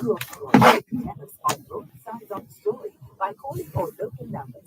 your story. Tell us on both sides of the story by calling our local numbers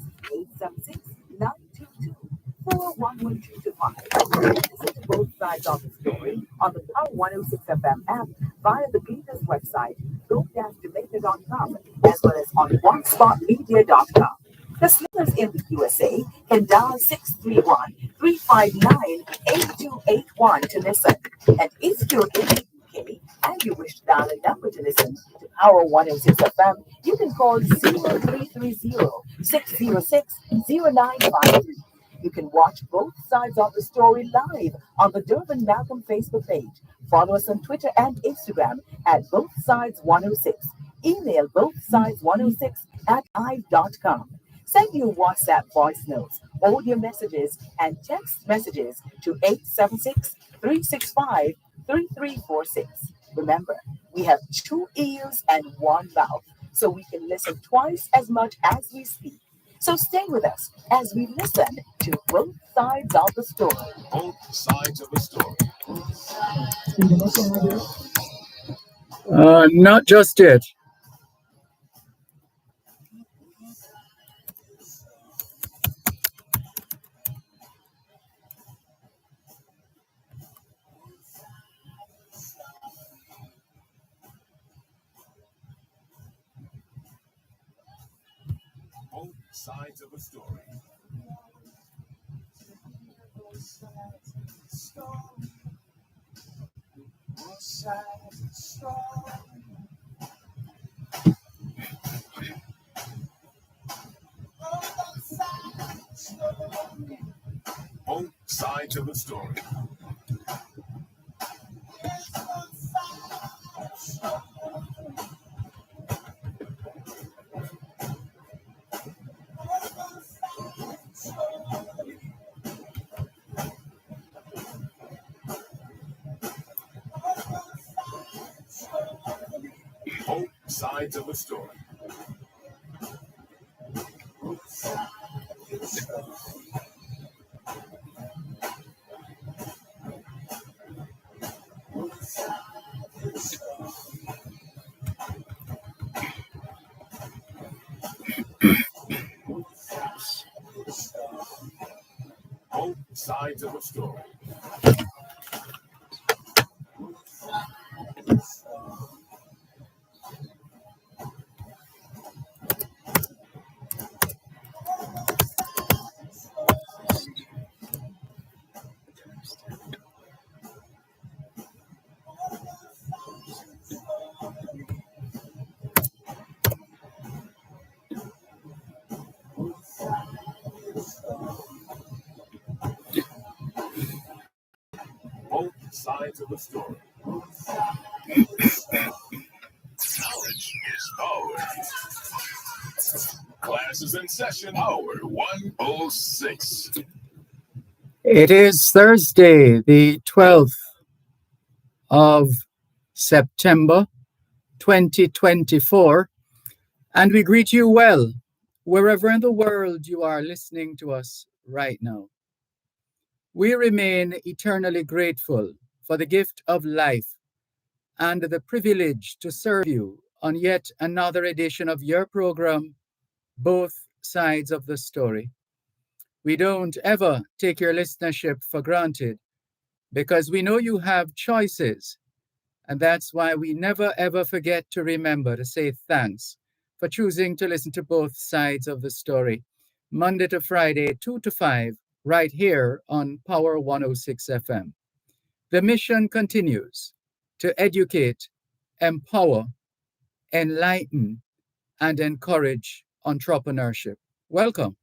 876-922-4112 Listen to both sides of the story on the Power 106 FM app via the Beatles website, go-jamaica.com, as well as on onespotmedia.com. Listeners in the USA can dial 631-359-8281 to listen. And if you're in the UK and you wish to dial a number to listen to Power 106 FM, you can call 0330-606-0953. You can watch both sides of the story live on the Dervan Malcolm Facebook page. Follow us on Twitter and Instagram at Both Sides 106. Email bothsides106 at live.com. Send your WhatsApp voice notes, audio messages, and text messages to 876-365-3346. Remember, we have 2 ears and 1 mouth, so we can listen twice as much as we speak. So stay with us as we listen to both sides of the story. Both sides of the story. Not just yet. Both sides of the story. Both sides of the story. Both sides of the story. Both sides of the story. Both sides of the story. Both sides of the story. Both sides of the story. Knowledge is power. Class is in session, hour 106. It is Thursday, the 12th of September, 2024, and we greet you well, wherever in the world you are listening to us right now. We remain eternally grateful for the gift of life and the privilege to serve you on yet another edition of your program, Both Sides of the Story. We don't ever take your listenership for granted because we know you have choices, and that's why we never ever forget to remember to say thanks for choosing to listen to Both Sides of the Story, Monday to Friday, 2 to 5, right here on Power 106 FM. The mission continues to educate, empower, enlighten, and encourage entrepreneurship. Welcome.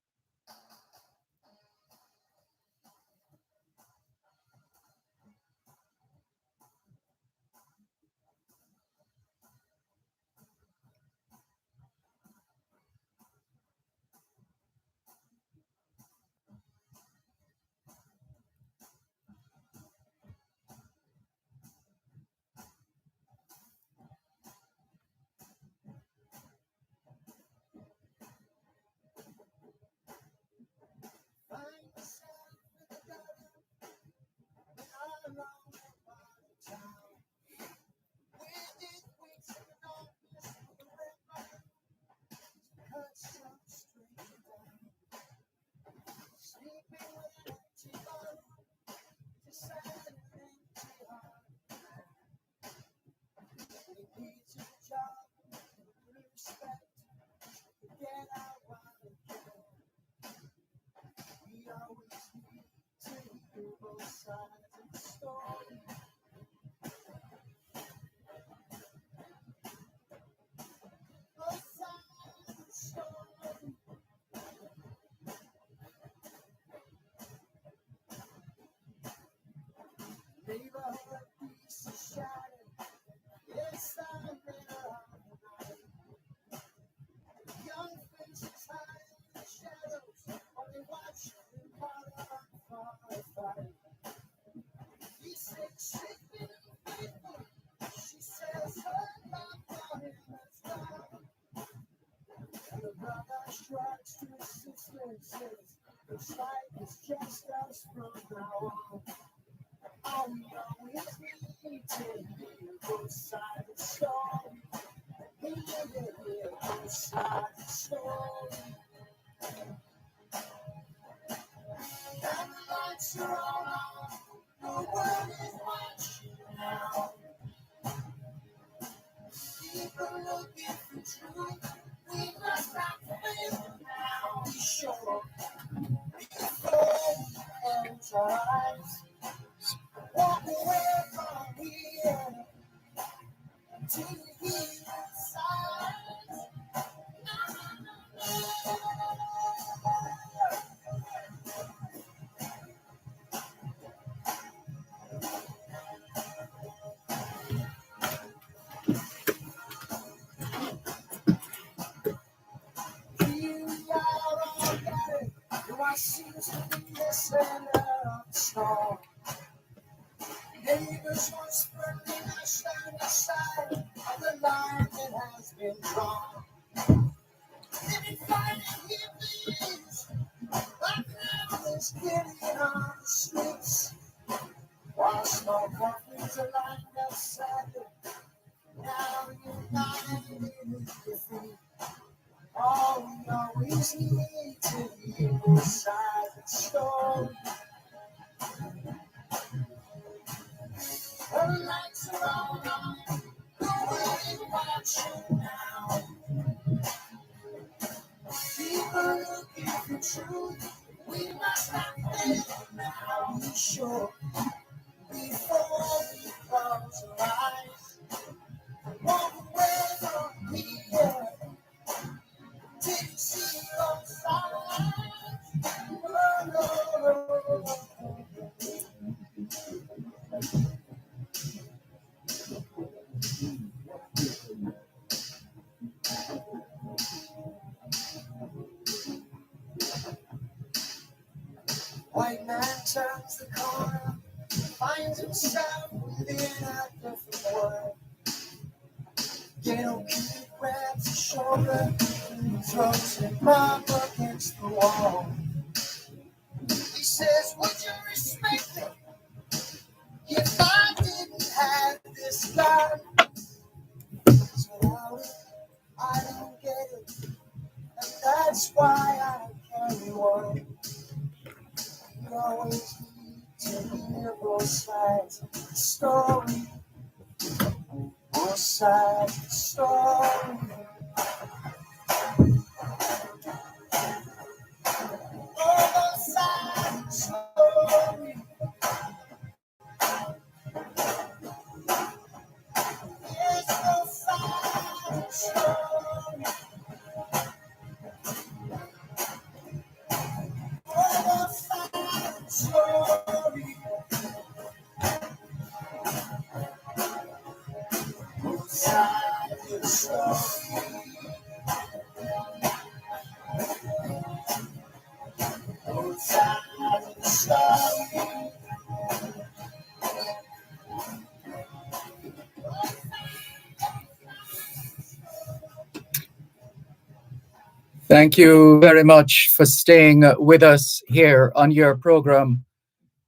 Thank you very much for staying with us here on your program,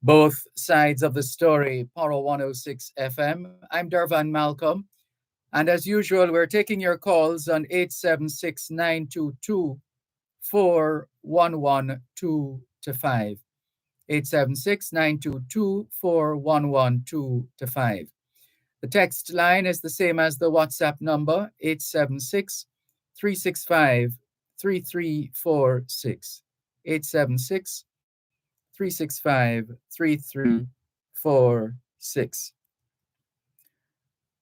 Both Sides of the Story, Paro 106 FM. I'm Dervan Malcolm. And as usual, we're taking your calls on 876 922 4112 to 5. 876 922 4112 to 5. The text line is the same as the WhatsApp number, 876 365 3346. 876 365 3346.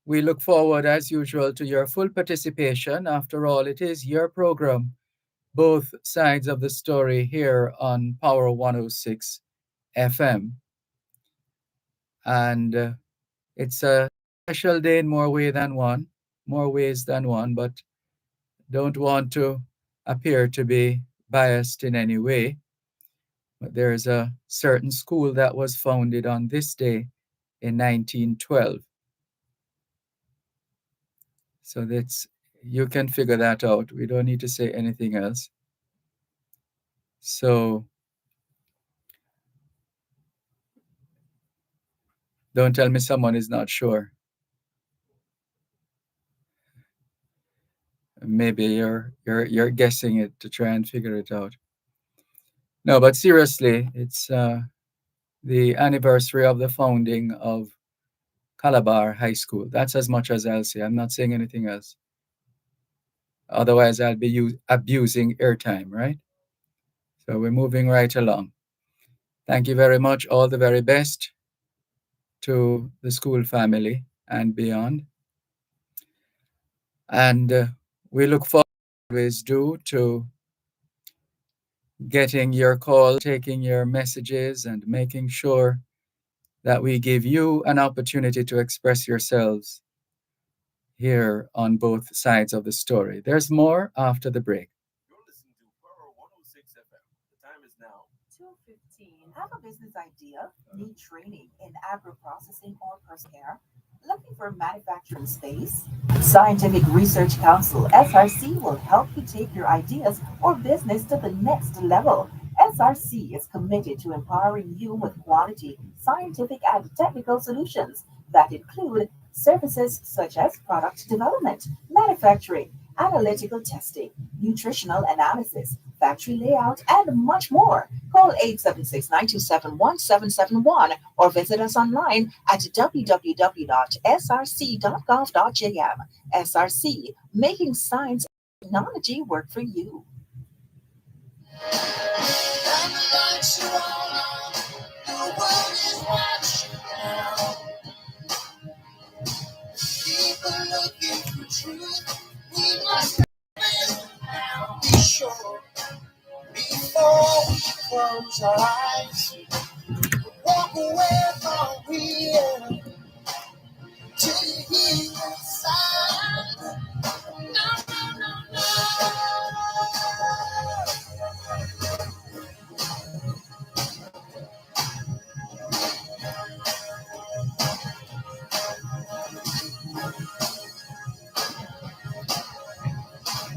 We look forward, as usual, to your full participation. After all, it is your program, Both Sides of the Story, here on Power 106 FM. And it's a special day in more ways than one, but don't want to appear to be biased in any way. But there is a certain school that was founded on this day in 1912. So that's you can figure that out. We don't need to say anything else. So don't tell me someone is not sure. Maybe you're guessing it to try and figure it out. No, but seriously, it's the anniversary of the founding of Calabar High School. That's as much as I'll say. I'm not saying anything else. Otherwise, I'll be abusing airtime, right? So we're moving right along. Thank you very much. All the very best to the school family and beyond. And we look forward, always do, to getting your call, taking your messages, and making sure that we give you an opportunity to express yourselves here on both sides of the story. There's more after the break. You're listening to Pearl 106 FM. The time is now 2:15. Have a business idea? Need training in agro-processing or personal care? Looking for manufacturing space? Scientific Research Council (SRC) will help you take your ideas or business to the next level. SRC is committed to empowering you with quality, scientific, and technical solutions that include services such as product development, manufacturing, analytical testing, nutritional analysis, factory layout, and much more. Call 876-927-1771 or visit us online at www.src.gov.jm. SRC, making science and technology work for you.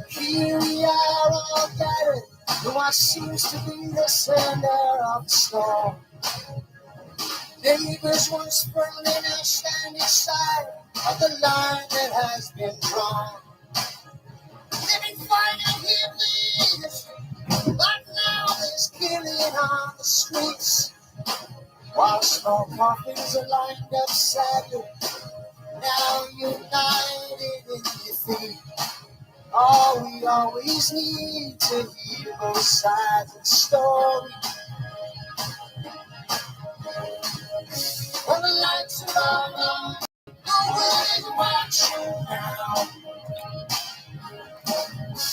Here we are all gathered in what seems to be the center of the storm. Neighbors once friendly now stand aside of the line that has been drawn. Living fighting here, please, but now there's killing on the streets. While small coffins are lined up sadly, now united in defeat. All we always need to hear both sides of the story. When the lights are all on, no one is watching now.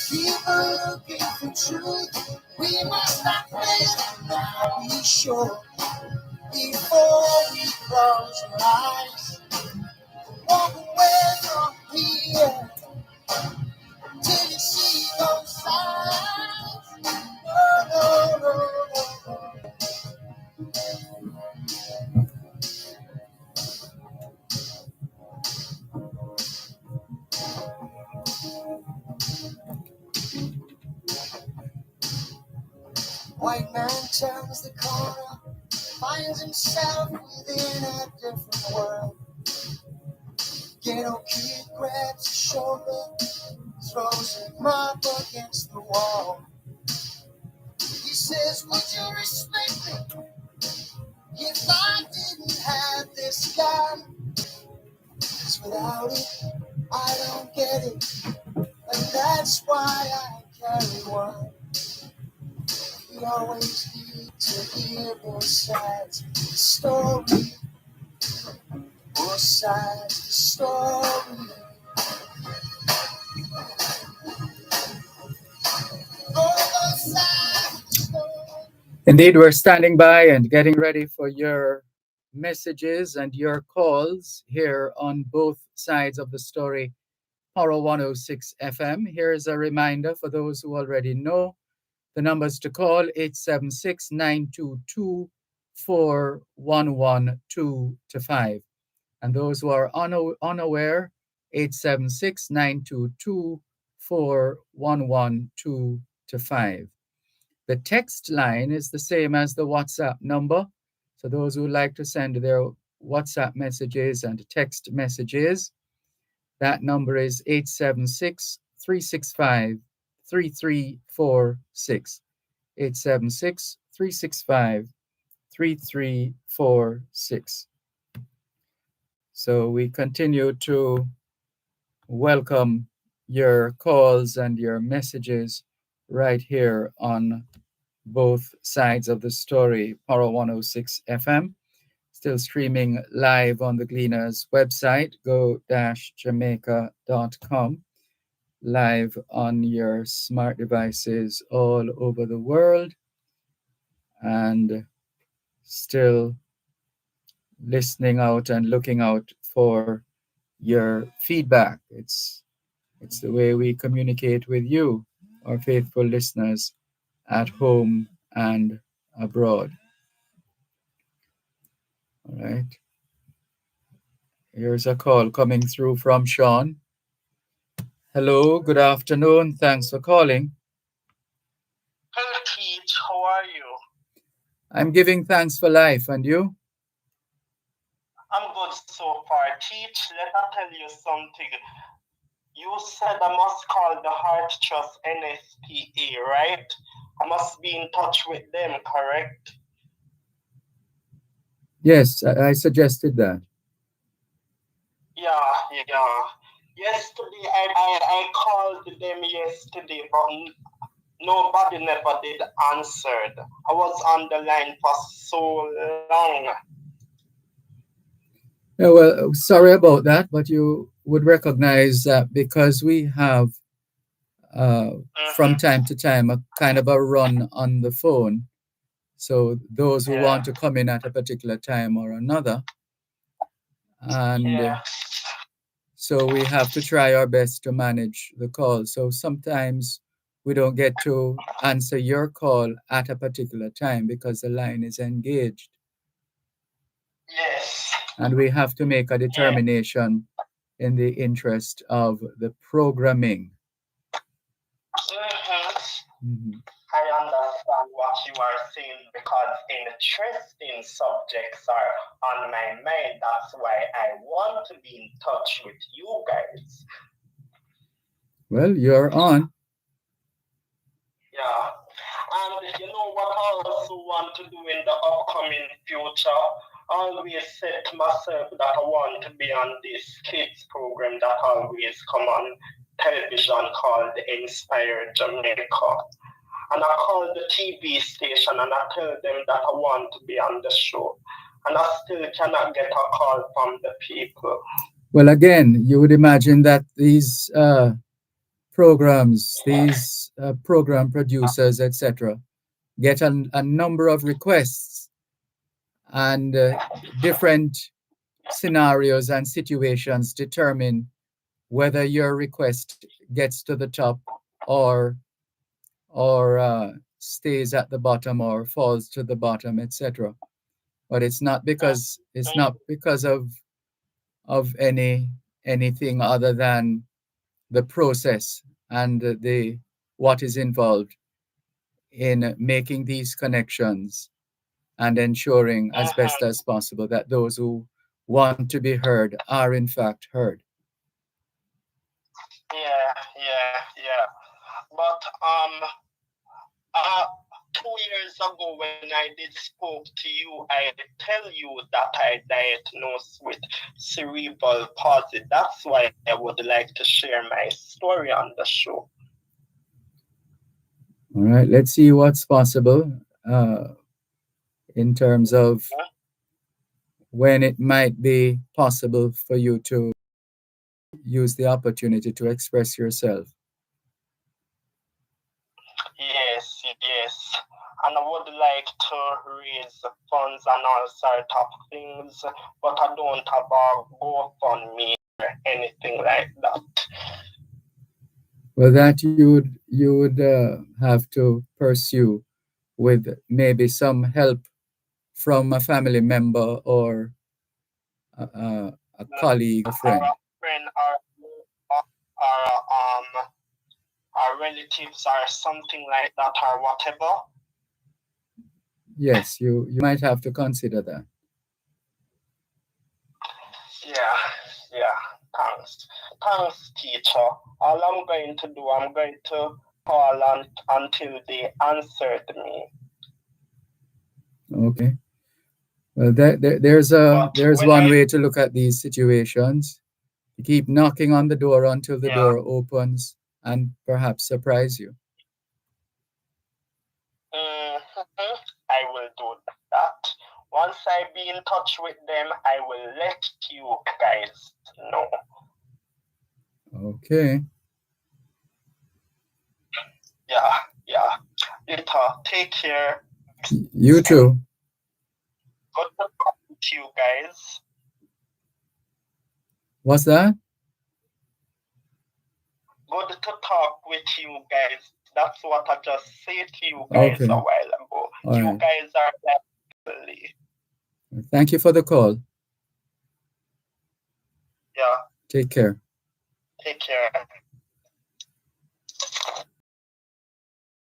People looking for truth, we must not fail now. Be sure before we close our eyes. Walk away from here till you see those signs. No, no, no, no. White man turns the corner, finds himself within a different world. Ghetto kid grabs his shoulder, throws him up against the wall. He says, would you respect me if I didn't have this gun? 'Cause without it, I don't get it, and that's why I carry one. We always need to hear both sides of the story. Both sides of the story. Both sides of the story. Indeed, we're standing by and getting ready for your messages and your calls here on both sides of the story, Power 106 FM. Here's a reminder for those who already know the numbers to call: 876 922 4112 to 5. And those who are unaware, 876 922 4112 to 5. The text line is the same as the WhatsApp number. So those who like to send their WhatsApp messages and text messages, that number is 876 365 3346. 876 365 3346. So we continue to welcome your calls and your messages right here on both sides of the story, Power 106 FM. Still streaming live on the Gleaners website, go-jamaica.com. Live on your smart devices all over the world. And still listening out and looking out for your feedback. It's the way we communicate with you, our faithful listeners at home and abroad. All right. Here's a call coming through from Sean. Hello, good afternoon. Thanks for calling. Hello, Teach. How are you? I'm giving thanks for life, and you? I'm good so far. Teach, let me tell you something. You said I must call the Heart Trust NSPA, right? I must be in touch with them, correct? Yes, I suggested that. Yeah, yeah. Yesterday, I called them yesterday, but nobody never did answered. I was on the line for so long. Yeah, well, sorry about that, but you would recognize that because we have, from Mm-hmm. time to time, a kind of a run on the phone. So those who Yeah, want to come in at a particular time or another, and yeah. so we have to try our best to manage the call. So sometimes we don't get to answer your call at a particular time because the line is engaged. Yes. And we have to make a Yeah. determination in the interest of the programming. Mm-hmm. Mhm. I understand what you are saying because interesting subjects are on my mind. That's why I want to be in touch with you guys. Well, you're on. Yeah. And you know what I also want to do in the upcoming future? I always said to myself that I want to be on this kids program that always come on television called Inspire Jamaica. And I call the TV station and I tell them that I want to be on the show. And I still cannot get a call from the people. Well, again, you would imagine that these programs, these program producers, etc., get a number of requests and different scenarios and situations determine whether your request gets to the top or stays at the bottom or falls to the bottom, etc. But it's not because of anything other than the process and the what is involved in making these connections and ensuring as best Mm-hmm. as possible that those who want to be heard are in fact heard. Yeah, yeah, yeah. But uh, 2 years ago when I did spoke to you, I tell you that I diagnosed with cerebral palsy. That's why I would like to share my story on the show. All right, let's see what's possible uh, in terms of when it might be possible for you to use the opportunity to express yourself. Yes, yes. and I would like to raise funds and all sort of things, but I don't have a GoFundMe or anything like that. Well, that you would have to pursue with maybe some help from a family member or a colleague, a Or friend. a friend or relatives or something like that or whatever. Yes, you might have to consider that. Yeah, yeah. Thanks. Thanks, teacher. All I'm going to do, I'm going to call on until they answered me. Okay. Well, But there's when one I way to look at these situations. You keep knocking on the door until the yeah, door opens and perhaps surprise you. mhm, I will do that. Once I be in touch with them, I will let you guys know. Okay. Yeah, yeah. Later, take care. You too. Good to talk with you guys. What's that? Good to talk with you guys. That's what I just said to you guys a Okay. while ago. All You right. guys are lovely. Thank you for the call. Yeah, Take care. take care.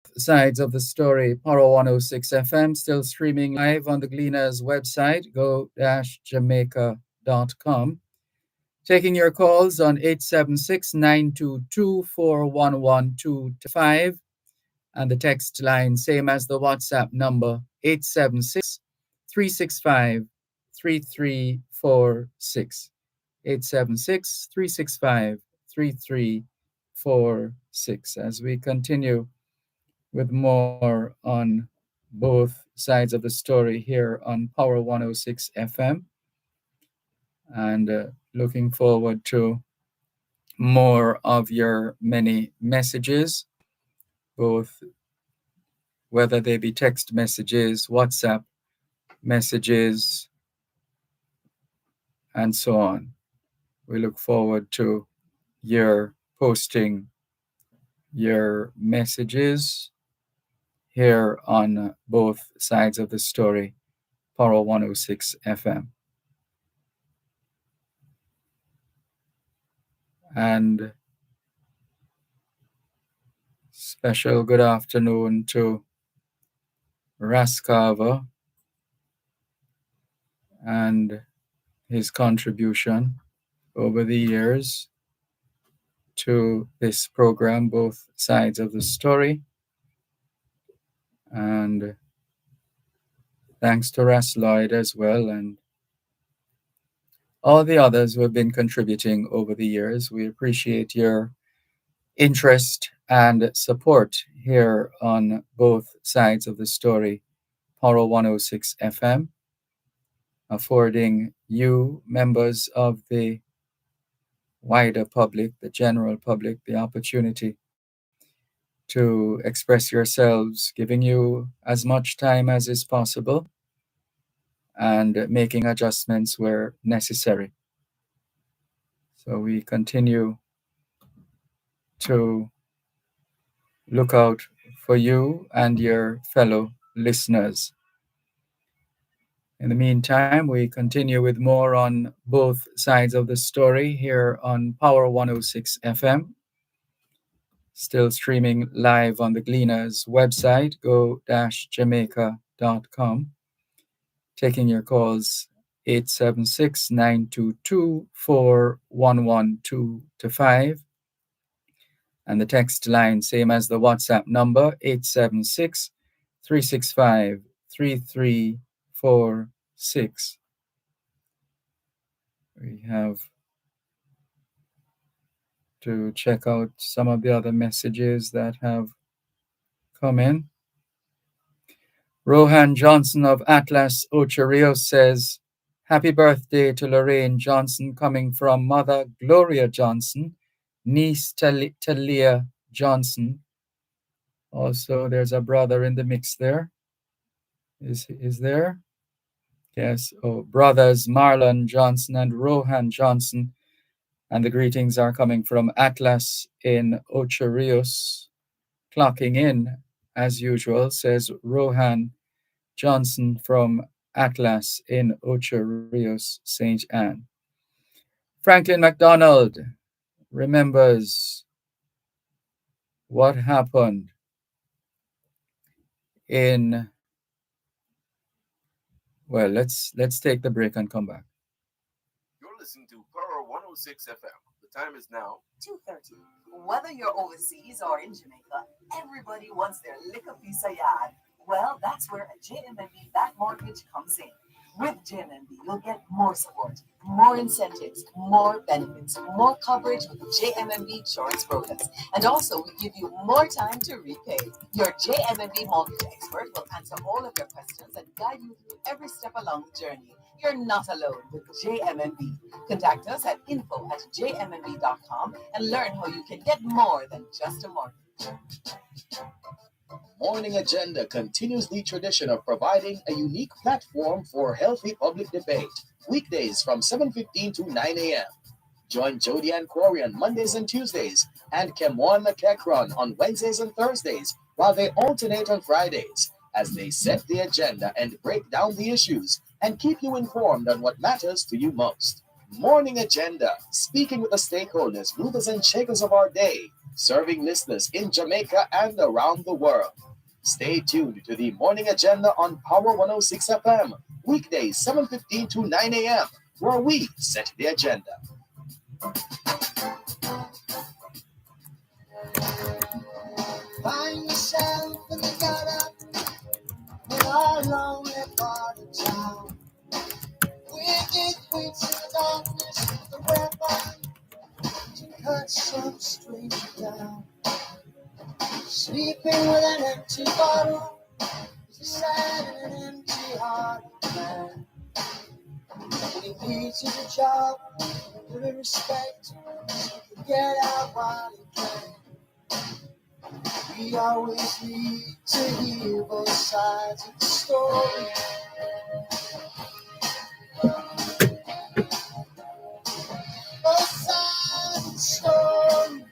Both sides of the story, Paro 106 FM, still streaming live on the Gleaners website, go-jamaica.com. Taking your calls on 876-922-4112 and the text line, same as the WhatsApp number, 876-365-3346. 876-365-3346. As we continue with more on both sides of the story here on Power 106 FM, and looking forward to more of your many messages, both whether they be text messages, WhatsApp messages, and so on. We look forward to your posting your messages here on both sides of the story, Power 106 FM. And special good afternoon to Raskava and his contribution over the years to this program, both sides of the story. And thanks to Ras Lloyd as well, and all the others who have been contributing over the years. We appreciate your interest and support here on both sides of the story, Power 106 FM, affording you, members of the wider public, the general public, the opportunity to express yourselves, giving you as much time as is possible and making adjustments where necessary. So we continue to look out for you and your fellow listeners. In the meantime, we continue with more on both sides of the story here on Power 106 FM. Still streaming live on the Gleaners website, go-jamaica.com. Taking your calls 876-922-4112 and the text line, same as the WhatsApp number, 876-365-3346. We have to check out some of the other messages that have come in. Rohan Johnson of Atlas Ocho Rios says, happy birthday to Lorraine Johnson, coming from Mother Gloria Johnson, niece Talia Johnson. Also, there's a brother in the mix there. is there? Yes. Oh, brothers Marlon Johnson and Rohan Johnson. And the greetings are coming from Atlas in Ocho Rios. Clocking in, as usual, says Rohan Johnson from Atlas in Ocho Rios, St. Anne. Franklin MacDonald remembers what happened in, well, let's take the break and come back. You're listening to Power 106 FM. The time is now 2:30. Whether you're overseas or in Jamaica, everybody wants their liquor piece of yard. Well, that's where a JMMB back mortgage comes in. With JMMB, you'll get more support, more incentives, more benefits, more coverage with JMMB insurance brokers. And also, we give you more time to repay. Your JMMB mortgage expert will answer all of your questions and guide you through every step along the journey. You're not alone with JMMB. Contact us at info@jmmb.com and learn how you can get more than just a mortgage. Morning Agenda continues the tradition of providing a unique platform for healthy public debate. Weekdays from 7:15 to 9 a.m. Join Jody and Corey on Mondays and Tuesdays and Kemwan McEachron on Wednesdays and Thursdays, while they alternate on Fridays as they set the agenda and break down the issues and keep you informed on what matters to you most. Morning Agenda, speaking with the stakeholders, movers and shakers of our day, serving listeners in Jamaica and around the world. Stay tuned to the Morning Agenda on Power 106 FM, weekdays 7:15 to 9 a.m., where we set the agenda. Find yourself in the gutter in our lonely part of town. Wicked wits in the darkness with a weapon to cut some stranger down. Sleeping with an empty bottle is a sad and an empty hearted man. What he needs is a job, a little respect, so he can get out while he can. We always need to hear both sides of the story. Both sides of the story.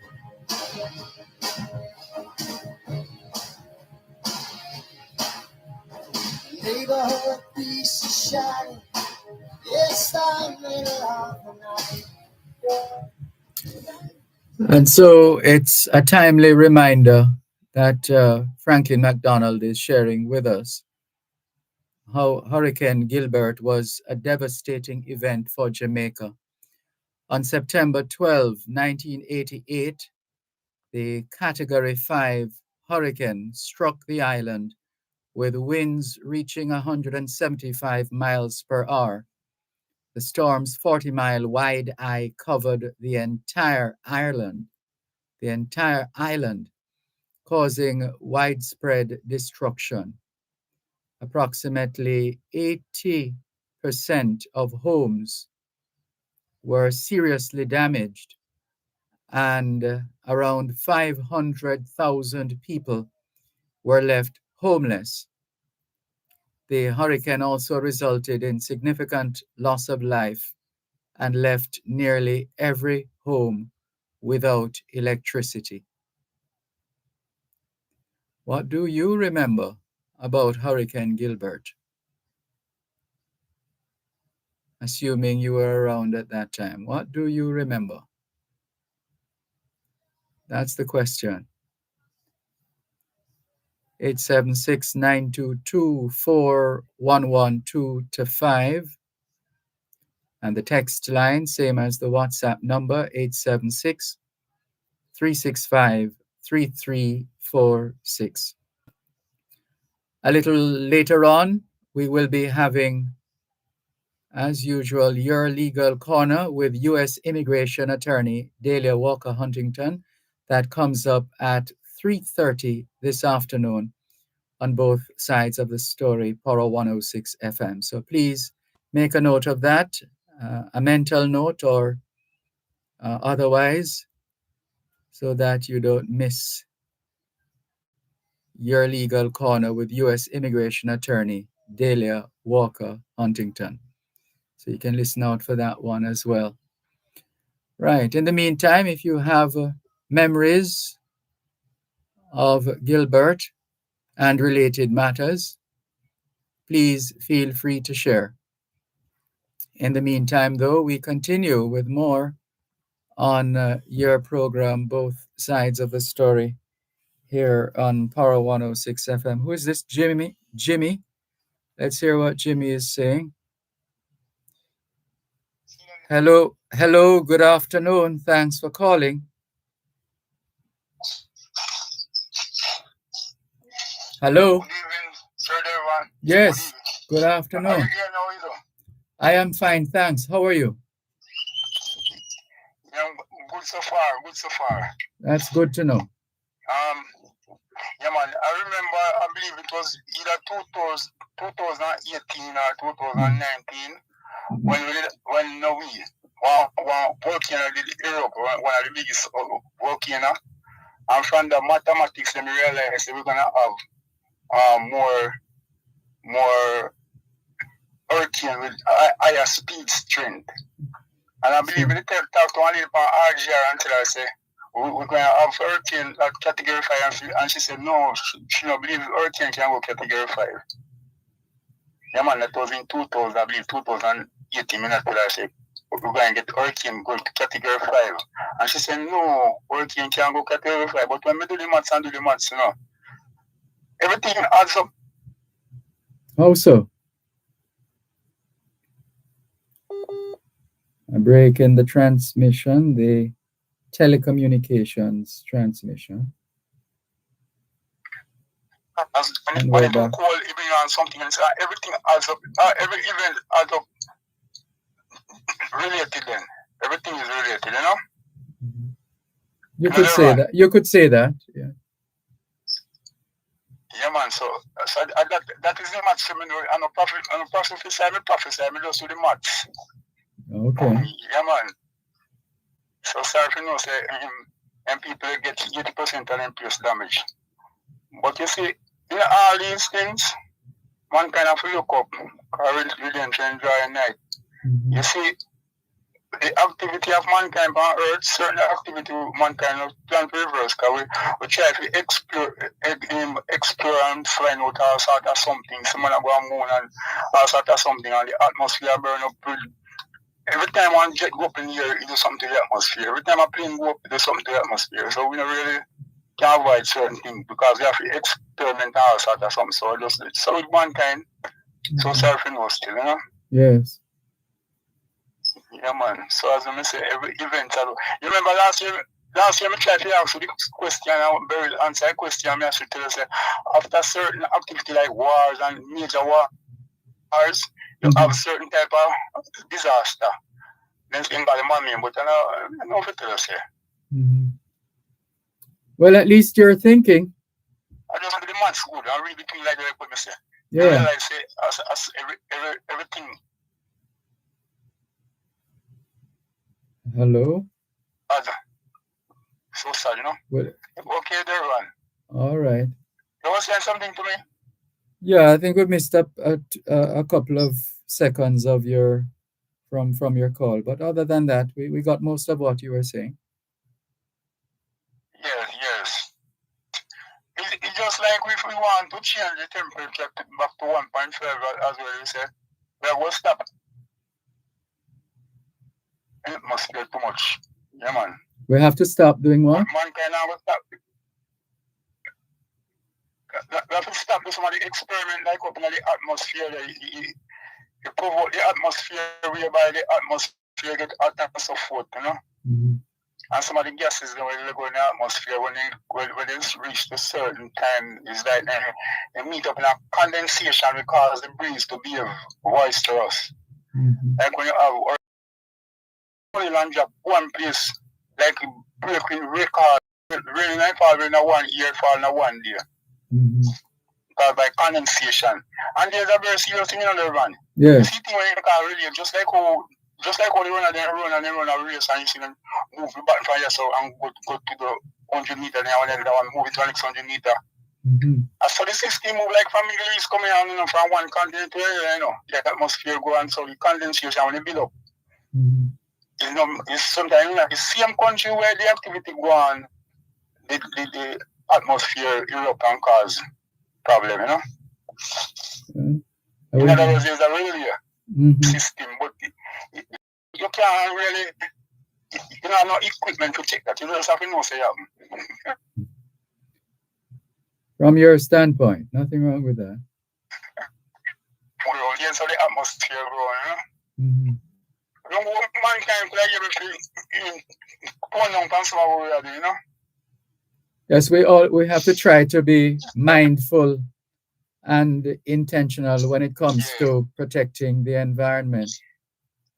Neighborhood piece of shine. It's the middle of the night. And so it's a timely reminder that Franklin MacDonald is sharing with us how Hurricane Gilbert was a devastating event for Jamaica. On September 12, 1988, the Category 5 hurricane struck the island with winds reaching 175 miles per hour. The storm's 40-mile wide eye covered the entire island, causing widespread destruction. Approximately 80% of homes were seriously damaged, and around 500,000 people were left homeless. The hurricane also resulted in significant loss of life and left nearly every home without electricity. What do you remember about Hurricane Gilbert? Assuming you were around at that time, what do you remember? That's the question. 876-922-4112-5. And the text line, same as the WhatsApp number, 876-365-3346. A little later on, we will be having, as usual, your legal corner with U.S. immigration attorney Delia Walker Huntington. That comes up at 3:30 this afternoon on both sides of the story, Power 106 FM. So please make a note of that, a mental note or otherwise, so that you don't miss your legal corner with U.S. immigration attorney Dahlia Walker Huntington. So you can listen out for that one as well. Right. In the meantime, if you have memories of Gilbert and related matters, please feel free to share. In the meantime, though, we continue with more on your program, Both Sides of the Story, here on Power 106 FM. Who is this? Jimmy? Jimmy? Let's hear what Jimmy is saying. Hello, hello, good afternoon. Thanks for calling. Hello. Good evening, Sir Dervan. Yes, good How are afternoon. you doing? How are you doing? I am fine, thanks. How are you? Yeah, good so far. Good so far. That's good to know. Yeah, man. I remember. I believe it was either 2018 or 2019 when we volcano did Europe, one of the biggest volcano. And from the mathematics, then we realized that we're gonna have more hurricane with higher speed strength. And I believe we talk to one lady from RGR until I say, we're going to have hurricane at category 5. And she said, no, she don't believe hurricane can go category 5. Yeah, man, that was in 2000, I believe 2018 minutes till I said, we're going to get hurricane go to category 5. And she said, no, hurricane can go category 5. But when we do the maths and do the maths, you know, everything adds up. How so? A break in the transmission, the telecommunications transmission. And when you call even on something and say everything adds up, every event adds up related then. Everything is related, you know? Mm-hmm. You could say that. You could say that, yeah. Yeah, man. So that is the maths seminary. And a prophesy, I just do the maths. Okay. Yeah, man. So sorry for no say and people get 80% and plus damage. But you see, in all these things, one kind of look up, redemption enjoy a night. Mm-hmm. You see, the activity of mankind on Earth, certain activity mankind of plan to reverse, because we try to explore and find out all sort of something. Someone go on moon and all sort of something, and the atmosphere burn up. Every time one jet go up in the air, it do something to the atmosphere. Every time a plane go up, it do something to the atmosphere. So we don't really can avoid certain things because we have to experiment all sort of something. So with mankind, so self-know still, you know? Yes. Yeah, man. So as I say, every event. You remember last year I tried to ask you the question, I very answer a question, I should tell you, say, after certain activity like wars and major wars, you have certain type of disaster. Then thing by the mommy, but I know what to tell you, say. Well, at least you're thinking. I just want the maths good. I really think like that, what I say. Yeah. I realize, say, as everything. Hello? So sad, you know? Well, okay, Dervan. All right. You want to say something to me? Yeah, I think we missed up a couple of seconds of your from your call, but other than that, we got most of what you were saying. Yes. It's just like if we want to change the temperature back to 1.5 as well, you say, we will stop. It must be too much. Yeah, man. We have to stop doing what? Mankind will stop. We have to stop some of the experiment like up in the atmosphere. You provoke the atmosphere whereby the atmosphere get hot and so forth, you know? Mm-hmm. And some of the gases when they go in the atmosphere, when they reach a certain time, it's like they meet up in a condensation which causes the breeze to be boisterous. Mm-hmm. Like when you have oil and drop one place, like breaking record, rain and fall in one year, fall in one day. Mm-hmm. Caused by condensation. And there's a very serious thing in the run. Yeah. You see things when you can relate, just like how they run a race and you see them move the button from here so and go to the 100 meter, then one one move it to the next 100 meter. So the system move like from Middle East coming on, from one continent to another, the atmosphere go on, so the condensation will build up. It's sometimes the same country where the activity go on, the atmosphere erupt and cause problem, In other words, there's a real system, but you can't really, no equipment to check that. You just have to know say happen. From your standpoint, nothing wrong with that. Well, yes, so the atmosphere growing, mankind could be able to put down from some of what we do, Yes, we have to try to be mindful and intentional when it comes to protecting the environment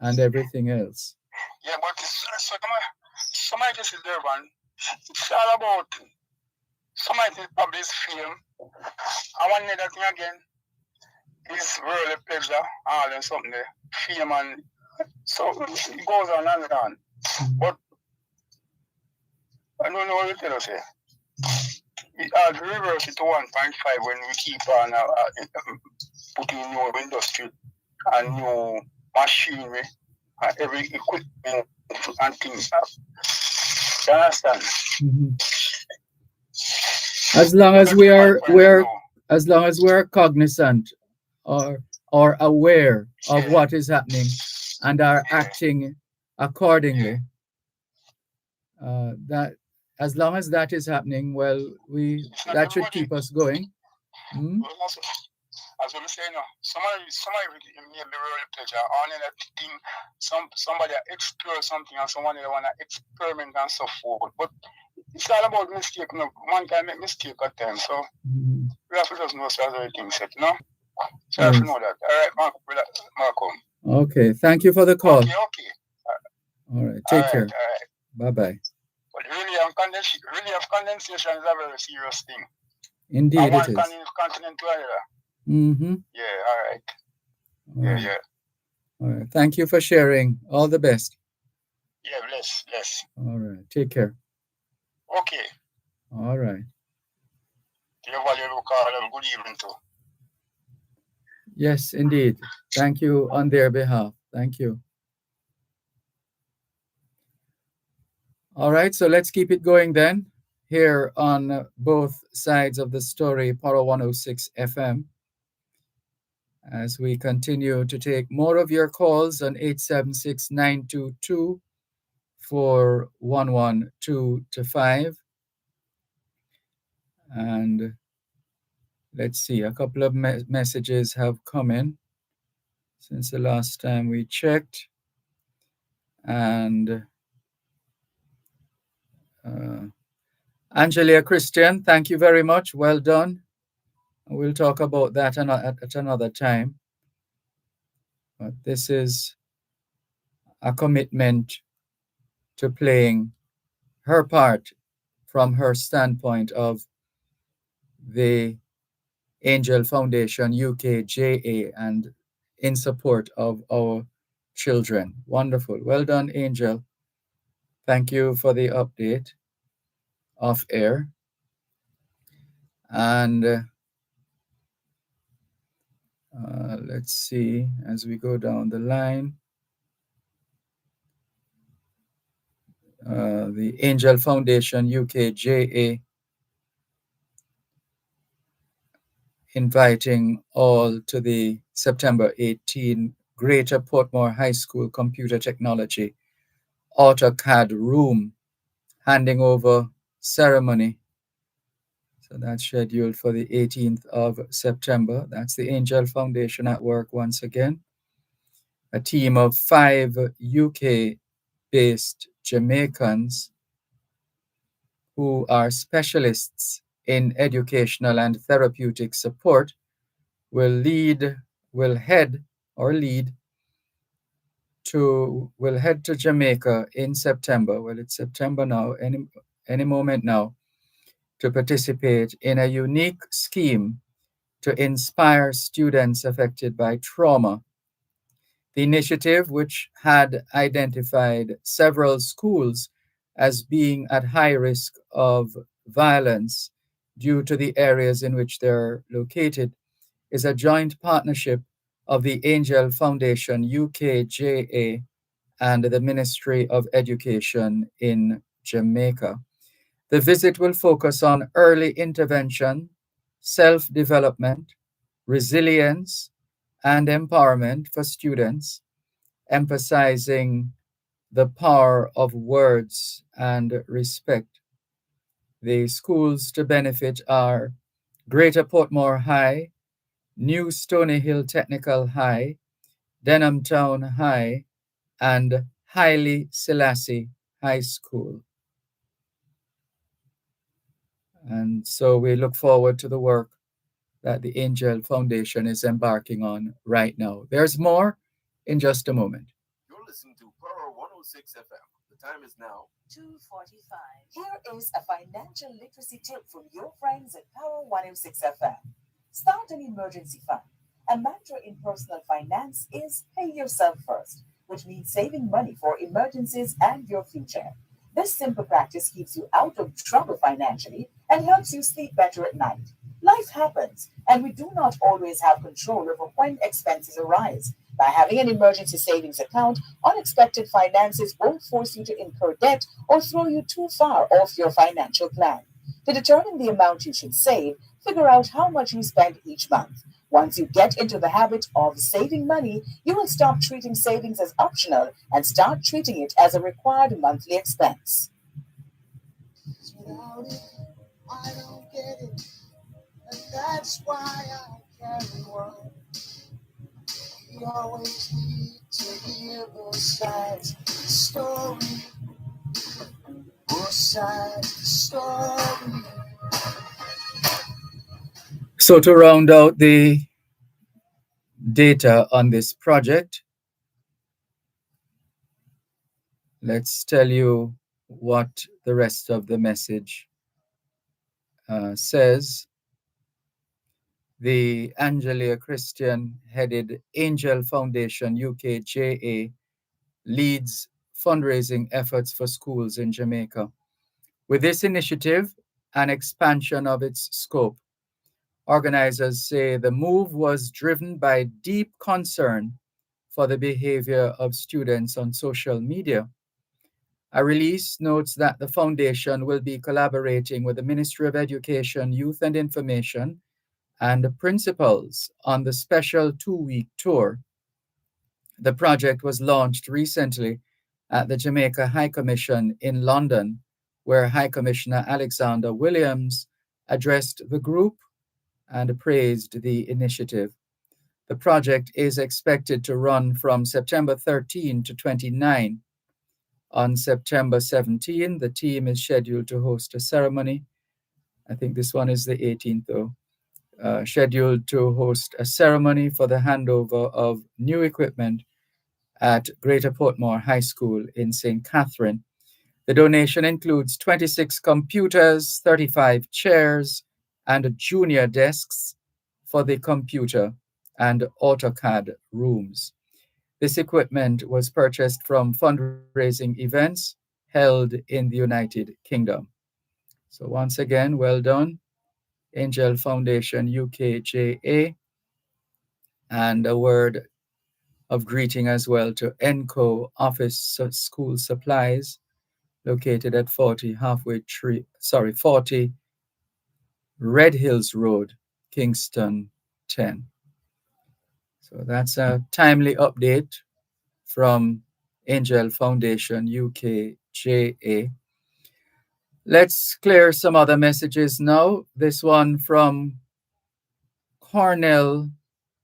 and everything else. Yeah, but somebody just is Dervan. It's all about somebody probably is film. I want to that thing again. It's really pleasure, all and something there. Film and so it goes on and on. But I don't know what to tell us here. The reverse it to 1.5 when we keep on putting new industry and new machinery and every equipment and things. You understand? As long as as long as we're cognizant or aware of what is happening and are acting accordingly, that as long as that is happening, well, that should keep us going. As we say now, somebody may be really pleasure. Only that thing, somebody explore something and somebody want to experiment and so forth. But it's all about mistake. No, one can make mistake at times. So we have to just know so everything set, So I have to know that. All right, Marco. Okay, thank you for the call. Okay. All right, take care. All right. Bye-bye. But really condensation is a very serious thing. Indeed, it is. One continent to another. Yeah, all right. Yeah. All right. Thank you for sharing. All the best. Yeah, bless. All right. Take care. Okay. All right. Good evening too. Yes, indeed. Thank you on their behalf. Thank you. All right, so let's keep it going then. Here on both sides of the story, Power 106 FM, as we continue to take more of your calls on 876-922-4112-5. And let's see, a couple of messages have come in since the last time we checked. And Angelia Christian, thank you very much. Well done. We'll talk about that at another time. But this is a commitment to playing her part from her standpoint of the Angel Foundation UKJA and in support of our children. Wonderful. Well done, Angel. Thank you for the update off air. And let's see as we go down the line. The Angel Foundation UKJA inviting all to the September 18 Greater Portmore High School Computer Technology AutoCAD Room handing over ceremony. So that's scheduled for the 18th of September. That's the Angel Foundation at work once again. A team of 5 UK-based Jamaicans who are specialists in educational and therapeutic support will head to Jamaica in September. Well, it's September now, any moment now, to participate in a unique scheme to inspire students affected by trauma. The initiative, which had identified several schools as being at high risk of violence due to the areas in which they're located, is a joint partnership of the Angel Foundation UKJA and the Ministry of Education in Jamaica. The visit will focus on early intervention, self development, resilience, and empowerment for students, emphasizing the power of words and respect. The schools to benefit are Greater Portmore High, New Stony Hill Technical High, Denham Town High, and Haile Selassie High School. And so we look forward to the work that the Angel Foundation is embarking on right now. There's more in just a moment. You're listening to Power 106 FM. The time is now 2:45. Here is a financial literacy tip from your friends at Power 106 FM. Start an emergency fund. A mantra in personal finance is pay yourself first, which means saving money for emergencies and your future. This simple practice keeps you out of trouble financially and helps you sleep better at night. Life happens, and we do not always have control over when expenses arise. By having an emergency savings account, unexpected finances won't force you to incur debt or throw you too far off your financial plan. To determine the amount you should save, figure out how much you spend each month. Once you get into the habit of saving money, you will stop treating savings as optional and start treating it as a required monthly expense. Without it, I don't get it, and that's why I carry one. We always need to hear both sides of the story, both sides of the story. So, to round out the data on this project, let's tell you what the rest of the message says. The Angelia Christian headed Angel Foundation UKJA leads fundraising efforts for schools in Jamaica. With this initiative and expansion of its scope, organizers say the move was driven by deep concern for the behavior of students on social media. A release notes that the foundation will be collaborating with the Ministry of Education, Youth and Information and the principals on the special 2-week tour. The project was launched recently at the Jamaica High Commission in London, where High Commissioner Alexander Williams addressed the group and praised the initiative. The project is expected to run from September 13 to 29. On September 17, the team is scheduled to host a ceremony. I think this one is the 18th, though. Scheduled to host a ceremony for the handover of new equipment at Greater Portmore High School in St. Catherine. The donation includes 26 computers, 35 chairs, and junior desks for the computer and AutoCAD rooms. This equipment was purchased from fundraising events held in the United Kingdom. So once again, well done, Angel Foundation UKJA, and a word of greeting as well to ENCO Office School Supplies, located at 40 Red Hills Road, Kingston 10. So that's a timely update from Angel Foundation UKJA. Let's clear some other messages now. This one from Cornell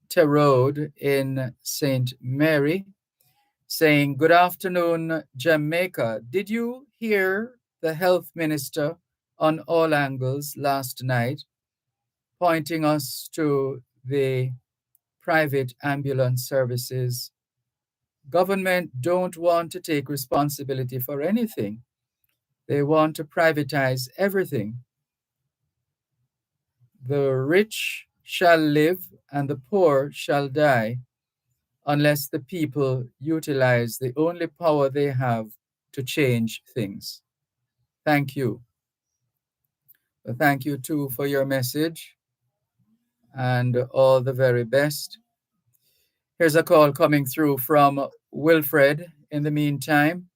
Terode in St. Mary, saying, "Good afternoon, Jamaica. Did you hear the health minister on All Angles last night pointing us to the private ambulance services? Government don't want to take responsibility for anything. They want to privatize everything. The rich shall live and the poor shall die unless the people utilize the only power they have to change things. Thank you." Thank you too for your message and all the very best. Here's a call coming through from Wilfred in the meantime.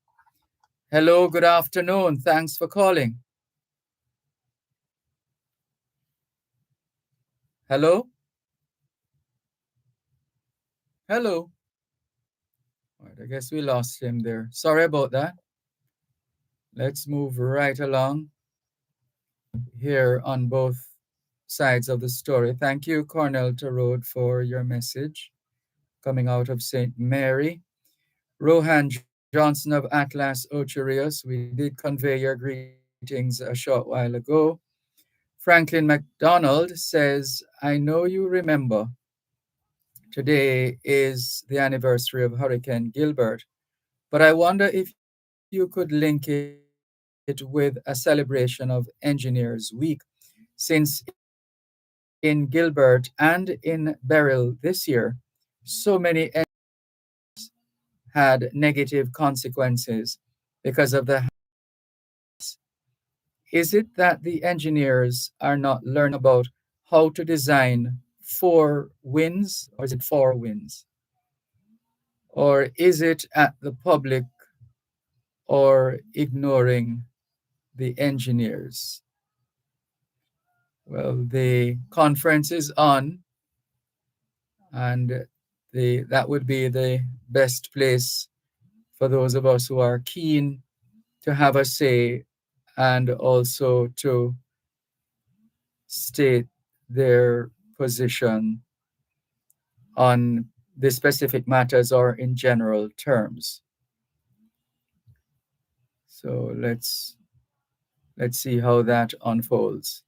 Hello, good afternoon. Thanks for calling. Hello? Hello? All right, I guess we lost him there. Sorry about that. Let's move right along here on both sides of the story. Thank you, Cornell Tarode, for your message coming out of St. Mary. Rohan Johnson of Atlas Ocherius, we did convey your greetings a short while ago. Franklin McDonald says, I know you remember today is the anniversary of Hurricane Gilbert, but I wonder if you could link it with a celebration of Engineers Week, since in Gilbert and in Beryl this year, so many engineers had negative consequences because of the is it that the engineers are not learning about how to design for wins, or is it for wins? Or is it at the public or ignoring the engineers? Well, the conference is on, and that would be the best place for those of us who are keen to have a say and also to state their position on the specific matters or in general terms. So let's see how that unfolds.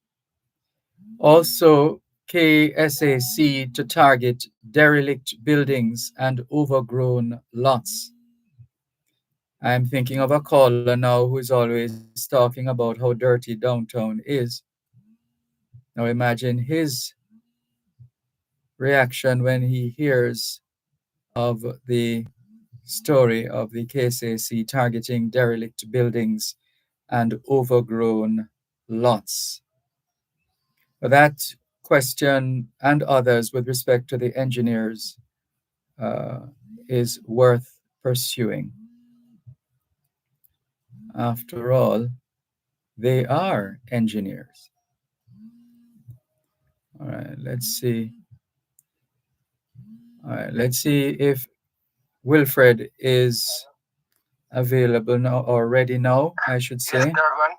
Also, KSAC to target derelict buildings and overgrown lots. I'm thinking of a caller now who is always talking about how dirty downtown is. Now imagine his reaction when he hears of the story of the KSAC targeting derelict buildings and overgrown lots. That question and others with respect to the engineers is worth pursuing. After all, they are engineers. All right, let's see. All right, let's see if Wilfred is available now or ready now, I should say. Yes, Dervan.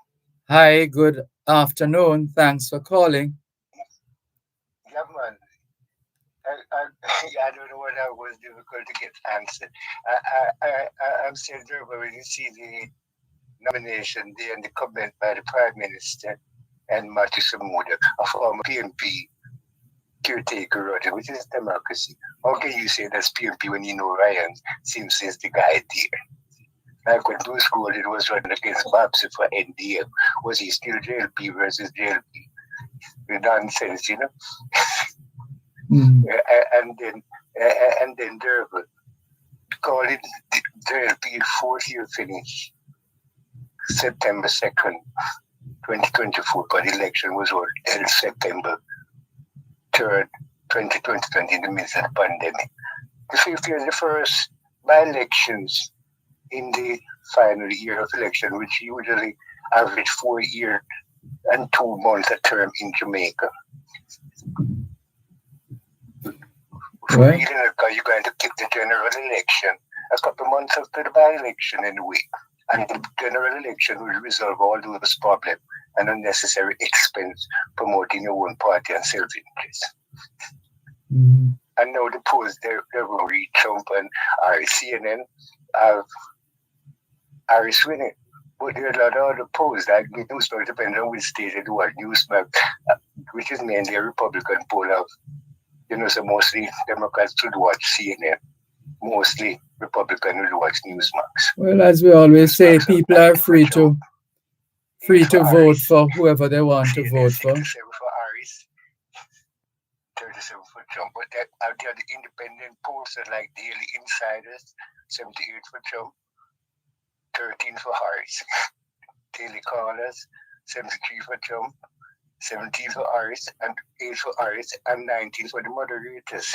Hi, good afternoon. Thanks for calling. Yeah, man. I don't know what that was difficult to get answered. I'm saying, Dervan, when you see the nomination there and the comment by the Prime Minister and Matthew Samuda, a former PNP caretaker, which is democracy. How can you say that's PNP when you know Ryan seems is the guy there? Like when Bruce Golding was running against Babson for NDM, was he still JLP versus JLP? The nonsense, you know? And then Dervan called it JLP fourth year finish, September 2nd, 2024, but the election was held September 3rd, 2020, in the midst of the pandemic. The fifth year is the first by-elections in the final year of election, which usually average 4 years and 2 months a term in Jamaica. Right. You're going to keep the general election a couple months after the by-election anyway. And the general election will resolve all those problems and unnecessary expense promoting your own party and self-interest. Mm-hmm. And now the polls, they will read Trump and CNN have Harris winning. But there are a lot of other polls, like the Newsmax, depending on which state they do, Newsmax, which is mainly a Republican poll of, so mostly Democrats should watch CNN. Mostly Republican will watch Newsmax. Well, as we always say, people are free to vote for whoever they want to vote for. 67 for Harris, 37 for Trump. But there are the independent polls like Daily Insiders, 78 for Trump, 13 for Harris. Daily Callers, 73 for Trump, 17 for Aris, and 8 for Aris, and 19 for the moderators.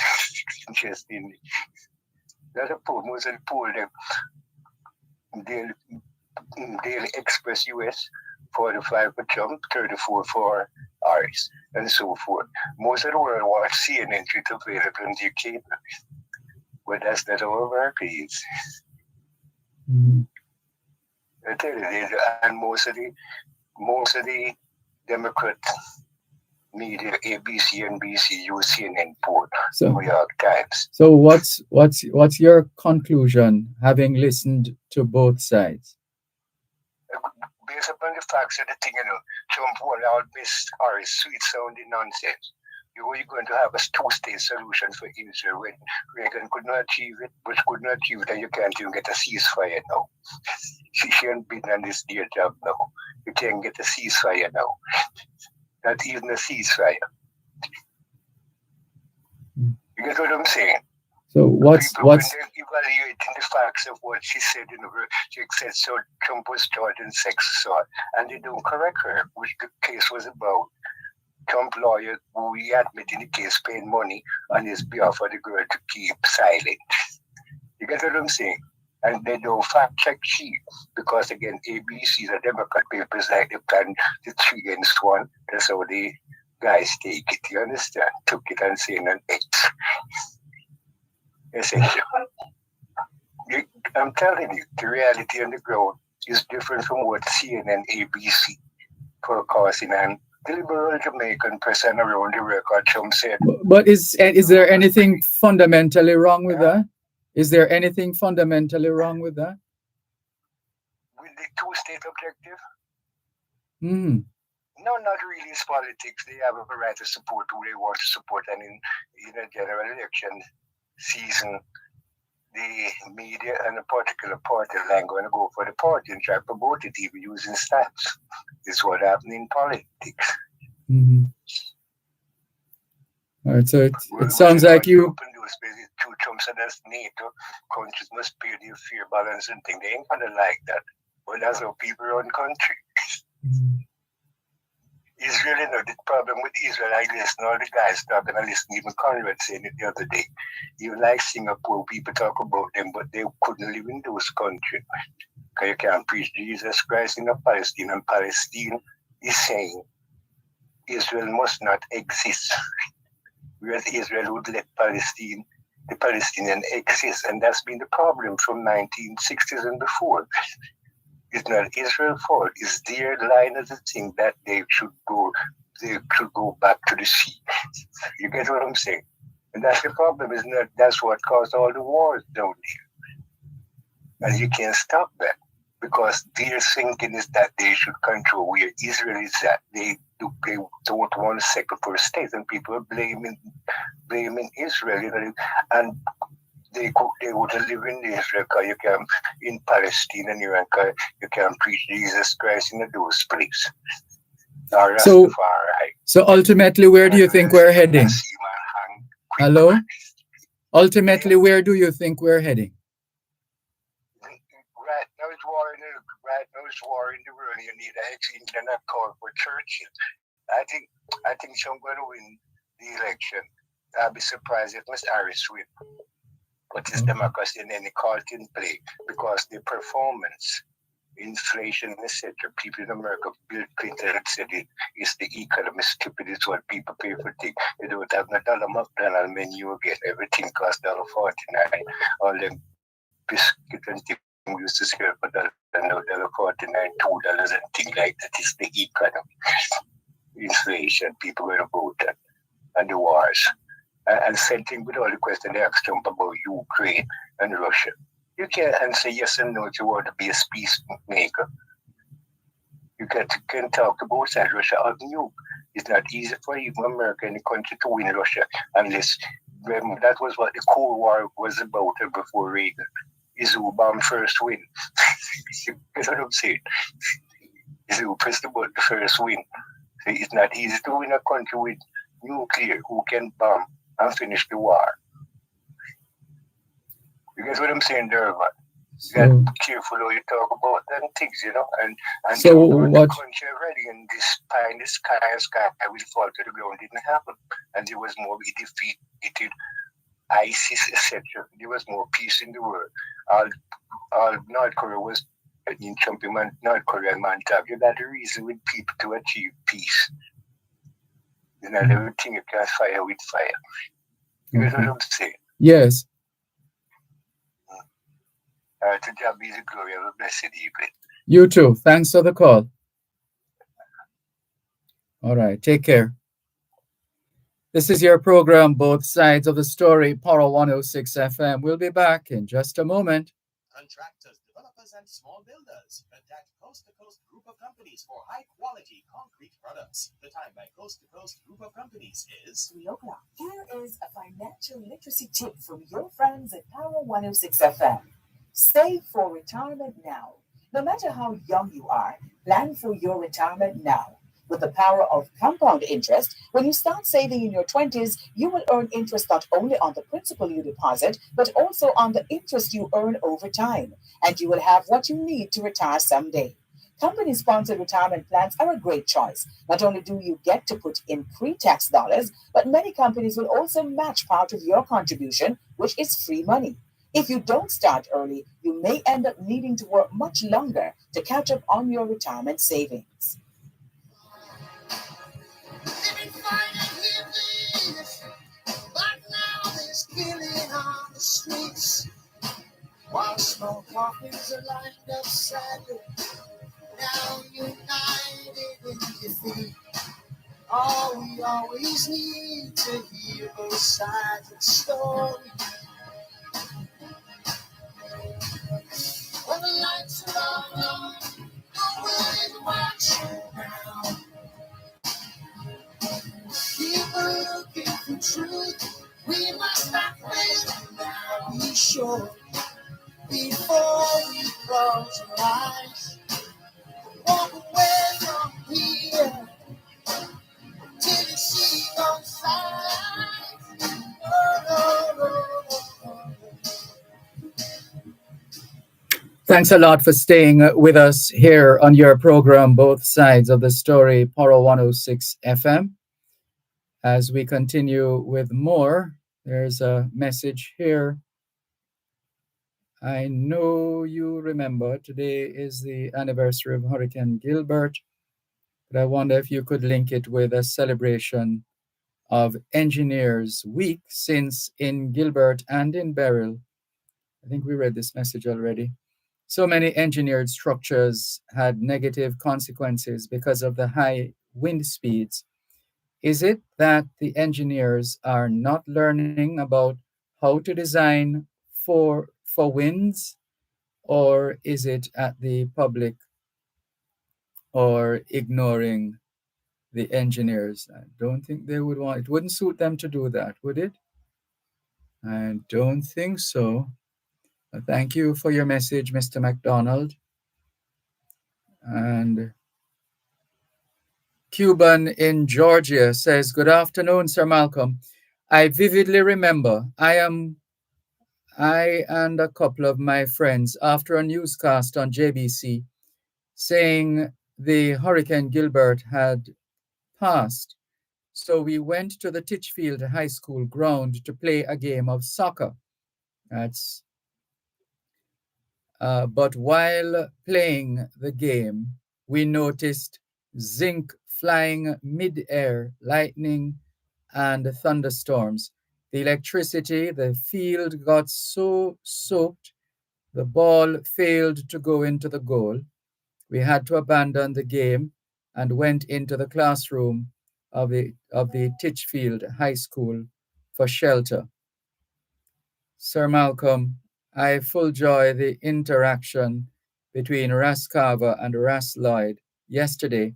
Interesting. That's a poll. Most of the poll, Daily Express US, 45 for Trump, 34 for Aris, and so forth. Most of the world watch CNN, it's available on the cable. But that's not how America is. Mm-hmm. I tell you, and most of the Democrat media, ABC, NBC, use CNN port, New York Times. So what's your conclusion, having listened to both sides? Based upon the facts of the thing, Trump won all this or sweet sounding nonsense. You're going to have a two-state solution for Israel when Reagan could not achieve it, Bush could not achieve it, and you can't even get a ceasefire now. She hasn't been on this dear job now. You can't get a ceasefire now. Not even a ceasefire. You get what I'm saying? So what's When they're evaluating the facts of what she said she said so Trump was charged in sex assault, and they don't correct her, which the case was about. Trump lawyer, who he admitted in the case, paying money on his behalf for the girl to keep silent. You get what I'm saying? And they don't fact check she, because again, ABC, the Democrat papers, like they plan the 3-against-1. That's how the guys take it. You understand? Took it and saying an X. Essentially. I'm telling you, the reality on the ground is different from what CNN, ABC forecasting and the liberal Jamaican person around the record, Trump said. But is there anything fundamentally wrong with that? Is there anything fundamentally wrong with that? With the two-state objective? Mm. No, not really. It's politics. They have a right to support who they want to support, and in a general election season, the media and a particular party line going to go for the party and try to promote it, even using stats. It's what happened in politics. Mm-hmm. All right, so it sounds like you. Two Trump said that's NATO countries must pay their fair balance and thing. They ain't gonna like that. But that's how people run country. Mm-hmm. Israel, the problem with Israel, I listen, all the guys talking, I listen, even Conrad saying it the other day. Even like Singapore, people talk about them, but they couldn't live in those countries. Because you can't preach Jesus Christ in Palestine, and Palestine is saying Israel must not exist. Whereas Israel would let the Palestinian exist, and that's been the problem from 1960s and before. It's not Israel's fault. It's their line of the thing that they should go back to the sea. You get what I'm saying? And that's the problem, isn't it? That's what caused all the wars down there. And you can't stop that, because their thinking is that they should control where Israel is at. They don't want a second for a state, and people are blaming Israel, and they wouldn't live in Israel because you can in Palestine and you can preach Jesus Christ in those places. So ultimately, where do you think we're heading? Hello? Ultimately, where do you think we're heading? Right now it's war in the world. You need an ex-internet call for Churchill. I think Trump's going to win the election. I'll be surprised if Mr. Harris win. But it's democracy in any cult in play, because the performance, inflation, etc. People in America, Bill Clinton had said it is the economy stupid. It's what people pay for things. They don't have no dollar McDonald's menu again. Everything costs $1.49. All them biscuit and things we used to sell for $1.49, $2 and things like that. It's the economy. Inflation, people going to vote that. And the wars. And same thing with all the questions they asked Trump about Ukraine and Russia. You can't answer yes and no if you want to be a peacemaker. You can talk to both sides. Russia or nuke. It's not easy for even America and the country to win Russia unless that was what the Cold War was about before Reagan. Is who bomb first win. You know what I'm saying? Is who press the button first win. So it's not easy to win a country with nuclear who can bomb and finish the war. You guys what I'm saying, Dervan? You got to So, be careful how you talk about them things, and so talk about the what? country already. And this pie in the sky will fall to the ground didn't happen. And there was more we defeated ISIS, etc. There was more peace in the world. All, all North Korea was in jumping man, North Korean man talk. You got to reason with people to achieve peace. Everything you can fire with fire. You know Okay. what I'm saying? Yes. To God be the glory of a blessed evening. You too. Thanks for the call. All right. Take care. This is your program, Both Sides of the Story, Power 106 FM. We'll be back in just a moment. Contractors, developers, and small builders. Contact Coast to Coast Group of Companies for high quality concrete products. The time by Coast to Coast Group of Companies is 3 o'clock. Here is a financial literacy tip from your friends at Power 106 FM. Save for retirement now. No matter how young you are, plan for your retirement now. With the power of compound interest, when you start saving in your 20s, you will earn interest not only on the principal you deposit, but also on the interest you earn over time. And you will have what you need to retire someday. Company sponsored retirement plans are a great choice. Not only do you get to put in pre tax dollars, but many companies will also match part of your contribution, which is free money. If you don't start early, you may end up needing to work much longer to catch up on your retirement savings. Living fine and living, but now there's killing on the streets. While small coffins are lined up sadly, now united in defeat. All we always need to hear both sides of the story. When the lights are all on, no one watching now. People looking for truth, we must not wait now. Be sure before we close our eyes. Walk away from here till you see both sides. Oh, no, no, no. Thanks a lot for staying with us here on your program, Both Sides of the Story, Power 106 FM. As we continue with more, there's a message here. I know you remember today is the anniversary of Hurricane Gilbert, but I wonder if you could link it with a celebration of Engineers Week, since in Gilbert and in Beryl, I think we read this message already, so many engineered structures had negative consequences because of the high wind speeds. Is it that the engineers are not learning about how to design for winds, or is it at the public or ignoring the engineers? I don't think they would want it. Wouldn't suit them to do that, would it? I don't think so. Thank you for your message, Mr. McDonald. And Cuban in Georgia says, "Good afternoon, Sir Malcolm. I vividly remember I and a couple of my friends, after a newscast on JBC saying the Hurricane Gilbert had passed. So we went to the Titchfield High School ground to play a game of soccer. That's but while playing the game, we noticed zinc flying mid-air, lightning and thunderstorms. The electricity, the field got so soaked, the ball failed to go into the goal. We had to abandon the game and went into the classroom of the Titchfield High School for shelter. Sir Malcolm, I full joy the interaction between Ras Carver and Ras Lloyd yesterday.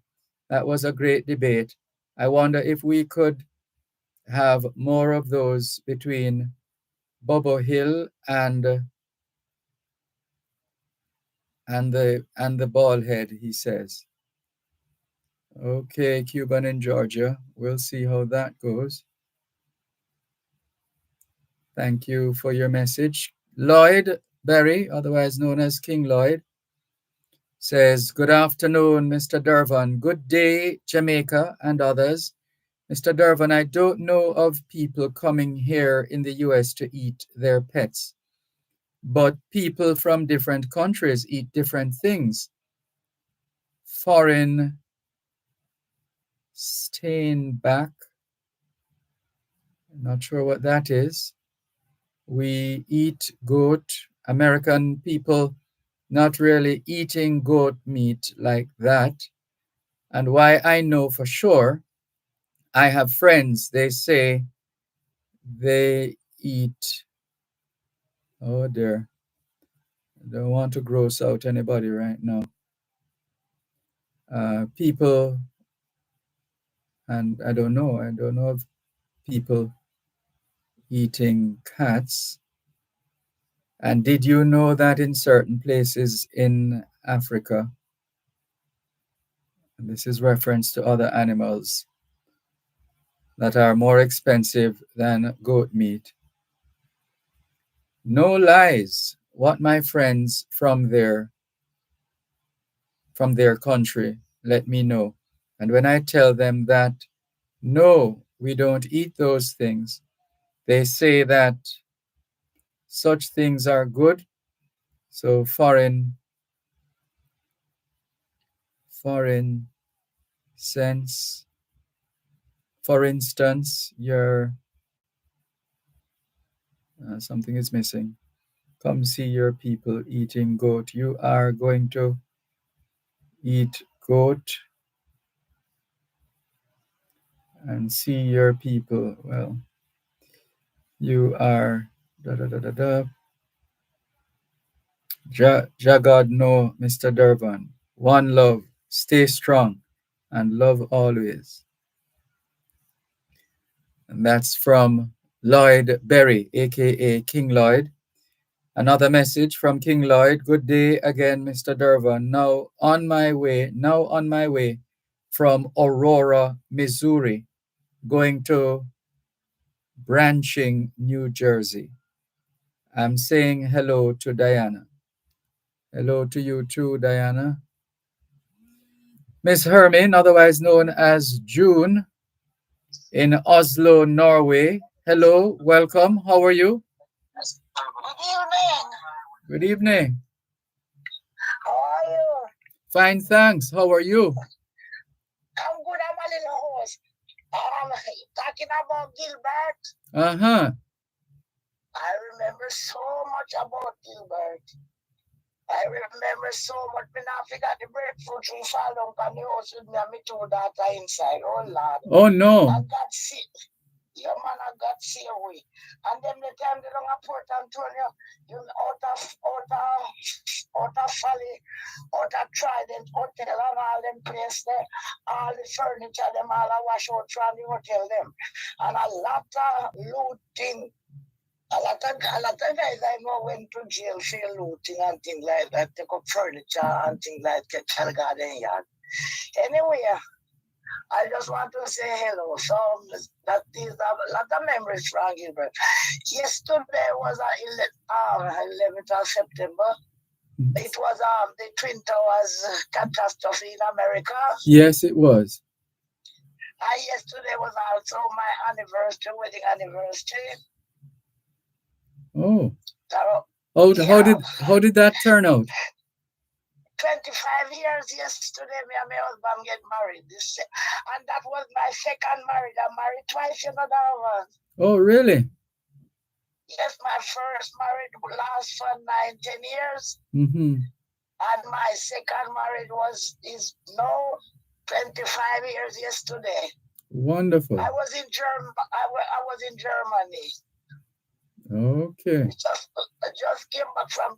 That was a great debate. I wonder if we could have more of those between Bobo Hill and the ball head, he says. Okay, Cuban in Georgia. We'll see how that goes. Thank you for your message. Lloyd, Berry, otherwise known as King Lloyd, says, "Good afternoon, Mr. Dervan. Good day, Jamaica and others. Mr. Dervan, I don't know of people coming here in the US to eat their pets, but people from different countries eat different things. Foreign stain back, not sure what that is. We eat goat. American people not really eating goat meat like that. And why I know for sure, I have friends, they say they eat, oh dear, I don't want to gross out anybody right now. People, and I don't know of people eating cats. And did you know that in certain places in Africa, and this is reference to other animals that are more expensive than goat meat? No lies, what my friends from their country let me know. And when I tell them that, no, we don't eat those things, they say that such things are good. So foreign sense, for instance, your something is missing. Come see your people eating goat. You are going to eat goat and see your people. Well, you are da da da da da. Jagad no, Mr. Dervan. One love. Stay strong and love always. And that's from Lloyd Berry, aka King Lloyd. Another message from King Lloyd. Good day again, Mr. Dervan. Now on my way from Aurora, Missouri, going to Branching, New Jersey. I'm saying hello to Diana. Hello to you too, Diana. Miss Hermin, otherwise known as June, in Oslo, Norway. Hello, welcome. How are you? Good evening. Good evening. How are you? Fine, thanks. How are you? I'm good. I'm a little hoarse. Talking about Gilbert, Uh-huh. I remember so much about Gilbert. I remember so much. Me now forgot the breadfruit tree fall down on the house with me and me two daughter inside. Oh, Lord. Oh, no. I got sick. Yeah, man, I got sick away. And then the time they don't Port Antonio, you out of Folly, out of Trident Hotel and all them place there, all the furniture, them all I wash out from the hotel them. And a lot of looting. A lot of guys I know went to jail for looting and things like that, take up furniture and things like that, catch garden yard. Anyway, I just want to say hello. So that is a lot of memories from Gilbert. Yesterday was 11th of September. It was the Twin Towers catastrophe in America. Yes, it was. And yesterday was also my anniversary, wedding anniversary. Oh. So, how did that turn out? 25 years yesterday, me and my husband get married. And that was my second marriage. I married twice, you know that one. Oh, really? Yes, my first marriage last for 10 years. Mm-hmm. And my second marriage is now 25 years yesterday. Wonderful. I was in Germany. Okay. I just came back from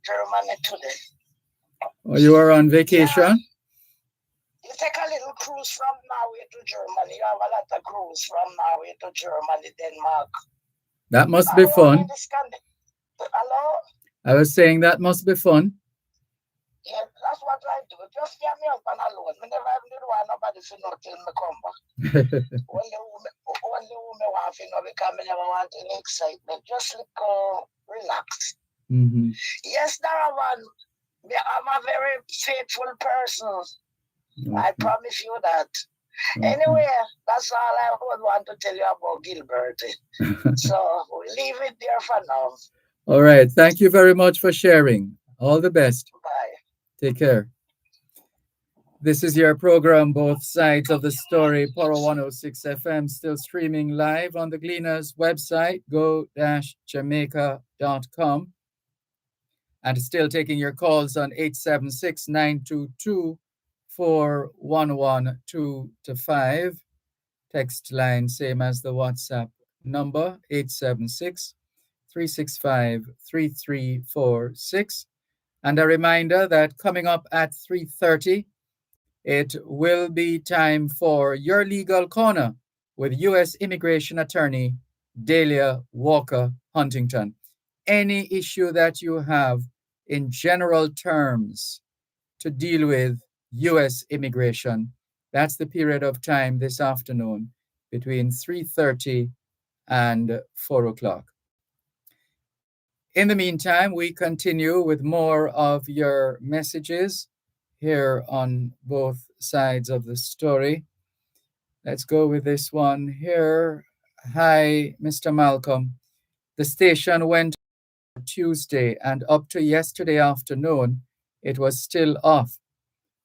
Germany today. Oh, you are on vacation? Yeah. You take a little cruise from Norway to Germany. You have a lot of cruise from Norway to Germany, Denmark. That must be fun. Hello? I was saying that must be fun. Yeah, that's what I do. Just get me up and alone. I never even want nobody to know till me come back. Only who me want to know because I never want any excitement. Just relax. Mm-hmm. Yes, Dervan, I'm a very faithful person. I Okay. promise you that. Okay. Anyway, that's all I would want to tell you about Gilbert. So we'll leave it there for now. All right. Thank you very much for sharing. All the best. Bye. Take care. This is your program, Both Sides of the Story, Poro 106 FM, still streaming live on the Gleaners website, go-jamaica.com, and still taking your calls on 876-922-4112 to 5. Text line, same as the WhatsApp number, 876-365-3346. And a reminder that coming up at 3:30, it will be time for your legal corner with U.S. immigration attorney Dahlia Walker Huntington. Any issue that you have in general terms to deal with U.S. immigration, that's the period of time this afternoon between 3:30 and 4 o'clock. In the meantime, we continue with more of your messages here on both sides of the story. Let's go with this one here. Hi, Mr. Malcolm. The station went Tuesday and up to yesterday afternoon, it was still off.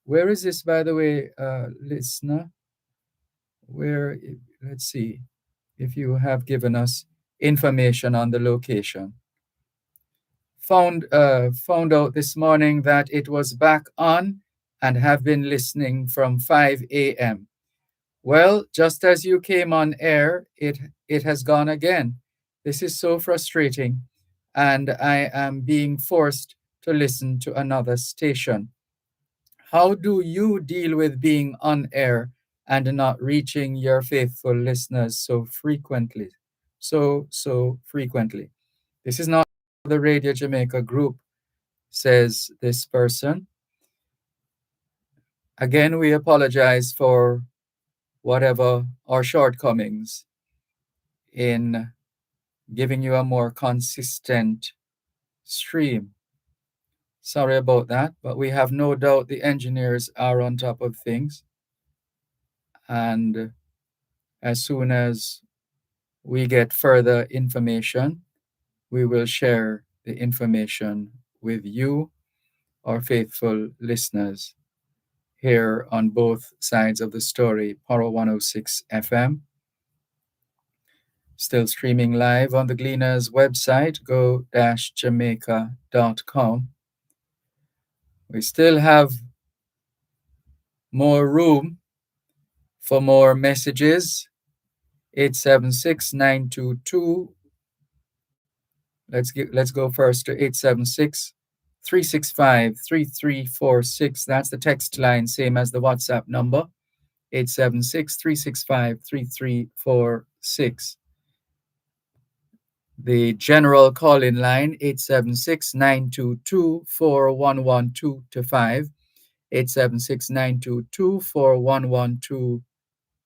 Where is this, by the way, listener? Where, let's see if you have given us information on the location. Found out this morning that it was back on and have been listening from 5 a.m. Well, just as you came on air, it has gone again. This is so frustrating, and I am being forced to listen to another station. How do you deal with being on air and not reaching your faithful listeners so frequently? So frequently. This is not the Radio Jamaica group, says this person. Again, we apologize for whatever our shortcomings in giving you a more consistent stream. Sorry about that, but we have no doubt the engineers are on top of things. And as soon as we get further information, we will share the information with you, our faithful listeners, here on both sides of the story, Poro 106 FM. Still streaming live on the Gleaners website, go-jamaica.com. We still have more room for more messages. 876-922. Let's go first to 876-365-3346. That's the text line, same as the WhatsApp number. 876-365-3346. The general call-in line, 876-922-4112 to 5. 876-922-4112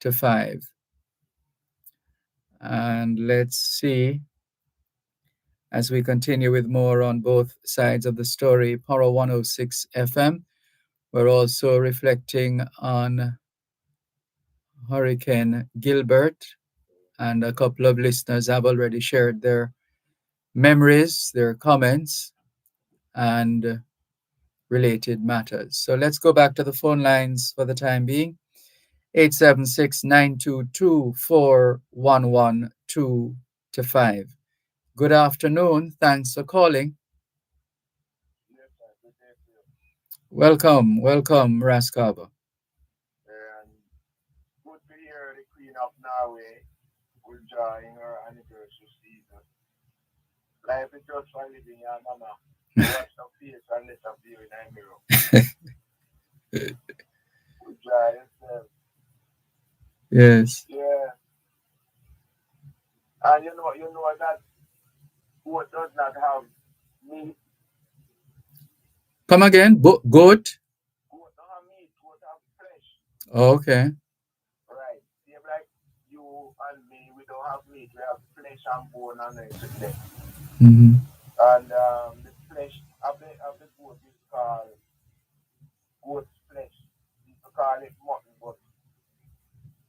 to 5. And let's see, as we continue with more on both sides of the story, Poro 106 FM, we're also reflecting on Hurricane Gilbert, and a couple of listeners have already shared their memories, their comments, and related matters. So let's go back to the phone lines for the time being. 876-922-4112 to 5. Good afternoon. Thanks for calling. Welcome, Raskaba. Good to hear the Queen of Norway enjoying her anniversary season. Life is just for living, your mama. Watch the face and let her view in the mirror. Enjoy yourself. Yes. Yeah. And you know that goat does not have meat. Come again? Goat? Goat don't have meat, goat have flesh. Okay. Right. Same like you and me, we don't have meat, we have flesh and bone and everything. Mm-hmm. And the flesh of the goat is called goat's flesh. People call it mutton, but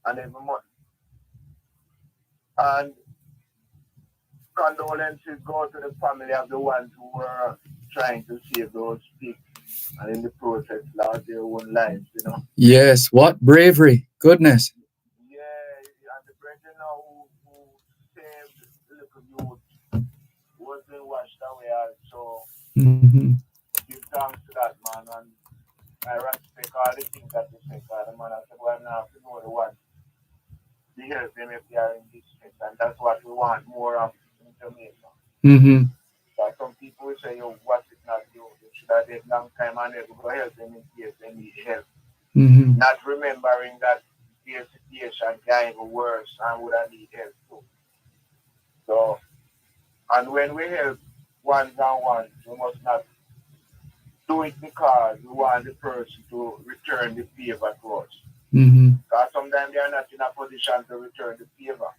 and every mutton. And condolences go to the family of the ones who were trying to save those pigs and in the process lost their own lives, you know. Yes, what bravery. Goodness. Yeah, and the brethren now who saved the little youth was being washed away also. Mhm. Give thanks to that man and I respect all the things that they say, because the man I said, well, now to know the one. We help them if they are in distress, and that's what we want more of in Jamaica. Mhm. But some people will say, yo, what's it not you? You should have did long time and never go help them in case they need help. Mhm. Not remembering that their situation can even worse and would have need help too. So, and when we help ones on ones, we must not do it because we want the person to return the favor to us. Mhm. Because sometimes they are not in a position to return the favor.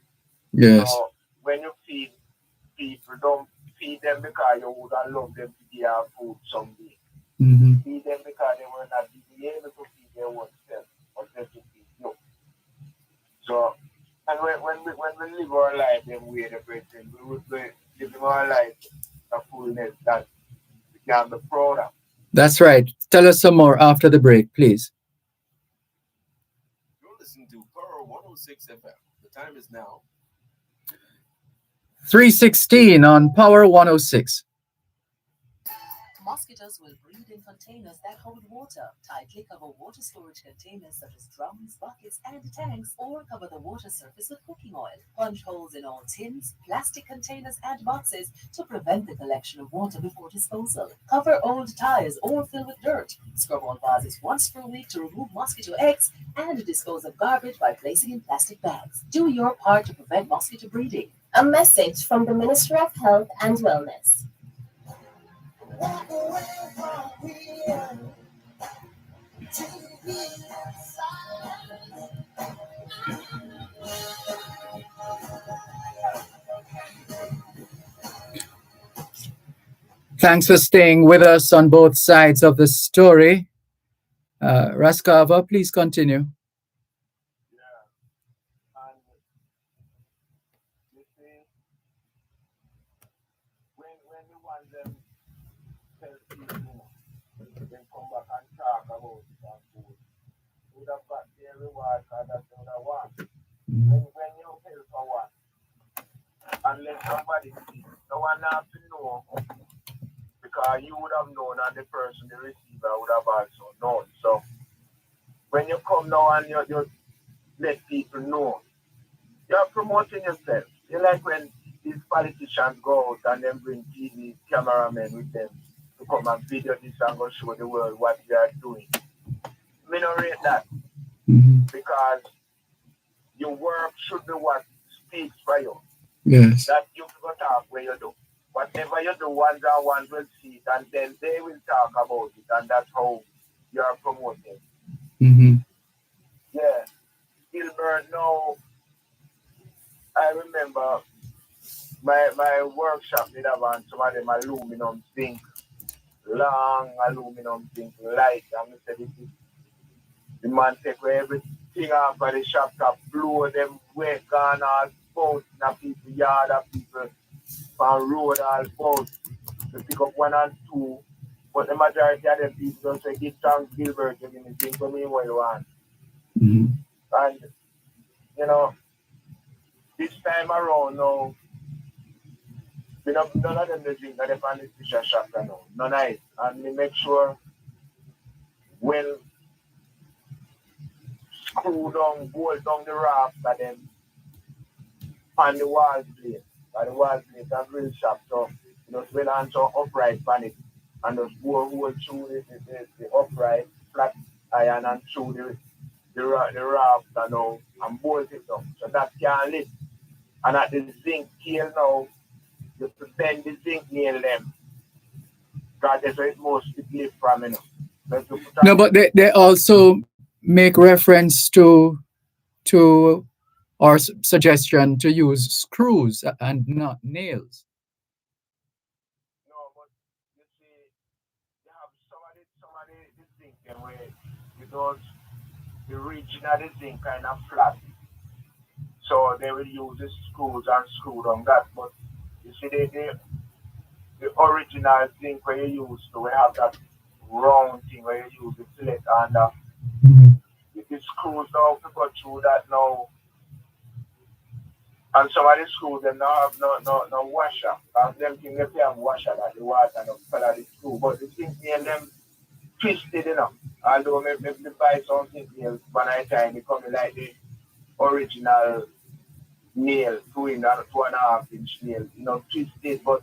Yes. So when you feed people, don't feed them because you would have loved them to give them food someday. Mhm. Feed them because they were not able to feed their own self, or just to feed you. So, and when we live our life in way the person, we would be living our life a fullness that we can be proud of. That's right. Tell us some more after the break, please. You're listening to Power 106 FM. The time is now 3:16 on Power 106. Mosquitoes will breed in containers that hold water. Tightly cover water storage containers such as drums, buckets, and tanks, or cover the water surface with cooking oil. Punch holes in all tins, plastic containers, and boxes to prevent the collection of water before disposal. Cover old tires or fill with dirt. Scrub all vases once per week to remove mosquito eggs and dispose of garbage by placing in plastic bags. Do your part to prevent mosquito breeding. A message from the Ministry of Health and Wellness. Walk away from here to be silent. Thanks for staying with us on both sides of the story. Raskava, please continue. Yeah. And you see, when you want them tell people, then come back and talk about it and food, you would have got their reward because that's what I want. When you help for one, and let somebody see, no one have to know because you would have known and the person, the receiver, would have also known. So when you come now and you let people know, you're promoting yourself. You like when these politicians go out and then bring TV cameramen with them to come and video this and go show the world what they are doing. Me not rate that because your work should be what speaks for you. Yes. That you can talk where you do. Whatever you do, ones and ones will see it and then they will talk about it and that's how you are promoting. Mm-hmm. Yeah. Gilbert, now I remember my workshop did have on some of them aluminum zinc, long aluminum zinc light. And I said, this is the man take away everything off of the shop top, blow them wet, gone all both in a people yard of people on road all both. They pick up one and two. But the majority of them people don't say, give thanks Gilbert, you give me zinc, come in what you want. Mm-hmm. And, you know, this time around now, none of them they drink at the family fisher shop now. None of it. And we make sure when screw down, bolt down the raft of them on the wall plate. And the wall plate and grill shop. So just went on so upright on it. And just bore hole through the upright flat iron and through the raft and bolt it up. So that can lift. And at the zinc tail now, you bend the zinc nail them. Because that's where it most it lift from, you know. No, but they also make reference to our suggestion to use screws and not nails. No, but you see, the region of the zinc kind of flat. So they will use the screws and screw on that. But you see, the original zinc where you use to we have that round thing where you use the fillet and the screws now to go through that now. And some of the screws them now have no washer. And them things they have washer that the water and the fell of the screw. But the zinc nail them twisted enough. Although maybe buy something nails one at a time it come like the original nail, 2.5 inch nail, twisted, but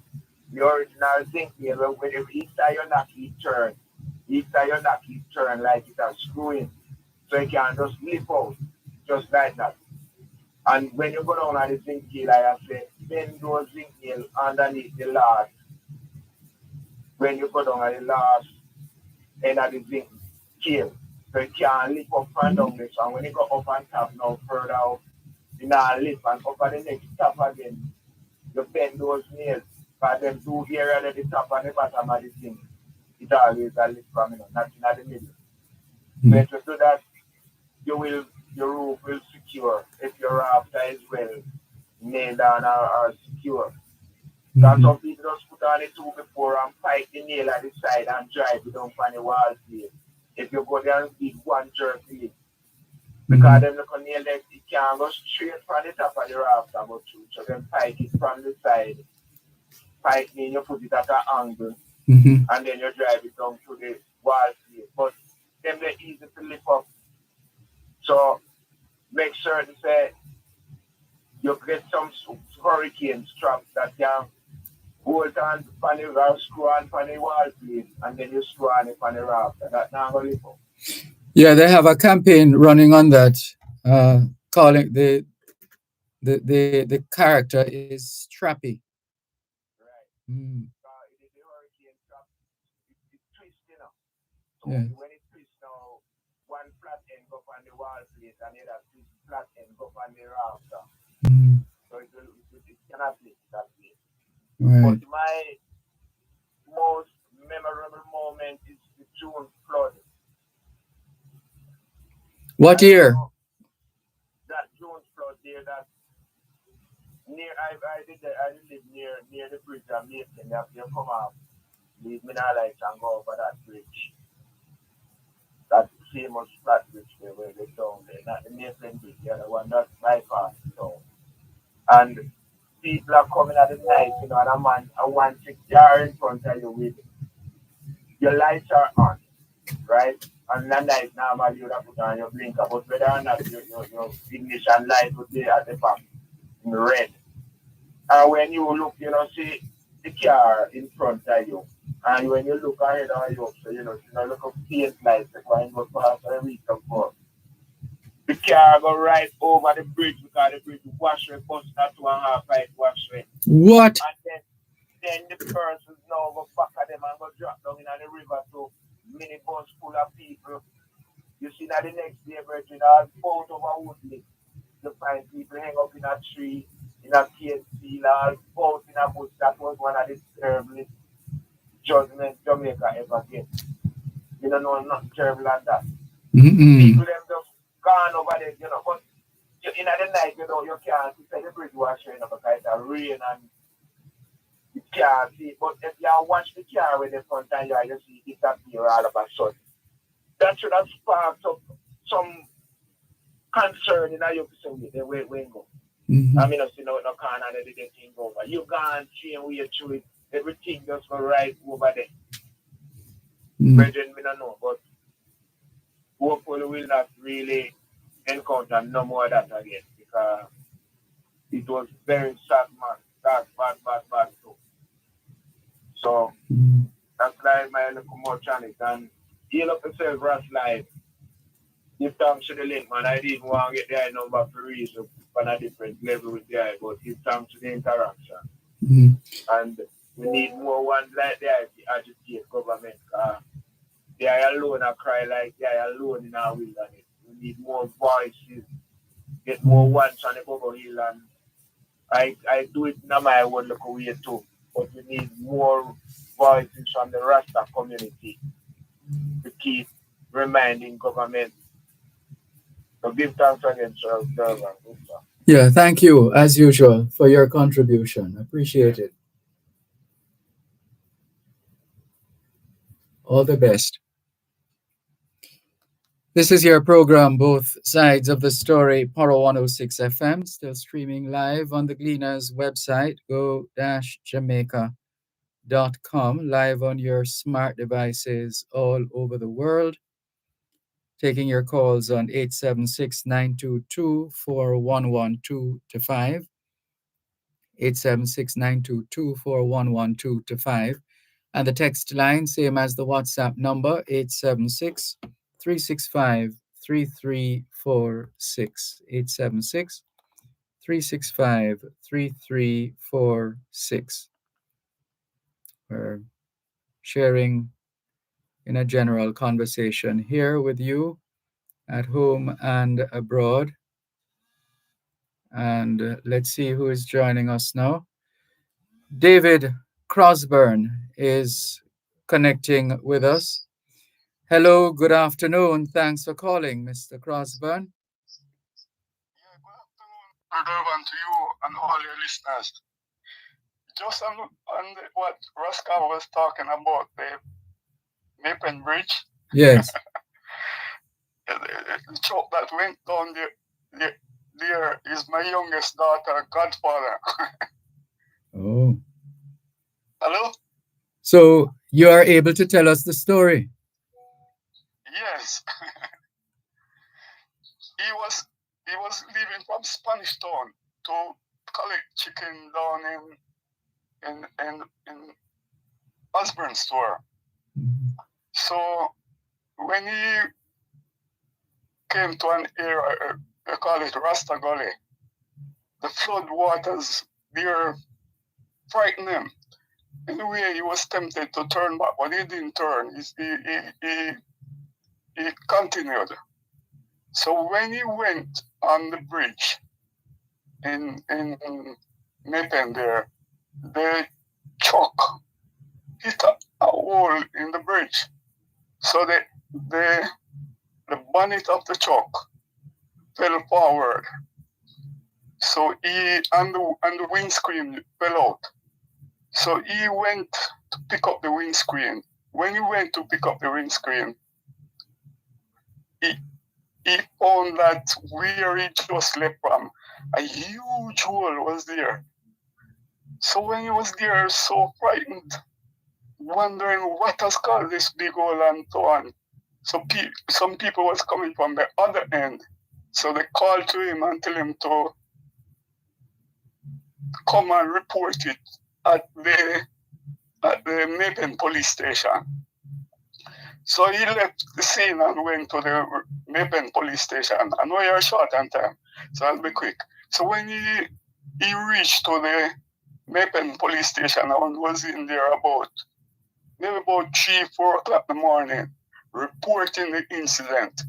the original zinc nail, when each time you knock it turn, like it's a screwing, so you can just lift out, just like that. And when you go down on the zinc nail, like I say, bend those zinc nail underneath the last, when you go down on the last end of the zinc scale, so you can lift up and down this, and when you go up and top now further up, you now lift and up at the next top again. You bend those nails, but them two areas at the top and the bottom of the thing, it always a lift from not in the middle. So if you do that, your roof will secure if your rafter is well nailed down or secure. Because some people just put on the two before and pipe the nail at the side and drive it down on the wall here. If you go there and give one jerk to it. Because them look on nail that it can't go straight from the top of the rafter, but so then pipe it from the side. Pipe in, you put it at an angle, and then you drive it down to the wall here. But them they're easy to lift up. So make sure to say you get some hurricane straps that can hold on on the screw on the wall plate, and then you screw on it on the rafter. That's not going to lift up. Yeah, they have a campaign running on that, calling the character is Trappy. Right. Mm. The hurricane strap, it twists, So Yeah. when it twists now, one flat end go on the wall plate and the other flat end go on the rafter. So it cannot lift that way. Right. But my most memorable moment is the June flood. What year? That June flood there, that near I live near the bridge of Mason. You come up, leave me now lights and go over that bridge. That famous flat bridge there where they down there, not the Mason bridge, the other one that's bypass town. And people are coming at the night, and a man, a 160 in front of you with your lights are on, right? And that night normally you would have put on your blinker, but whether or not your ignition light would be at the back in red. And when you look, see the car in front of you. And when you look ahead of you, so look up paint lights going go past a week before. The car go right over the bridge because the bridge wash away, bust that 2.5 pipe wash away. What? And then the persons now go back at them and go drop down in the river to minibus full of people. You see that the next day, Virgin, all boat over Woodley. You find people hang up in a tree, in a case seal, all boat in a bush. That was one of the terrible judgments Jamaica ever get. You don't know nothing terrible like that. People them just gone over there, but in the night, you can't see the bridge was showing up because it's a rain and you can't see. But if you watch the car with the front and you see it appear all of a sudden. That should have sparked up some concern in your person with the way we go. I mean, see no corner that they thing over. You can't change where through it. Everything just go right over there. Brethren, we don't know, but hopefully we'll not really encounter no more of that again because it was very sad, man. Bad too. So that's like my little more challenge and heal up yourself, Russ Live. Give thanks to the link, man. I didn't want to get the number for reason on a different level with the eye, but give thanks to the interaction. And we need more ones like that to agitate government. They are alone and cry like they are alone in our wilderness. We need more voices, get more ones on the Bobo Hill, and I do it in my own local way too. But we need more voices from the Rasta community to keep reminding government to give thanks again to Dervan. Yeah, thank you, as usual, for your contribution. Appreciate it. All the best. This is your program, Both Sides of the Story, Poro 106 FM, still streaming live on the Gleaners website, go-jamaica.com, live on your smart devices all over the world. Taking your calls on 876-922-4112-5, 876-922-4112-5. And the text line, same as the WhatsApp number, 876-365-3346. 876-365-3346. We're sharing in a general conversation here with you at home and abroad. And let's see who is joining us now. David Crosburn is connecting with us. Hello, good afternoon. Thanks for calling, Mr. Crosburn. Yeah, good afternoon, Dervan, to you and all your listeners. Just on what Rascal was talking about, the Maple Bridge. Yes. The truck that went down there is my youngest daughter, godfather. Oh. Hello? So you are able to tell us the story? Yes. he was leaving from Spanish Town to collect chicken down in Osborne store. Mm-hmm. So when he came to an area, they call it Rasta Gully, the flood waters there frightened him. Anyway, he was tempted to turn back, but he didn't turn. He continued. So when he went on the bridge in Mapen there, the truck hit a hole in the bridge. So the bonnet of the truck fell forward. So and the windscreen fell out. So he went to pick up the windscreen. When he went to pick up the windscreen, he found that where he just left from, a huge hole was there. So when he was there, so frightened, wondering what has caused this big hole and so on. So some people was coming from the other end. So they called to him and tell him to come and report it at the Mapen police station. So he left the scene and went to the Mapen police station. I know you're short on time, so I'll be quick. So when he reached to the Mapen police station and was in there maybe about 3, 4 o'clock in the morning, reporting the incident,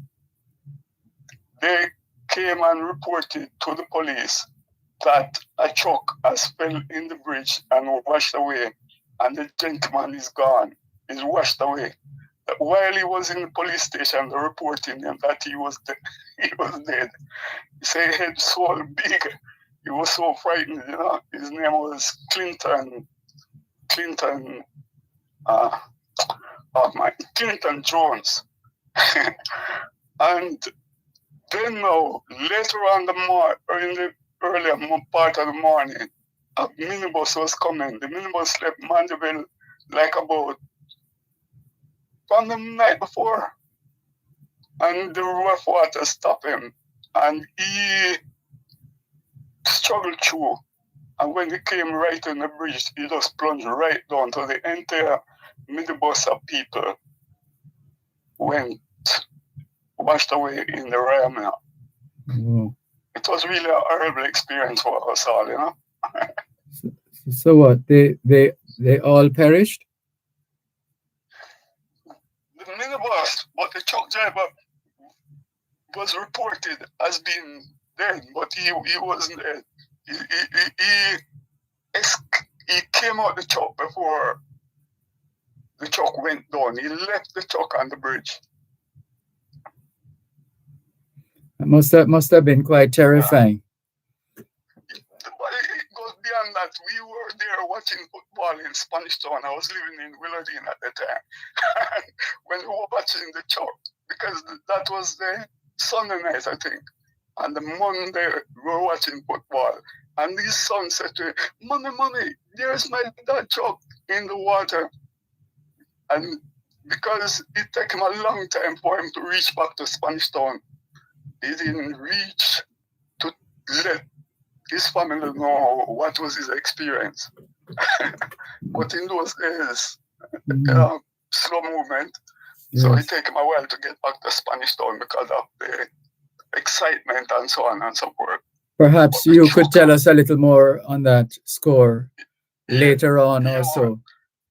they came and reported to the police that a truck has fell in the bridge and washed away, and the gentleman is gone, is washed away. While he was in the police station, they reporting him that he was dead. He said his head so big, he was so frightened, you know. His name was Clinton Jones. And then now, later on in the earlier part of the morning, a minibus was coming. The minibus left Mandeville like about from the night before. And the rough water stopped him. And he struggled through. And when he came right on the bridge, he just plunged right down to the entire minibus of people went washed away in the Rama. Oh. It was really a horrible experience for us all, you know. So what? They all perished? The minibus, but the truck driver was reported as being dead, but he wasn't dead. He came out the truck before the truck went down. He left the truck on the bridge. Must have been quite terrifying. But it goes beyond that. We were there watching football in Spanish Town. I was living in Willardine at the time. When we were watching the church, because that was the Sunday night, I think. And the Monday, we were watching football. And his son said to me, Mommy, there's my dad chuck in the water. And because it took him a long time for him to reach back to Spanish Town, he didn't reach to let his family know what was his experience. But in those days, slow movement, so it took him a while to get back to Spanish Town because of the excitement and so on and so forth. Perhaps you could tell us a little more on that score later on also.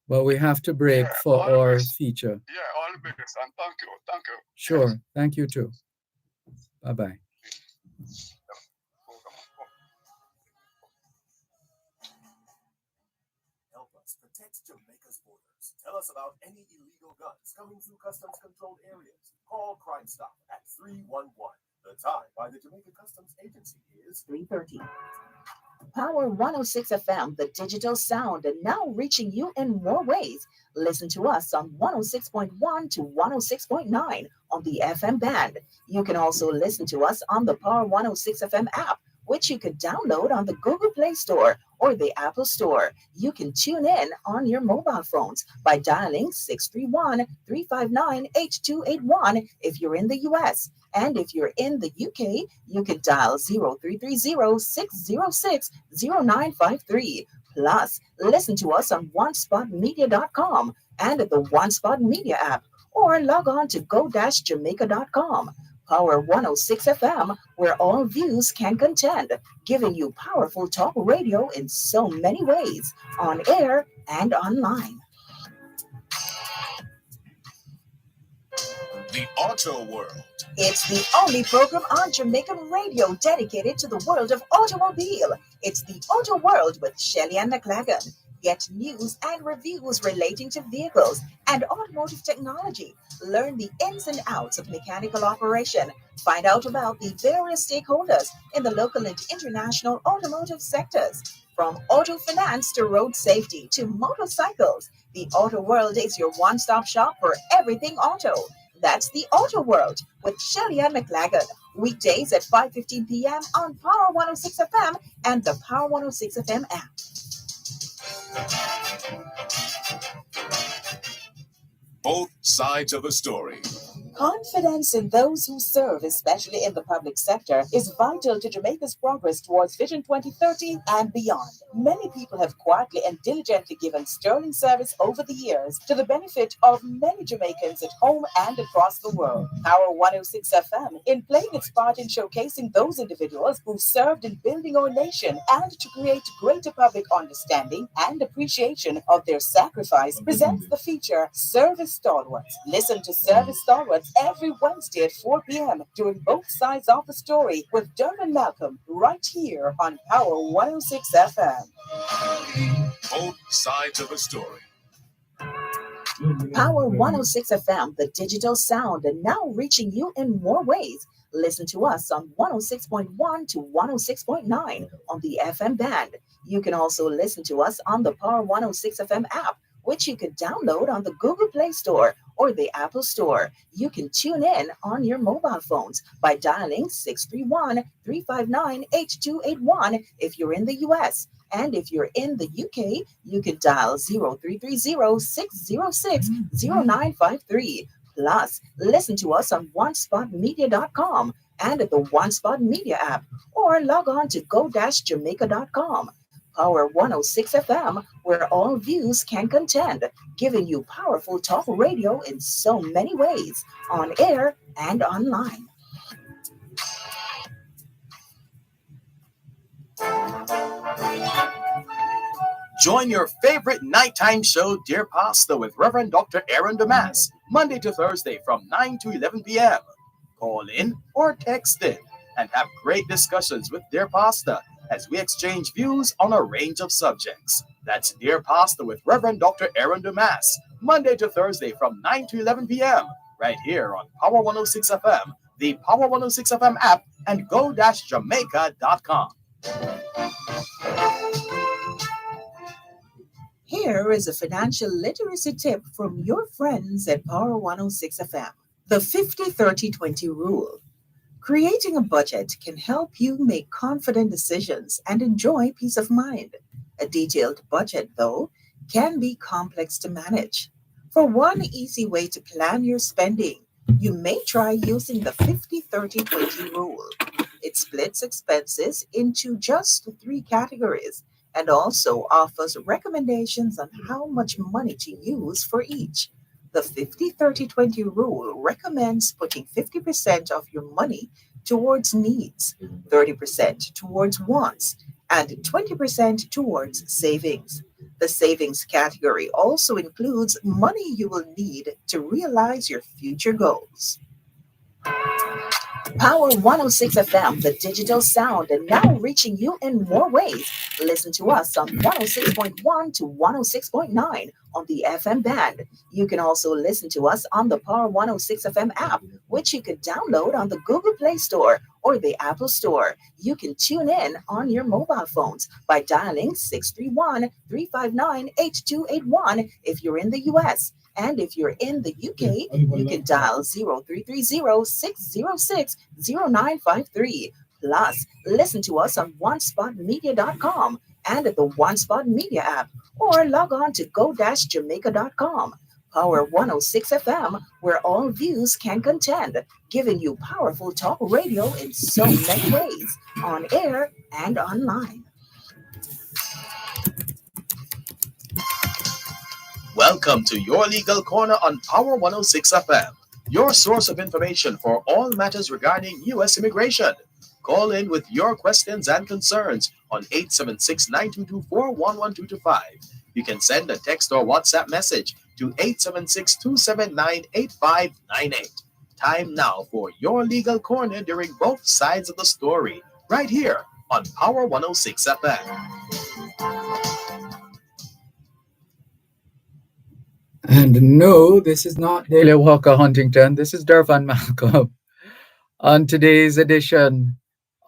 But we have to break for our feature. Yeah, all the best, and thank you. Thank you. Sure. Thank you too. Bye-bye. Help us protect Jamaica's borders. Tell us about any illegal guns coming through customs controlled areas. Call Crime Stop at 311. The time by the Jamaica Customs Agency is 3:30. Power 106 FM, the digital sound, and now reaching you in more ways. Listen to us on 106.1 to 106.9 on the FM band. You can also listen to us on the Power 106 FM app, which you could download on the Google Play Store or the Apple Store. You can tune in on your mobile phones by dialing 631-359-8281 if you're in the US. And if you're in the UK, you can dial 0330-606-0953. Plus, listen to us on onespotmedia.com and the One Spot Media app, or log on to go-jamaica.com. Power 106 FM, where all views can contend, giving you powerful talk radio in so many ways, on air and online. The Auto World. It's the only program on Jamaican radio dedicated to the world of automobile. It's the Auto World with Shelly and McLagan. Get news and reviews relating to vehicles and automotive technology. Learn the ins and outs of mechanical operation. Find out about the various stakeholders in the local and international automotive sectors. From auto finance to road safety to motorcycles, the Auto World is your one-stop shop for everything auto. That's the Auto World with Shelly and McLagan. Weekdays at 5:15 p.m. on Power 106 FM and the Power 106 FM app. Both sides of the story. Confidence in those who serve, especially in the public sector, is vital to Jamaica's progress towards Vision 2030 and beyond. Many people have quietly and diligently given sterling service over the years to the benefit of many Jamaicans at home and across the world. Power 106 FM, in playing its part in showcasing those individuals who served in building our nation and to create greater public understanding and appreciation of their sacrifice, presents the feature Service Stalwarts. Listen to Service Stalwarts every Wednesday at 4 p.m. during Both Sides of the Story with Dervan Malcolm right here on Power 106 FM. Both sides of the story. Power 106 FM, the digital sound, and now reaching you in more ways. Listen to us on 106.1 to 106.9 on the FM band. You can also listen to us on the Power 106 FM app, which you can download on the Google Play Store or the Apple Store. You can tune in on your mobile phones by dialing 631-359-8281 if you're in the US. And if you're in the UK, you can dial 0330-606-0953. Plus, listen to us on onespotmedia.com and the One Spot Media app, or log on to go-jamaica.com. Power 106 FM, where all views can contend, giving you powerful talk radio in so many ways, on air and online. Join your favorite nighttime show, Dear Pastor, with Reverend Dr. Aaron Damas, Monday to Thursday from 9 to 11 p.m. Call in or text in and have great discussions with Dear Pastor as we exchange views on a range of subjects. That's Dear Pastor with Reverend Dr. Aaron Damas, Monday to Thursday from 9 to 11 p.m. right here on Power 106 FM, the Power 106 FM app, and go-jamaica.com. Here is a financial literacy tip from your friends at Power 106 FM. The 50-30-20 rule. Creating a budget can help you make confident decisions and enjoy peace of mind. A detailed budget, though, can be complex to manage. For one easy way to plan your spending, you may try using the 50-30-20 rule. It splits expenses into just 3 categories and also offers recommendations on how much money to use for each. The 50-30-20 rule recommends putting 50% of your money towards needs, 30% towards wants, and 20% towards savings. The savings category also includes money you will need to realize your future goals. Power 106 FM, the digital sound, and now reaching you in more ways. Listen to us on 106.1 to 106.9 on the FM band. You can also listen to us on the Power 106 FM app, which you can download on the Google Play Store or the Apple Store. You can tune in on your mobile phones by dialing 631-359-8281 if you're in the US. And if you're in the UK, you can dial 0330-606-0953. Plus, listen to us on onespotmedia.com and at the One Spot Media app, or log on to go-jamaica.com. Power 106 FM, where all views can contend, giving you powerful talk radio in so many ways, on air and online. Welcome to Your Legal Corner on Power 106 FM, your source of information for all matters regarding U.S. immigration. Call in with your questions and concerns on 876-922-41125. You can send a text or WhatsApp message to 876-279-8598. Time now for Your Legal Corner during both sides of the story, right here on Power 106 FM. And no, this is not Daily Walker Huntington. This is Dervan Malcolm on today's edition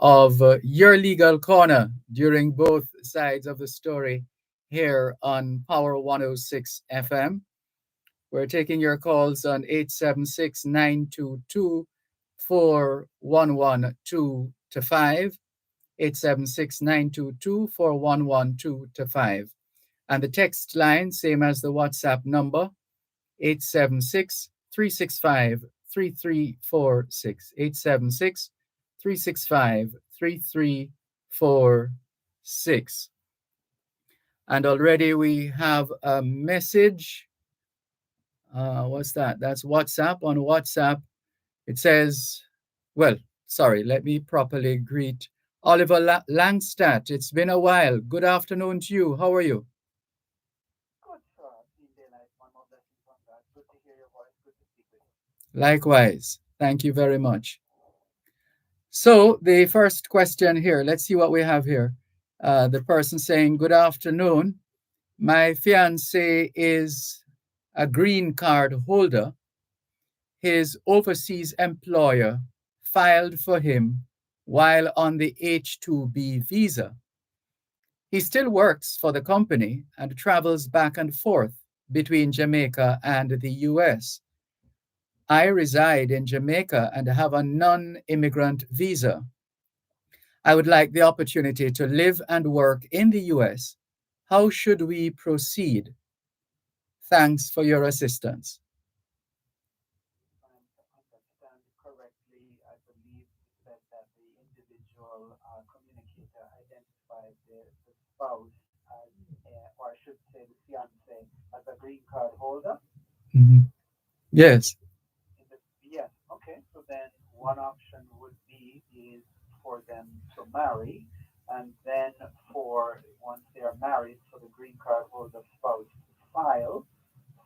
of Your Legal Corner during both sides of the story here on Power 106 FM. We're taking your calls on 876-922-4112-5, 876-922-4112-5. And the text line, same as the WhatsApp number, 876-365-3346, 876-365-3346. And already we have a message. What's that? That's WhatsApp. On WhatsApp, it says, well, sorry, let me properly greet Oliver Langstadt. It's been a while. Good afternoon to you. How are you? Likewise. Thank you very much. So the first question here, let's see what we have here. The person saying, good afternoon. My fiance is a green card holder. His overseas employer filed for him while on the H-2B visa. He still works for the company and travels back and forth between Jamaica and the US. I reside in Jamaica and have a non-immigrant visa. I would like the opportunity to live and work in the US. How should we proceed? Thanks for your assistance. I believe that the individual communicator identified the spouse as, or I should say the fiance, as a green card holder. Mm-hmm. Yes. Yes. Okay. So then one option would be is for them to marry, and then for once they are married, for the green card holder spouse to file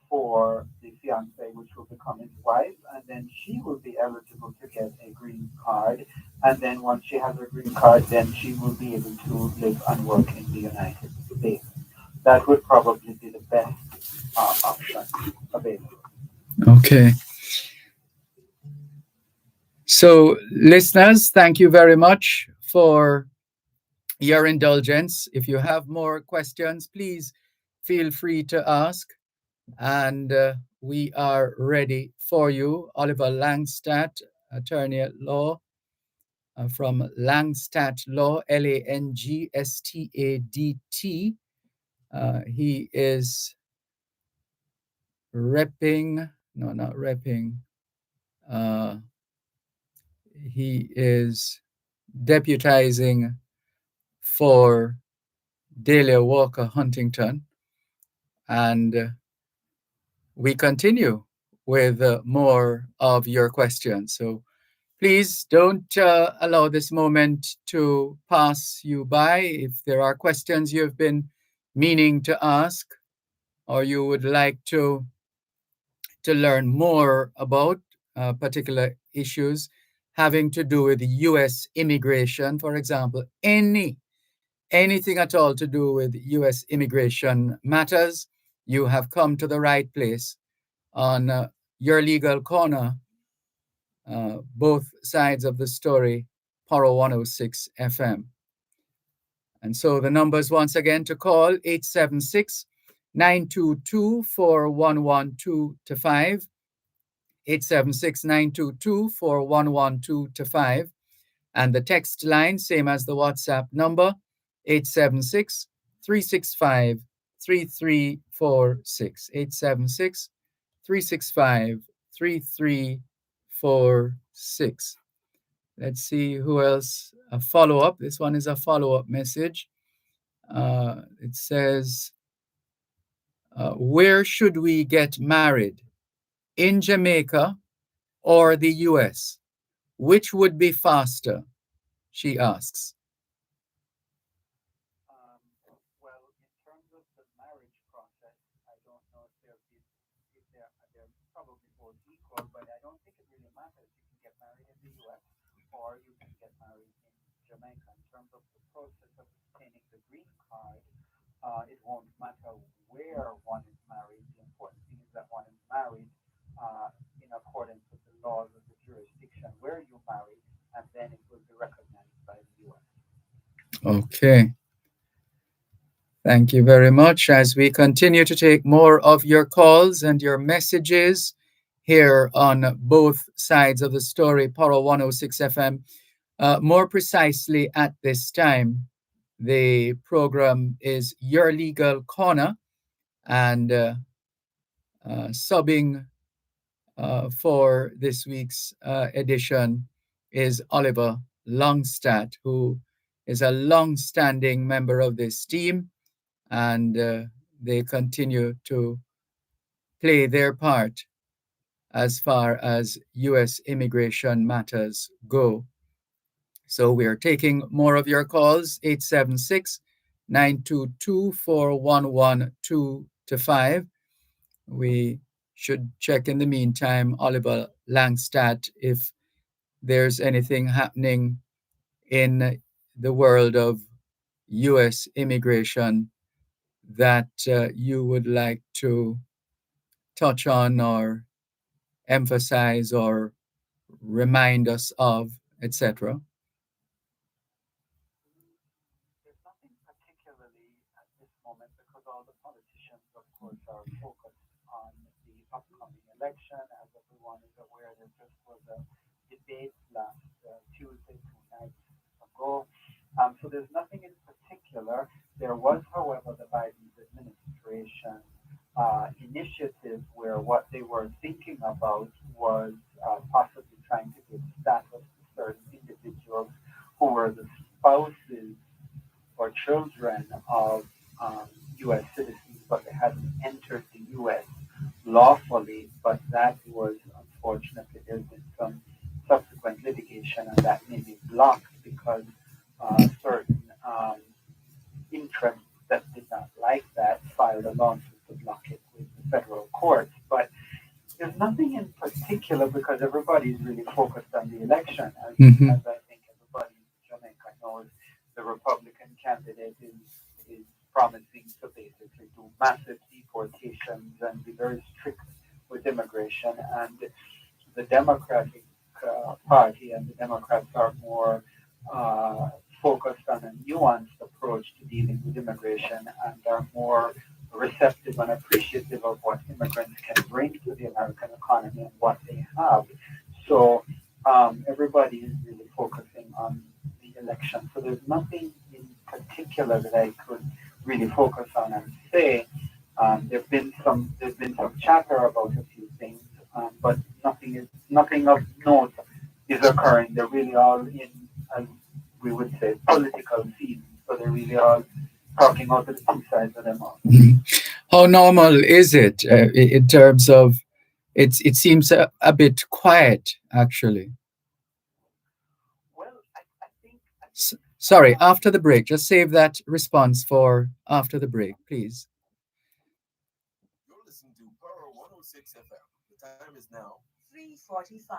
for the fiance, which will become his wife, and then she will be eligible to get a green card. And then once she has her green card, then she will be able to live and work in the United States. That would probably be the best option available. Okay. So, listeners, thank you very much for your indulgence. If you have more questions, please feel free to ask. And we are ready for you. Oliver Langstadt, attorney at law from Langstadt Law, Langstadt. He is repping, no, not repping. Uh, he is deputizing for Delia Walker Huntington. And we continue with more of your questions. So please don't allow this moment to pass you by. If there are questions you've been meaning to ask or you would like to learn more about particular issues having to do with U.S. immigration, for example, anything at all to do with U.S. immigration matters, you have come to the right place on Your Legal Corner, both sides of the story, Paro 106 FM. And so the numbers once again to call 876-922-4112-5, 876-922-4112-5. And the text line, same as the WhatsApp number, 876-365-3346, 876-365-3346. Let's see who else. A follow-up. This one is a follow-up message. It says, where should we get married? In Jamaica or the US? Which would be faster? She asks. Well, in terms of the marriage process, I don't know if they're probably both equal, but I don't think it really matters. You can get married in the U.S. or you can get married in Jamaica. In terms of the process of obtaining the green card, it won't matter where one is married. The important thing is that one is married in accordance with the laws of the jurisdiction where you marry, and then it will be recognized by the U.S. Okay. Thank you very much. As we continue to take more of your calls and your messages here on both sides of the story, Paro 106 FM, more precisely at this time, the program is Your Legal Corner, and subbing for this week's edition is Oliver Langstadt, who is a long-standing member of this team, and they continue to play their part as far as U.S. immigration matters go. So we are taking more of your calls, 876-922-4112-5. We should check in the meantime, Oliver Langstadt, if there's anything happening in the world of U.S. immigration that you would like to touch on or emphasize or remind us of, etc. There's nothing particularly at this moment because all the politicians, of course, are focused on the upcoming election. As everyone is aware, there just was a debate last Tuesday, 2 nights ago. So there's nothing in particular. There was, however, the Biden administration initiative where what they were thinking about was possibly trying to give status to certain individuals who were the spouses or children of U.S. citizens, but they hadn't entered the U.S. lawfully. But that was, unfortunately, there's been some subsequent litigation, and that may be blocked because certain interests that did not like that filed a lawsuit to block it with the federal courts. But there's nothing in particular because everybody's really focused on the election. As I think everybody in Jamaica knows, the Republican candidate is promising to basically do massive deportations and be very strict with immigration. And the Democratic Party and the Democrats are more focused on a nuanced approach to dealing with immigration and are more receptive and appreciative of what immigrants can bring to the American economy and what they have. So everybody is really focusing on the election. So there's nothing in particular that I could really focus on and say. There's been some chatter about a few things, but nothing of note is occurring. They're really all in, as we would say, political season. So they're really all talking out of the two sides of their mouth. How normal is it in terms of it seems a bit quiet, actually. Well, I think Sorry, after the break. Just save that response for after the break, please. You're listening to Power 106 FM. The time is now 3:45.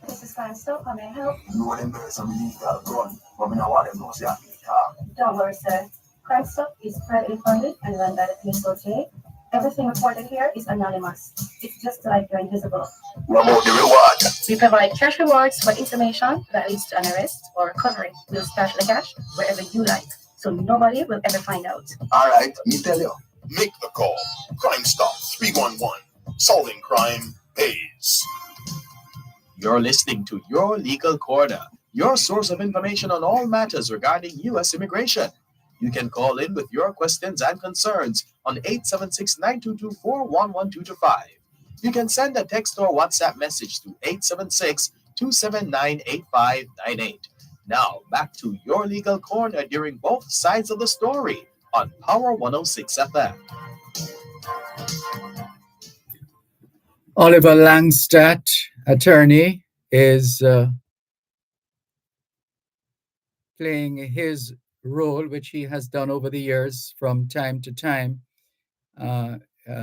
This is Fine Stop. How may I help? You want them birds some illegal gun, but me not want them no say I can talk. Don't worry, sir. Crime Stop is privately funded and run by the police today. Everything reported here is anonymous. It's just like you're invisible. What about the reward? We provide cash rewards for information that leads to an arrest or recovery. We'll stash the cash wherever you like, so nobody will ever find out. Alright, me tell you. Make the call. Crime Stop 311. Solving crime pays. You're listening to Your Legal Corner, your source of information on all matters regarding U.S. immigration. You can call in with your questions and concerns on 876-922-41125. You can send a text or WhatsApp message to 876-279-8598. Now, back to Your Legal Corner during both sides of the story on Power 106 FM. Oliver Langstadt, attorney, is playing his role, which he has done over the years from time to time,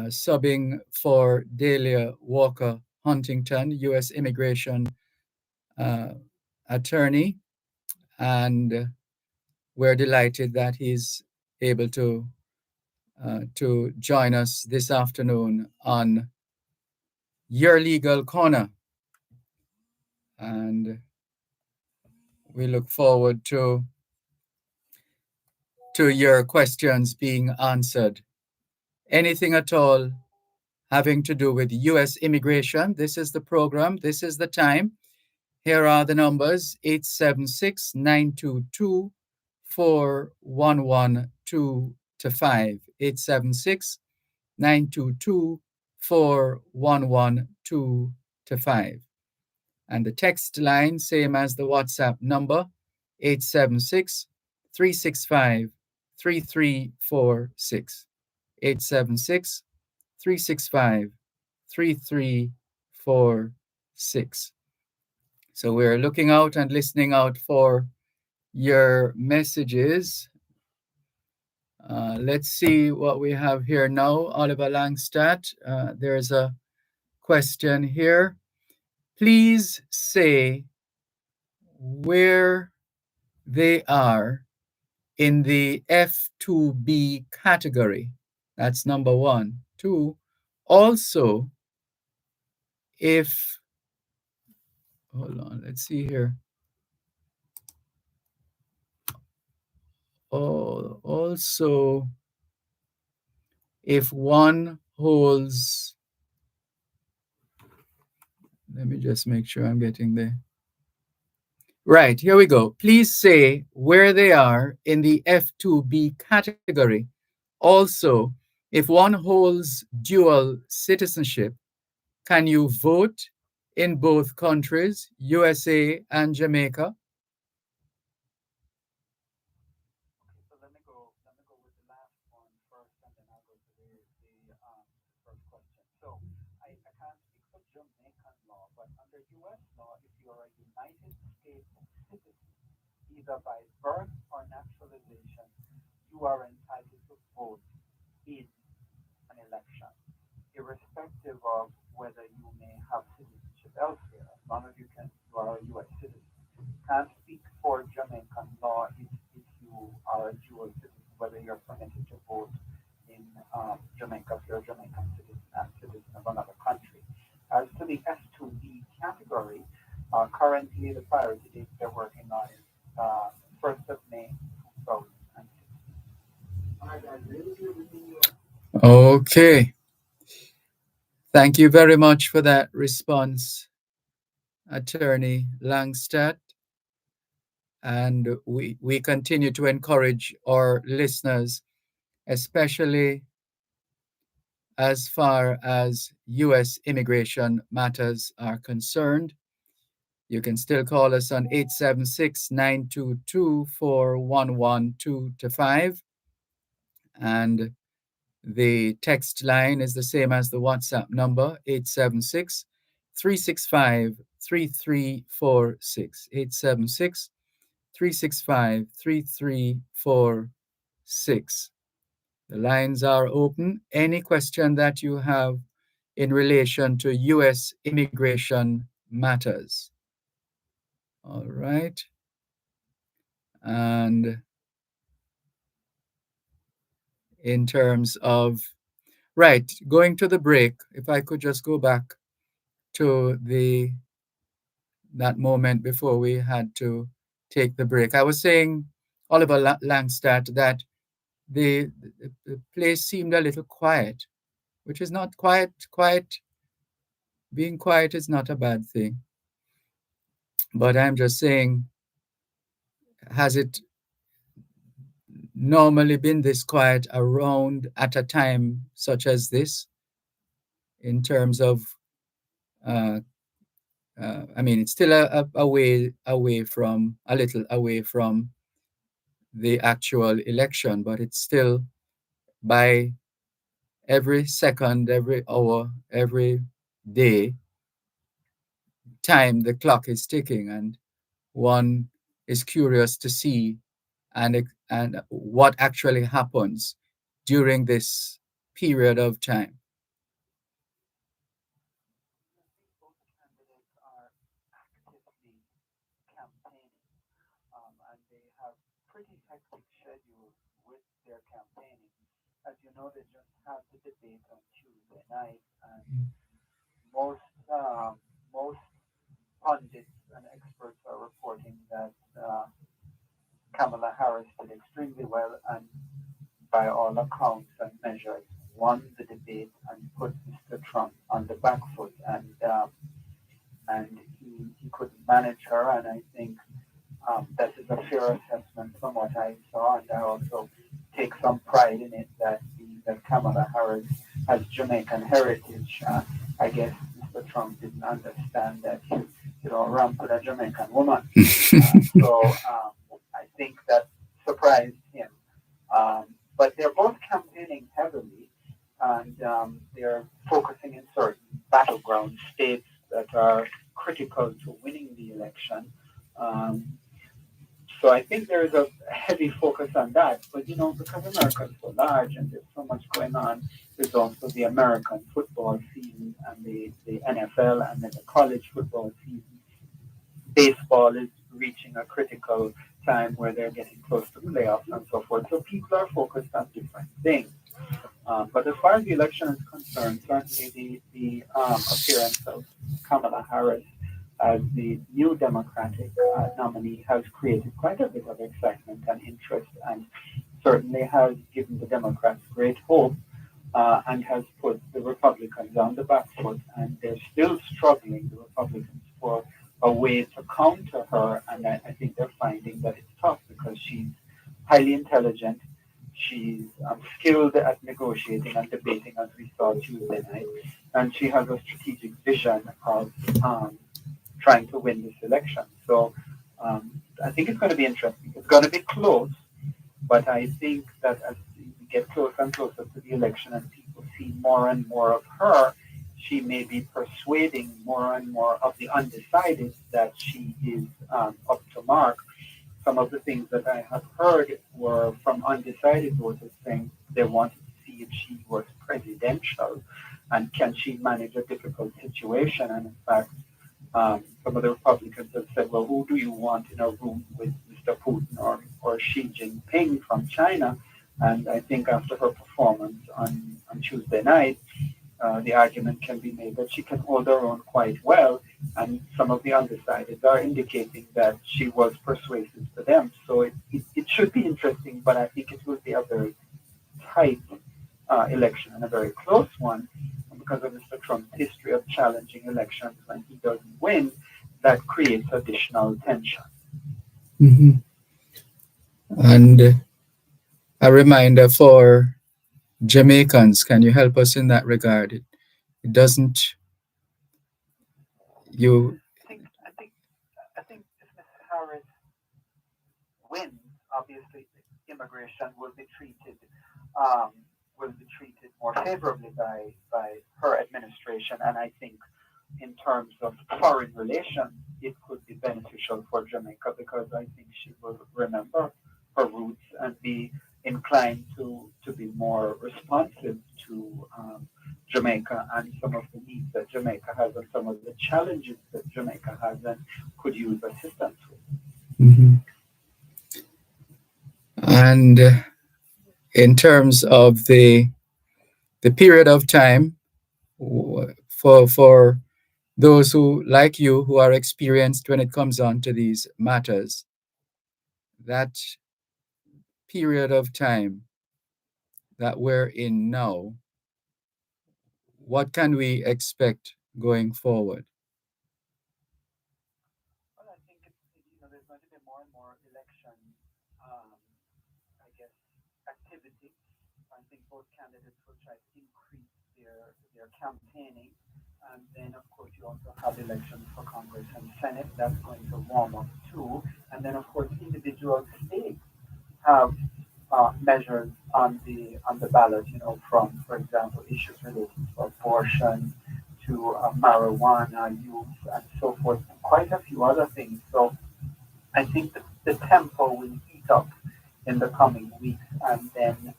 subbing for Delia Walker Huntington, U.S. immigration attorney. And we're delighted that he's able to join us this afternoon on Your Legal Corner. And we look forward to your questions being answered. Anything at all having to do with U.S. immigration, this is the program, this is the time. Here are the numbers: 876-922-4112-5, 876-922-4112-5. And the text line, same as the WhatsApp number, 876-365-3346. 876-365-3346. So we're looking out and listening out for your messages. Let's see what we have here now. Oliver Langstadt, there's a question here. Please say where they are in the F2B category. That's number one. Two, also, if, hold on, let's see here. Oh, also, if one holds, let me just make sure I'm getting there. Right, here we go. Please say where they are in the F2B category. Also, if one holds dual citizenship, can you vote in both countries, USA and Jamaica? Okay, so let me go with the last one first, and then I'll go to the first question. So I can't speak for Jamaican law, but under U.S. law, if you're a United States citizen, either by birth or naturalization, you are entitled to vote in an election, irrespective of whether you may have citizenship elsewhere, as long as you are a U.S. citizen. Can't speak for Jamaican law if you are a dual citizen, whether you're permitted to vote in Jamaica if you're a Jamaican citizen and citizen of another country. As to the S2B category, currently the priority date they're working on is 1st of May 2006. Okay. Thank you very much for that response, Attorney Langstadt. And we continue to encourage our listeners, especially as far as U.S. immigration matters are concerned. You can still call us on 876-922-4112-5. And the text line is the same as the WhatsApp number, 876-365-3346. 876-365-3346. The lines are open. Any question that you have in relation to U.S. immigration matters. All right. And in terms of, right, going to the break, if I could just go back to that moment before we had to take the break. I was saying, Oliver Langstadt, that the place seemed a little quiet, which is not quiet. Being quiet is not a bad thing. But I'm just saying, has it normally been this quiet around at a time such as this, in terms of, I mean, it's still a little away from the actual election, but it's still, by every second, every hour, every day, time, the clock is ticking, and one is curious to see and what actually happens during this period of time. Both candidates are actively campaigning, and they have pretty hectic schedules with their campaigning. As you know, they just had the debate on Tuesday night, and most pundits and experts are reporting that Kamala Harris did extremely well and, by all accounts and measures, won the debate and put Mr. Trump on the back foot, and he couldn't manage her. And I think that is a fair assessment from what I saw, and I also take some pride in it that Kamala Harris has Jamaican heritage. I guess Mr. Trump didn't understand that you don't run with a Jamaican woman. So I think that surprised him. But they're both campaigning heavily, and they're focusing in certain battleground states that are critical to winning the election. So I think there is a heavy focus on that. But, because America is so large and there's so much going on, there's also the American football season and the NFL and then the college football season. Baseball is reaching a critical time where they're getting close to playoffs and so forth. So people are focused on different things. But as far as the election is concerned, certainly the appearance of Kamala Harris as the new Democratic nominee has created quite a bit of excitement and interest, and certainly has given the Democrats great hope, and has put the Republicans on the back foot, and they're still struggling, the Republicans, for a way to counter her. And I think they're finding that it's tough because she's highly intelligent. She's skilled at negotiating and debating, as we saw Tuesday night, and she has a strategic vision of trying to win this election. So I think it's going to be interesting. It's going to be close, but I think that as we get closer and closer to the election and people see more and more of her, she may be persuading more and more of the undecided that she is up to mark. Some of the things that I have heard were from undecided voters saying they wanted to see if she was presidential and can she manage a difficult situation. And in fact, some of the Republicans have said, well, who do you want in a room with Mr. Putin or Xi Jinping from China? And I think after her performance on Tuesday night, the argument can be made that she can hold her own quite well and some of the undecideds are indicating that she was persuasive to them. So it should be interesting, but I think it will be a very tight election and a very close one because of Mr. Trump's history of challenging elections when he doesn't win. That creates additional tension. Mhm. And a reminder for Jamaicans, can you help us in that regard? It doesn't you I think if Mrs. Harris wins, obviously immigration um, will be treated more favorably by her administration, and I think in terms of foreign relations, it could be beneficial for Jamaica because I think she will remember her roots and be inclined to be more responsive to Jamaica and some of the needs that Jamaica has and some of the challenges that Jamaica has and could use assistance with. Mhm. And in terms of the period of time for those who like you who are experienced when it comes on to these matters, that period of time that we're in now, what can we expect going forward? Well, I think there's going to be more and more election, um, I guess, activity. I think both candidates will try to increase their campaigning, and then of course you also have elections for Congress and Senate. That's going to warm up too, and then of course individual states have measures on the ballot. From for example issues relating to abortion to marijuana use and so forth, and quite a few other things. So I think the tempo will heat up in the coming weeks, and then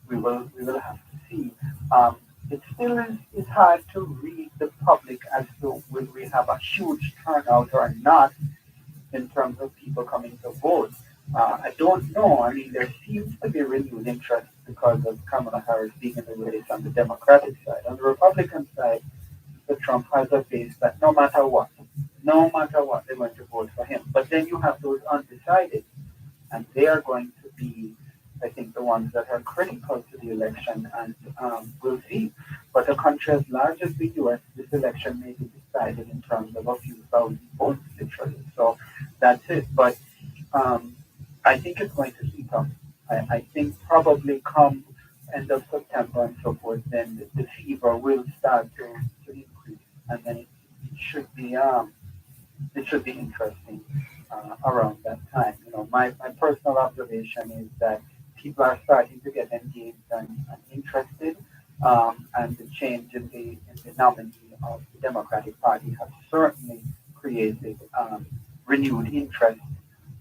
we will have to see. It still is hard to read the public as to will we have a huge turnout or not in terms of people coming to vote. I don't know. I mean, there seems to be renewed interest because of Kamala Harris being in the race on the Democratic side. On the Republican side, Mr. Trump has a base that no matter what, they're going to vote for him. But then you have those undecided, and they are going to be, I think, the ones that are critical to the election, and we'll see. But a country as large as the U.S., this election may be decided in terms of a few thousand votes, literally. So that's it. But um, I think it's going to heat up. I think probably come end of September and so forth, then the fever will start to increase, and then it should be interesting around that time. My personal observation is that people are starting to get engaged and interested, and the change in the nominee of the Democratic Party has certainly created renewed interest.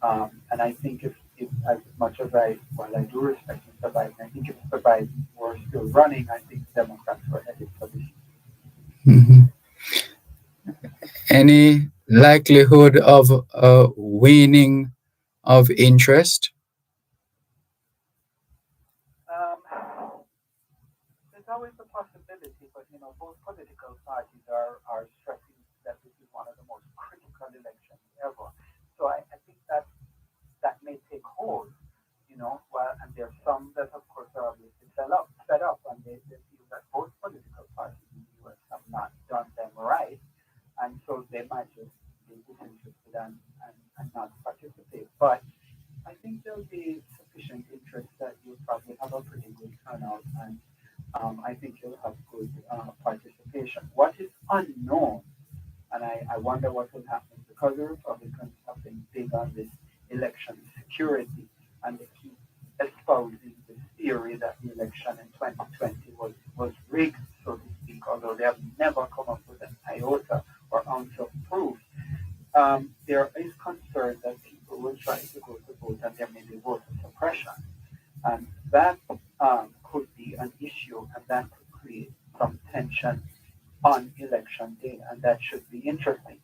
And I think if as much as while I do respect Mr. Biden, I think if Mr. Biden were still running, I think Democrats were headed for this. Mhm. Any likelihood of waning of interest? There's always a possibility, but both political parties are stressing that this is one of the most critical elections ever. So I think that may take hold, and there's some that of course are obviously fed up, and they feel that both political parties in the US have not done them right, and so they might just be disinterested and not participate. But I think there'll be sufficient interest that you'll probably have a pretty good turnout, and I think you'll have good participation. What is unknown, and I wonder what will happen because the Republicans have been big on this election security, and they keep espousing this theory that the election in 2020 was rigged, so to speak, although they have never come up with an iota or ounce of proof. There is concern that people will try to go to vote and there may be voter suppression. And that could be an issue, and that could create some tension on election day, and that should be interesting.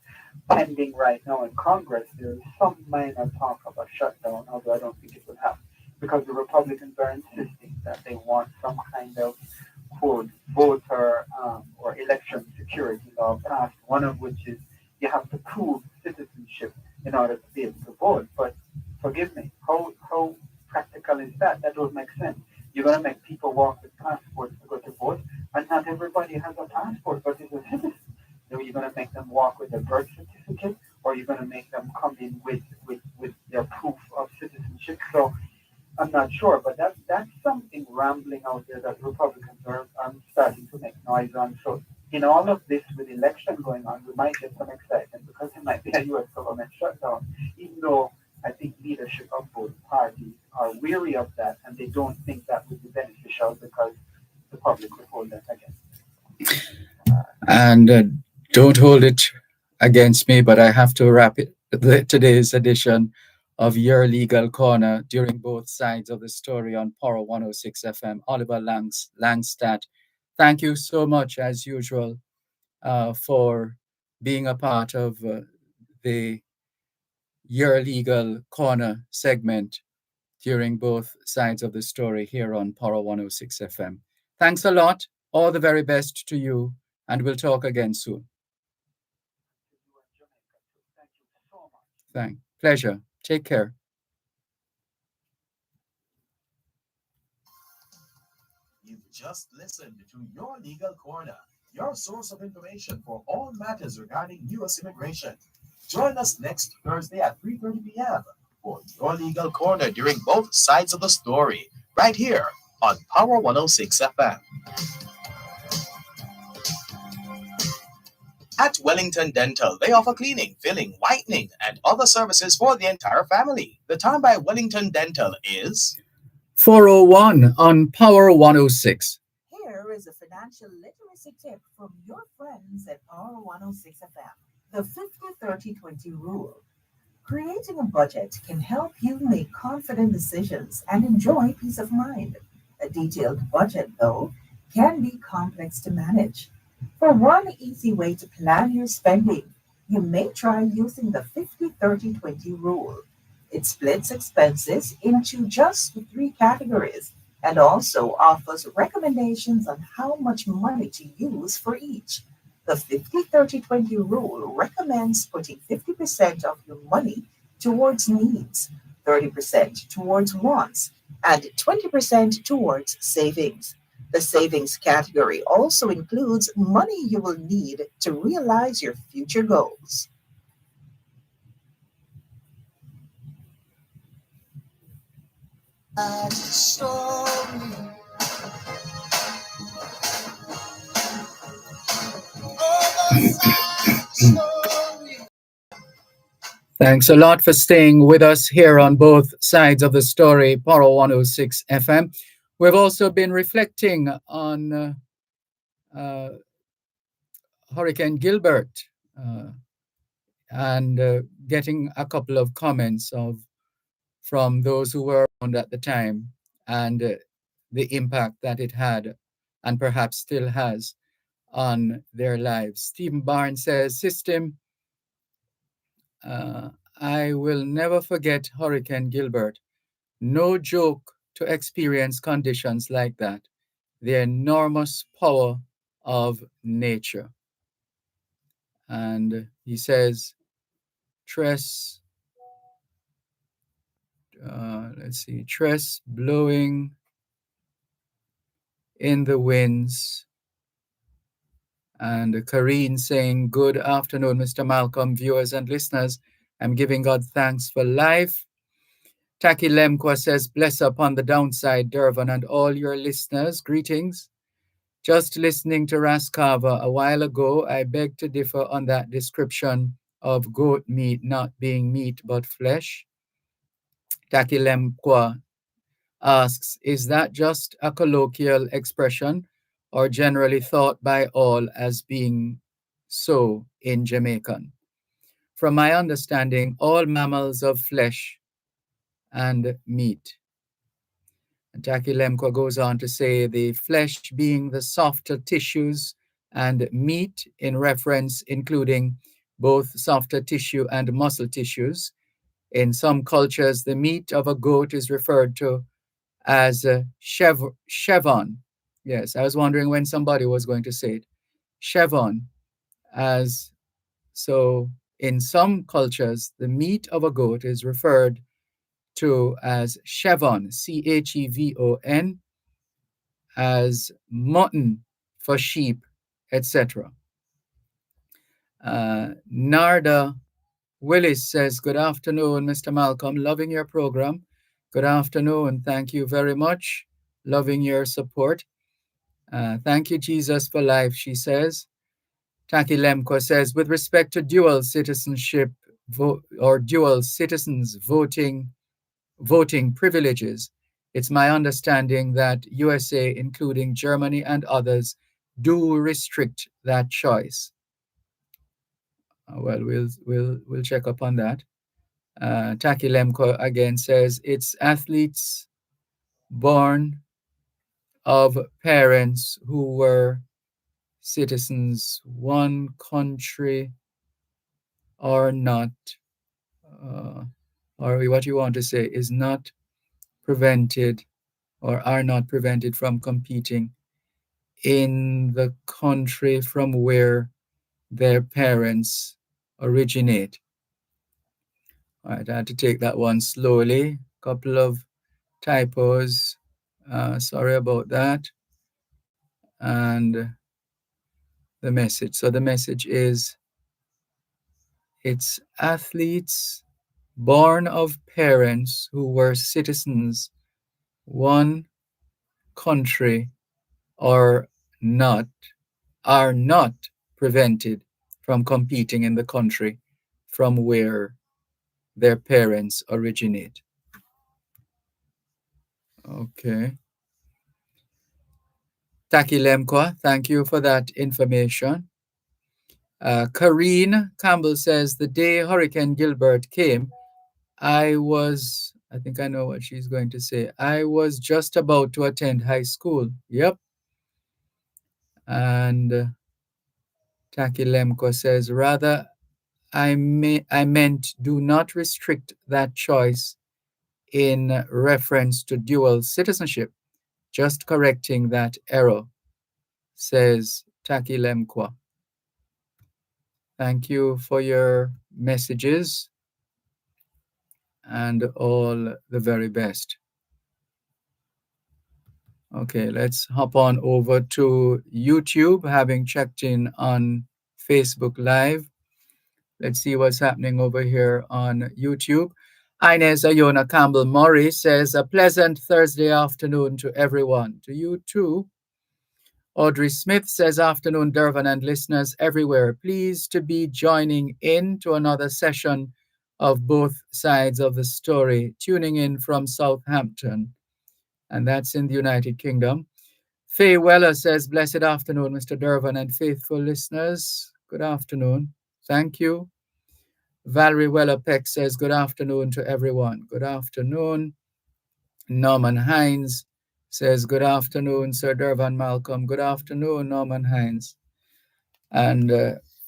Pending right now in Congress, there is some minor talk of a shutdown, although I don't think it will happen, because the Republicans are insisting that they want some kind of quote voter or election security law passed, one of which is you have to prove citizenship in order to be able to vote. But forgive me, how practical is that? That don't make sense. You're going to make people walk with passports to go to vote, and not everybody has a passport but is a citizen. So you're going to make them walk with a birth certificate, or you're going to make them come in with their proof of citizenship. So I'm not sure, but that's something rambling out there that Republicans are starting to make noise on. So in all of this, with election going on, we might get some excitement because it might be a U.S. government shutdown, even though I think leadership of both parties are weary of that, and they don't think that would be beneficial because the public would hold that against. And don't hold it against me, but I have to wrap today's edition of Your Legal Corner during both sides of the story on Power 106 FM. Oliver Langstadt, thank you so much, as usual, for being a part of the Your Legal Corner segment during both sides of the story here on Power 106 FM. Thanks a lot. All the very best to you, and we'll talk again soon. Pleasure. Take care. You've just listened to Your Legal Corner, your source of information for all matters regarding U.S. immigration. Join us next Thursday at 3:30 p.m. for Your Legal Corner during both sides of the story, right here on Power 106 FM. At Wellington Dental, they offer cleaning, filling, whitening, and other services for the entire family. The time by Wellington Dental is 4:01 on Power 106. Here is a financial literacy tip from your friends at Power 106 FM. The 50-30-20 rule. Creating a budget can help you make confident decisions and enjoy peace of mind. A detailed budget, though, can be complex to manage. For one easy way to plan your spending, you may try using the 50-30-20 rule. It splits expenses into just three categories and also offers recommendations on how much money to use for each. The 50-30-20 rule recommends putting 50% of your money towards needs, 30% towards wants, and 20% towards savings. The savings category also includes money you will need to realize your future goals. Thanks a lot for staying with us here on both sides of the story, Power 106 FM. We've also been reflecting on Hurricane Gilbert and getting a couple of comments from those who were around at the time and the impact that it had and perhaps still has on their lives. Stephen Barnes says, System, I will never forget Hurricane Gilbert. No joke to experience conditions like that. The enormous power of nature. And he says, tress blowing in the winds. And Kareen saying, good afternoon, Mr. Malcolm, viewers and listeners. I'm giving God thanks for life. Taki Lemkwa says, bless upon the downside, Dervan, and all your listeners. Greetings. Just listening to Raskava a while ago, I beg to differ on that description of goat meat not being meat but flesh. Taki Lemkwa asks, is that just a colloquial expression or generally thought by all as being so in Jamaican? From my understanding, all mammals of flesh and meat. And Jackie Lemko goes on to say the flesh being the softer tissues and meat in reference including both softer tissue and muscle tissues. In some cultures, the meat of a goat is referred to as chevon. Yes, I was wondering when somebody was going to say it. Chevon as So in some cultures, the meat of a goat is referred to as chevon, Chevon, as mutton for sheep, etc. Narda Willis says, good afternoon, Mr. Malcolm. Loving your program. Good afternoon. Thank you very much. Loving your support. Thank you, Jesus, for life, she says. Taki Lemko says, with respect to dual citizenship or dual citizens voting privileges, it's my understanding that USA, including Germany and others, do restrict that choice. Well, we'll check up on that. Taki Lemko again says, it's athletes born of parents who were citizens, one country or not, or what you want to say is not prevented or are not prevented from competing in the country from where their parents originate. All right, I had to take that one slowly. Couple of typos. Sorry about that. And the message. So the message is, it's athletes born of parents who were citizens, one country or not, are not prevented from competing in the country from where their parents originate. Okay. Taki Lemko, thank you for that information. Karine Campbell says, the day Hurricane Gilbert came, I think I know what she's going to say. I was just about to attend high school. Yep. And Taki Lemko says, rather, I meant do not restrict that choice in reference to dual citizenship. Just correcting that error, says Taki Lemko. Thank you for your messages and all the very best. Okay, let's hop on over to YouTube, having checked in on Facebook Live. Let's see what's happening over here on YouTube. Inez Ayona Campbell Murray says, a pleasant Thursday afternoon to everyone. To you too. Audrey Smith says, afternoon, Dervan and listeners everywhere. Pleased to be joining in to another session of both sides of the story, tuning in from Southampton, and that's in the United Kingdom. Faye Weller says, blessed afternoon, Mr. Dervan and faithful listeners. Good afternoon. Thank you. Valerie Weller Peck says, good afternoon to everyone. Good afternoon. Norman Hines says, good afternoon, Sir Dervan Malcolm. Good afternoon, Norman Hines. And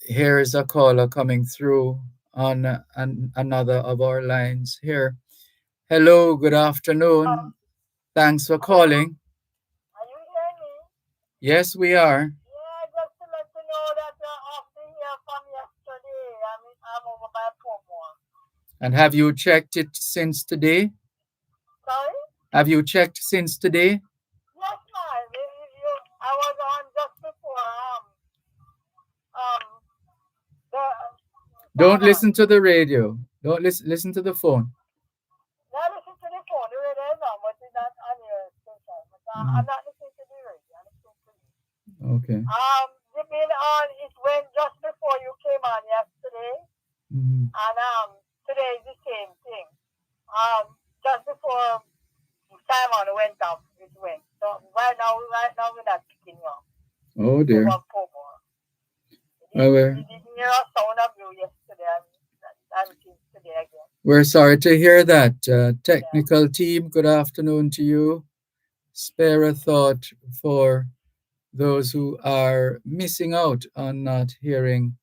here's a caller coming through on another of our lines here. Hello, good afternoon. Thanks for calling. Are you hearing me? Yes, we are. Yeah, just to let you know that after here from yesterday, I'm over by Pomor. And have you checked it since today? Sorry? Have you checked since today? Yes, ma'am. I was on just before Don't listen to the radio. Don't listen to the phone. Now listen to the phone. The radio is on, but it's not on your station. I'm not listening to the radio. I'm listening to you. Okay. You've been on. It went just before you came on yesterday, and today is the same thing. Just before Simon went up, it went. So right now we're not picking you up. Oh dear. You didn't hear a sound of you yesterday and today again. We're sorry to hear that. Technical team, good afternoon to you. Spare a thought for those who are missing out on not hearing,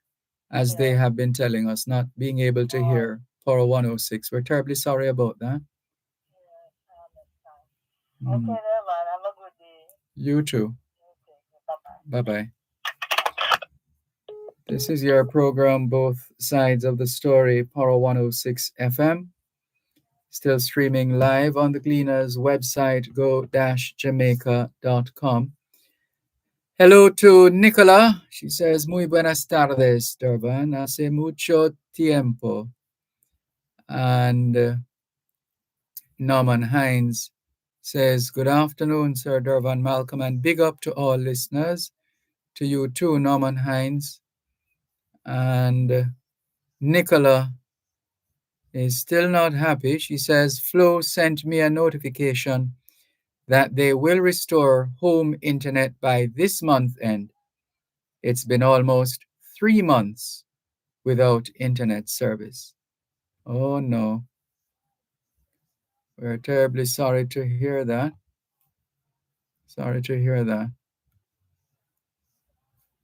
as they have been telling us, not being able to hear Power 106. We're terribly sorry about that. Okay, then, man. Have a good day. You too. Okay, bye-bye. Bye-bye. This is your program, Both Sides of the Story, Power 106 FM. Still streaming live on the Gleaners website, go-jamaica.com. Hello to Nicola. She says, muy buenas tardes, Dervan. Hace mucho tiempo. And Norman Hines says, good afternoon, Sir Dervan, Malcolm, and big up to all listeners. To you too, Norman Hines. And Nicola is still not happy. She says, Flo sent me a notification that they will restore home internet by this month end. It's been almost 3 months without internet service. Oh no. We're terribly sorry to hear that. Sorry to hear that.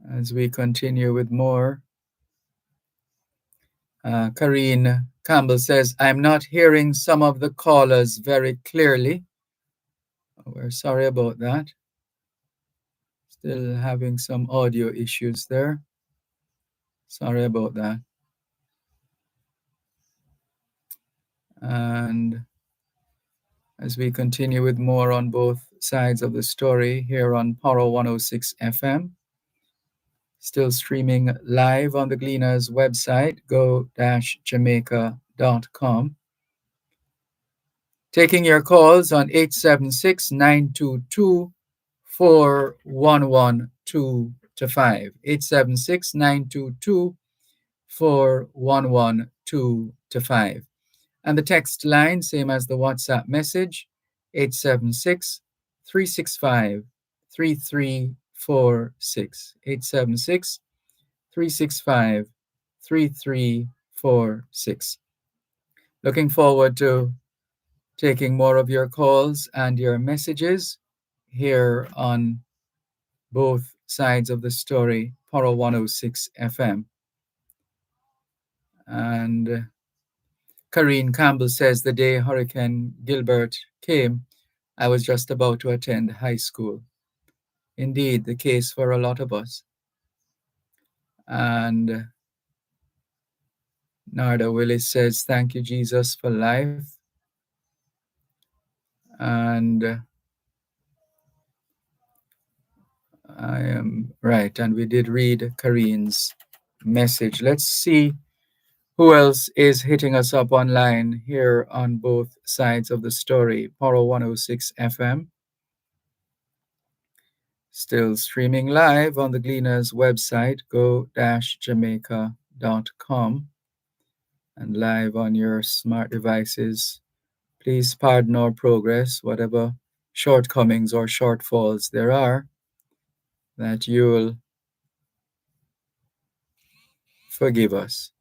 As we continue with more, Karine Campbell says, I'm not hearing some of the callers very clearly. We're sorry about that. Still having some audio issues there. Sorry about that. And as we continue with more on both sides of the story here on Power 106 FM, still streaming live on the Gleaners website, go-jamaica.com. Taking your calls on 876-922-4112 to 5. 876-922-4112 to 5. And the text line, same as the WhatsApp message, 876-365-3346. 876-365-3346. Looking forward to taking more of your calls and your messages here on both sides of the story, Power 106 FM. And Karine Campbell says, the day Hurricane Gilbert came, I was just about to attend high school. Indeed, the case for a lot of us. And Narda Willis says, thank you, Jesus, for life. And I am right. And we did read Karine's message. Let's see who else is hitting us up online here on both sides of the story. Power 106 FM. Still streaming live on the Gleaners website, go-jamaica.com. And live on your smart devices. Please pardon our progress, whatever shortcomings or shortfalls there are, that you'll forgive us.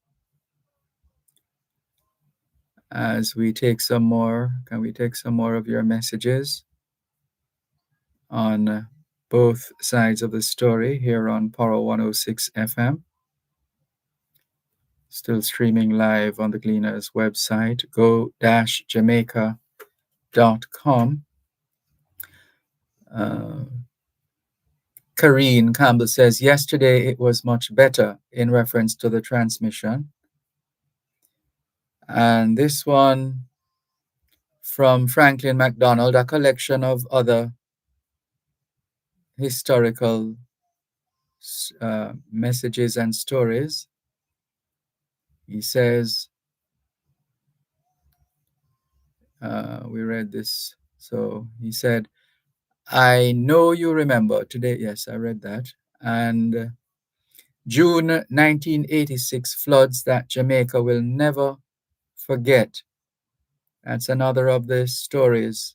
As we take some more, can we take some more of your messages on both sides of the story here on Power 106 FM? Still streaming live on the Gleaners website, go-jamaica.com. Karine Campbell says, yesterday it was much better in reference to the transmission. And this one from Franklin MacDonald, a collection of other historical messages and stories. He says, we read this. So he said, I know you remember today. Yes, I read that. And June 1986 floods that Jamaica will never forget. That's another of the stories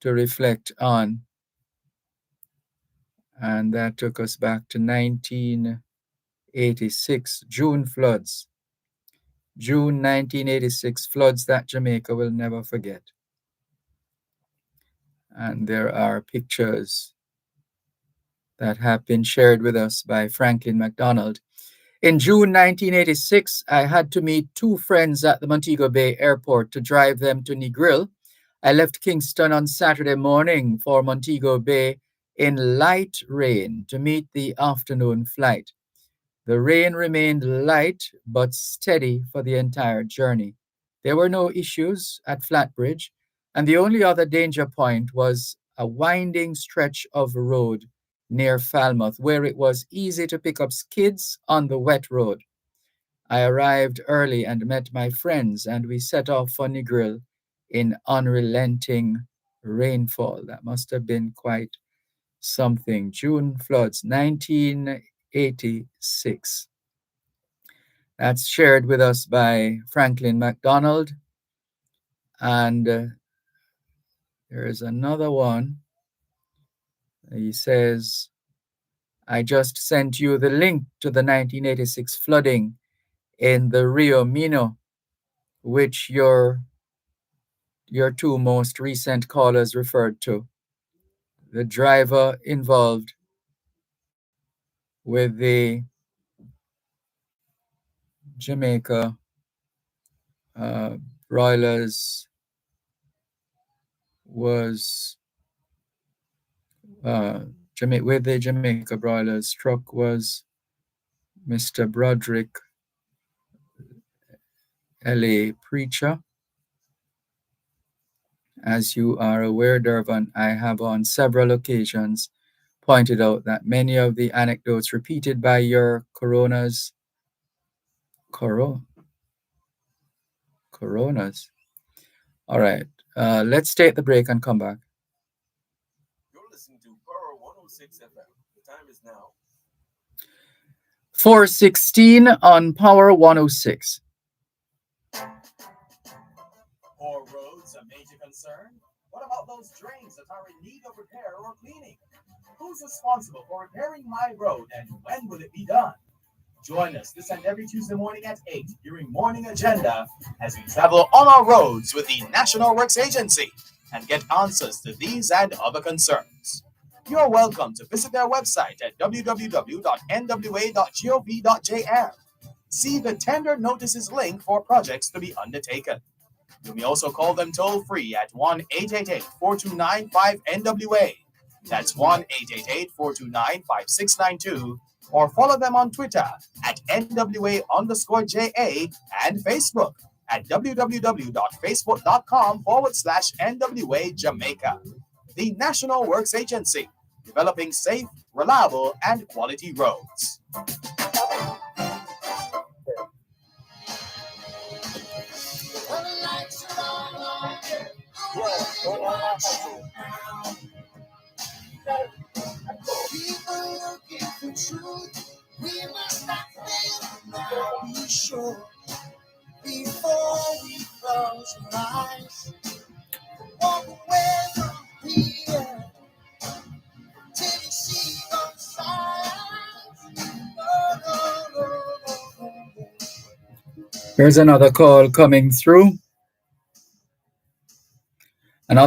to reflect on. And that took us back to 1986, June floods. June 1986 floods that Jamaica will never forget. And there are pictures that have been shared with us by Franklin MacDonald. In June 1986, I had to meet two friends at the Montego Bay Airport to drive them to Negril. I left Kingston on Saturday morning for Montego Bay in light rain to meet the afternoon flight. The rain remained light but steady for the entire journey. There were no issues at Flatbridge, and the only other danger point was a winding stretch of road near Falmouth, where it was easy to pick up skids on the wet road. I arrived early and met my friends, and we set off for Negril in unrelenting rainfall. That must have been quite something. June floods, 1986. That's shared with us by Franklin MacDonald. And there's another one. He says, I just sent you the link to the 1986 flooding in the Rio Mino, which your two most recent callers referred to. The driver involved with the Jamaica broilers was with the Jamaica broilers truck was Mr. Broderick L.A. Preacher. As you are aware, Dervan, I have on several occasions pointed out that many of the anecdotes repeated by your coronas. All right, let's take the break and come back. You're listening to Power 106 FM. The time is now 4:16 on Power 106. Poor roads a major concern? What about those drains that are in need of repair or cleaning? Who's responsible for repairing my road, and when will it be done? Join us this and every Tuesday morning at 8 during Morning Agenda as we travel on our roads with the National Works Agency and get answers to these and other concerns. You're welcome to visit their website at www.nwa.gov.jm. See the tender notices link for projects to be undertaken. You may also call them toll-free at 1-888-429-5NWA. That's 1-888-429-5692. Or follow them on Twitter at NWA_JA and Facebook at www.facebook.com/NWA Jamaica. The National Works Agency, developing safe, reliable, and quality roads. People looking for truth, we must not fail, be sure before we close our eyes. Walk away from here till you see both sides. Here's another call coming through. I'm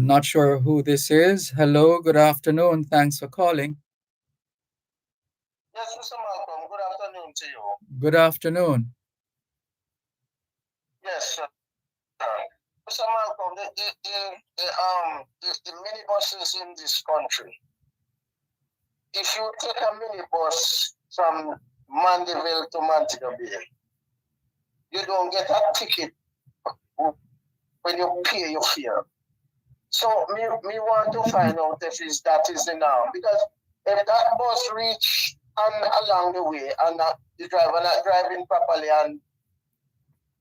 not sure who this is. Hello, good afternoon. Thanks for calling. Yes, Mr. Malcolm, good afternoon to you. Good afternoon. Yes, sir. Mr. Malcolm, the minibuses in this country, if you take a minibus from Mandeville to Montego Bay, you don't get a ticket when you pay your fare. So me want to find out if that is the norm, because if that bus reach and along the way and the driver not driving properly and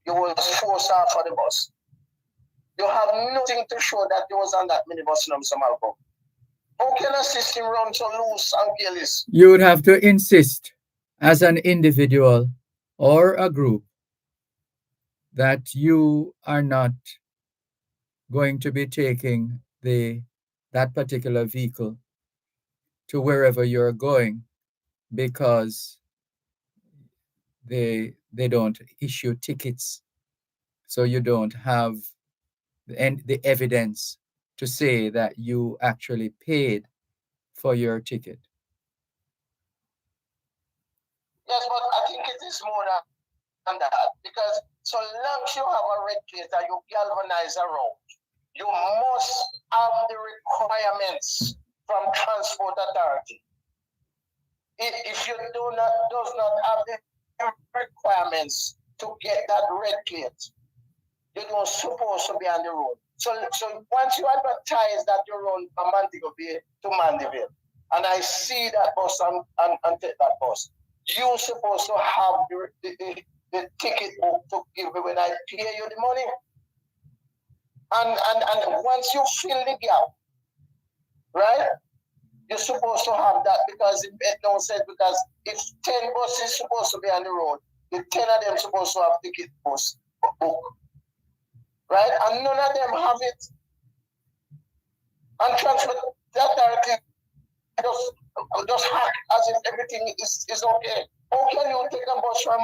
you will force off for the bus, you have nothing to show that you was on that minibus, Mr. Malcolm. How can a system run so loose and careless? You would have to insist as an individual or a group that you are not going to be taking that particular vehicle to wherever you're going, because they don't issue tickets, so you don't have the evidence to say that you actually paid for your ticket. Yes, but I think it is more than that, because so long as you have a red plate and you galvanize a road, you must have the requirements from Transport Authority. If you does not have the requirements to get that red plate, you don't supposed to be on the road. So once you advertise that you run from Montego Bay to Mandeville, and I see that bus and take that bus, you're supposed to have the ticket book to give me when I pay you the money. And once you fill the gap, right? You're supposed to have that because it makes no sense because if 10 buses supposed to be on the road, the 10 of them supposed to have ticket bus book. Right? And none of them have it. And transport authority just hack as if everything is okay. How can you take a bus from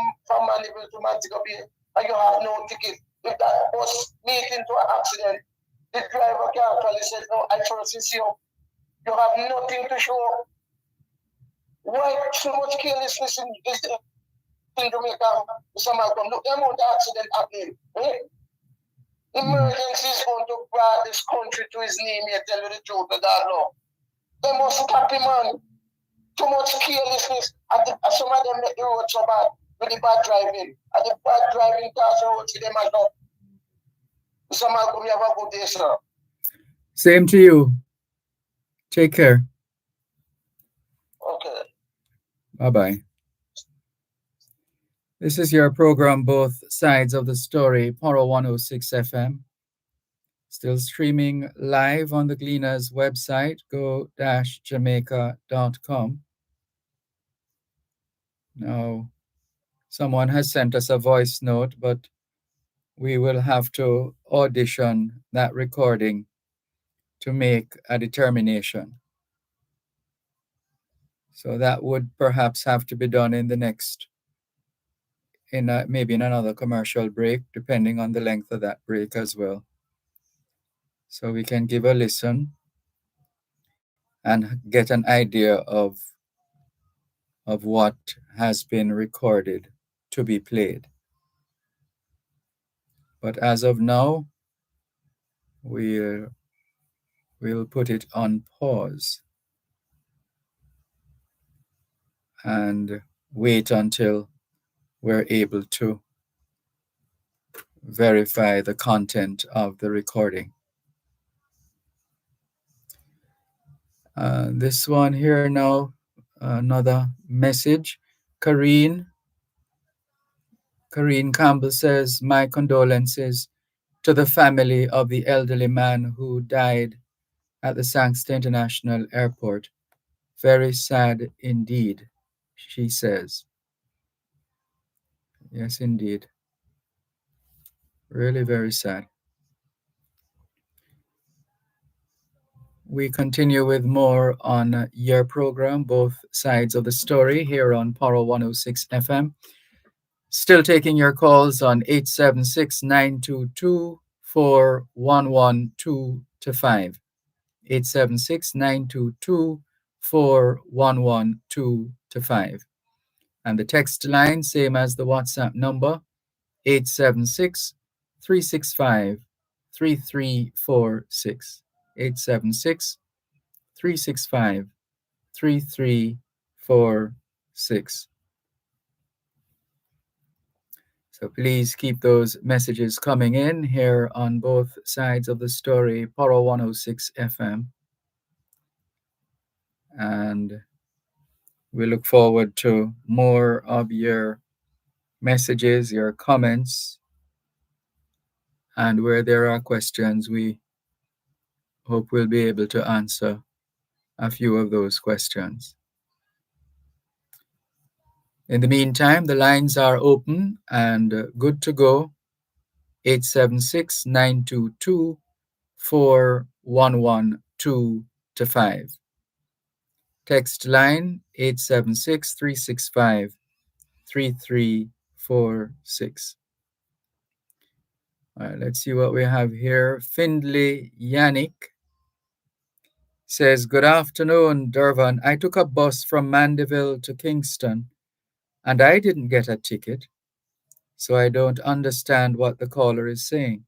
Mandeville to Montego Bay and you have no ticket? If that bus meet into an accident, the driver can actually say, no, I trust you. You have nothing to show. Why so much carelessness in Jamaica? Mr. Malcolm, look the amount of accident happening. Eh? Emergency is going to bring this country to his name here, tell you the truth, God no. They must stop him, man. Too much carelessness. And some of them make the road so bad with the bad driving. And the bad driving cars the road to them as well. Mr. Malcolm, you have a good day, sir. Same to you. Take care. Okay. Bye-bye. This is your program, Both Sides of the Story, Poro 106 FM. Still streaming live on the Gleaners website, go-jamaica.com. Now, someone has sent us a voice note, but we will have to audition that recording to make a determination. So that would perhaps have to be done in the next, maybe in another commercial break, depending on the length of that break as well. So we can give a listen and get an idea of what has been recorded to be played. But as of now, we'll put it on pause and wait until we're able to verify the content of the recording. This one here now, another message. Kareen Campbell says, my condolences to the family of the elderly man who died at the Sangster International Airport. Very sad indeed, she says. Yes, indeed. Really very sad. We continue with more on your program, Both Sides of the Story, here on Poro 106 FM. Still taking your calls on 876-922-4112-5. 876-922-4112-5. And the text line, same as the WhatsApp number, 876-365-3346. 876-365-3346. So please keep those messages coming in here on Both Sides of the Story, Poro 106 FM. And we look forward to more of your messages, your comments, and where there are questions, we hope we'll be able to answer a few of those questions. In the meantime, the lines are open and good to go. 876-922-4112-5. Text line 876-365-3346. All right, let's see what we have here. Findlay Yannick says, good afternoon, Dervan. I took a bus from Mandeville to Kingston and I didn't get a ticket, so I don't understand what the caller is saying.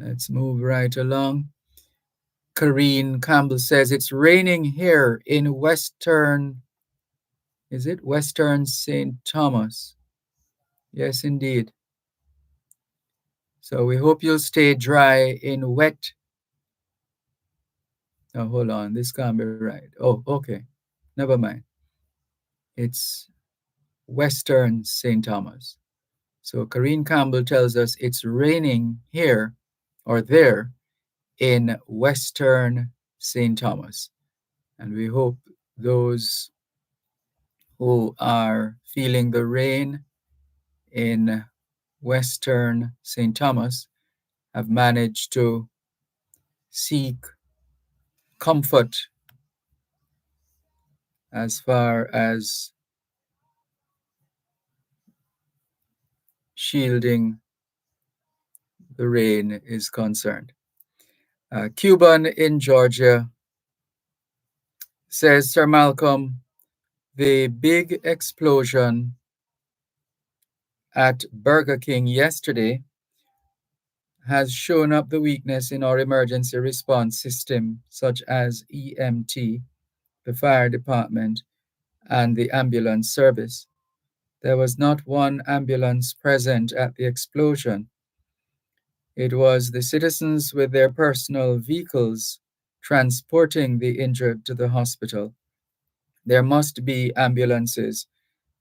Let's move right along. Kareen Campbell says it's raining here in Western, is it Western St. Thomas? Yes, indeed. So we hope you'll stay dry in wet. Oh, hold on. This can't be right. Oh, okay. Never mind. It's Western St. Thomas. So Kareen Campbell tells us it's raining here or there in Western St. Thomas. And we hope those who are feeling the rain in Western St. Thomas have managed to seek comfort as far as shielding the rain is concerned. Cuban in Georgia says, Sir Malcolm, the big explosion at Burger King yesterday has shown up the weakness in our emergency response system, such as EMT, the fire department, and the ambulance service. There was not one ambulance present at the explosion. It was the citizens with their personal vehicles transporting the injured to the hospital. There must be ambulances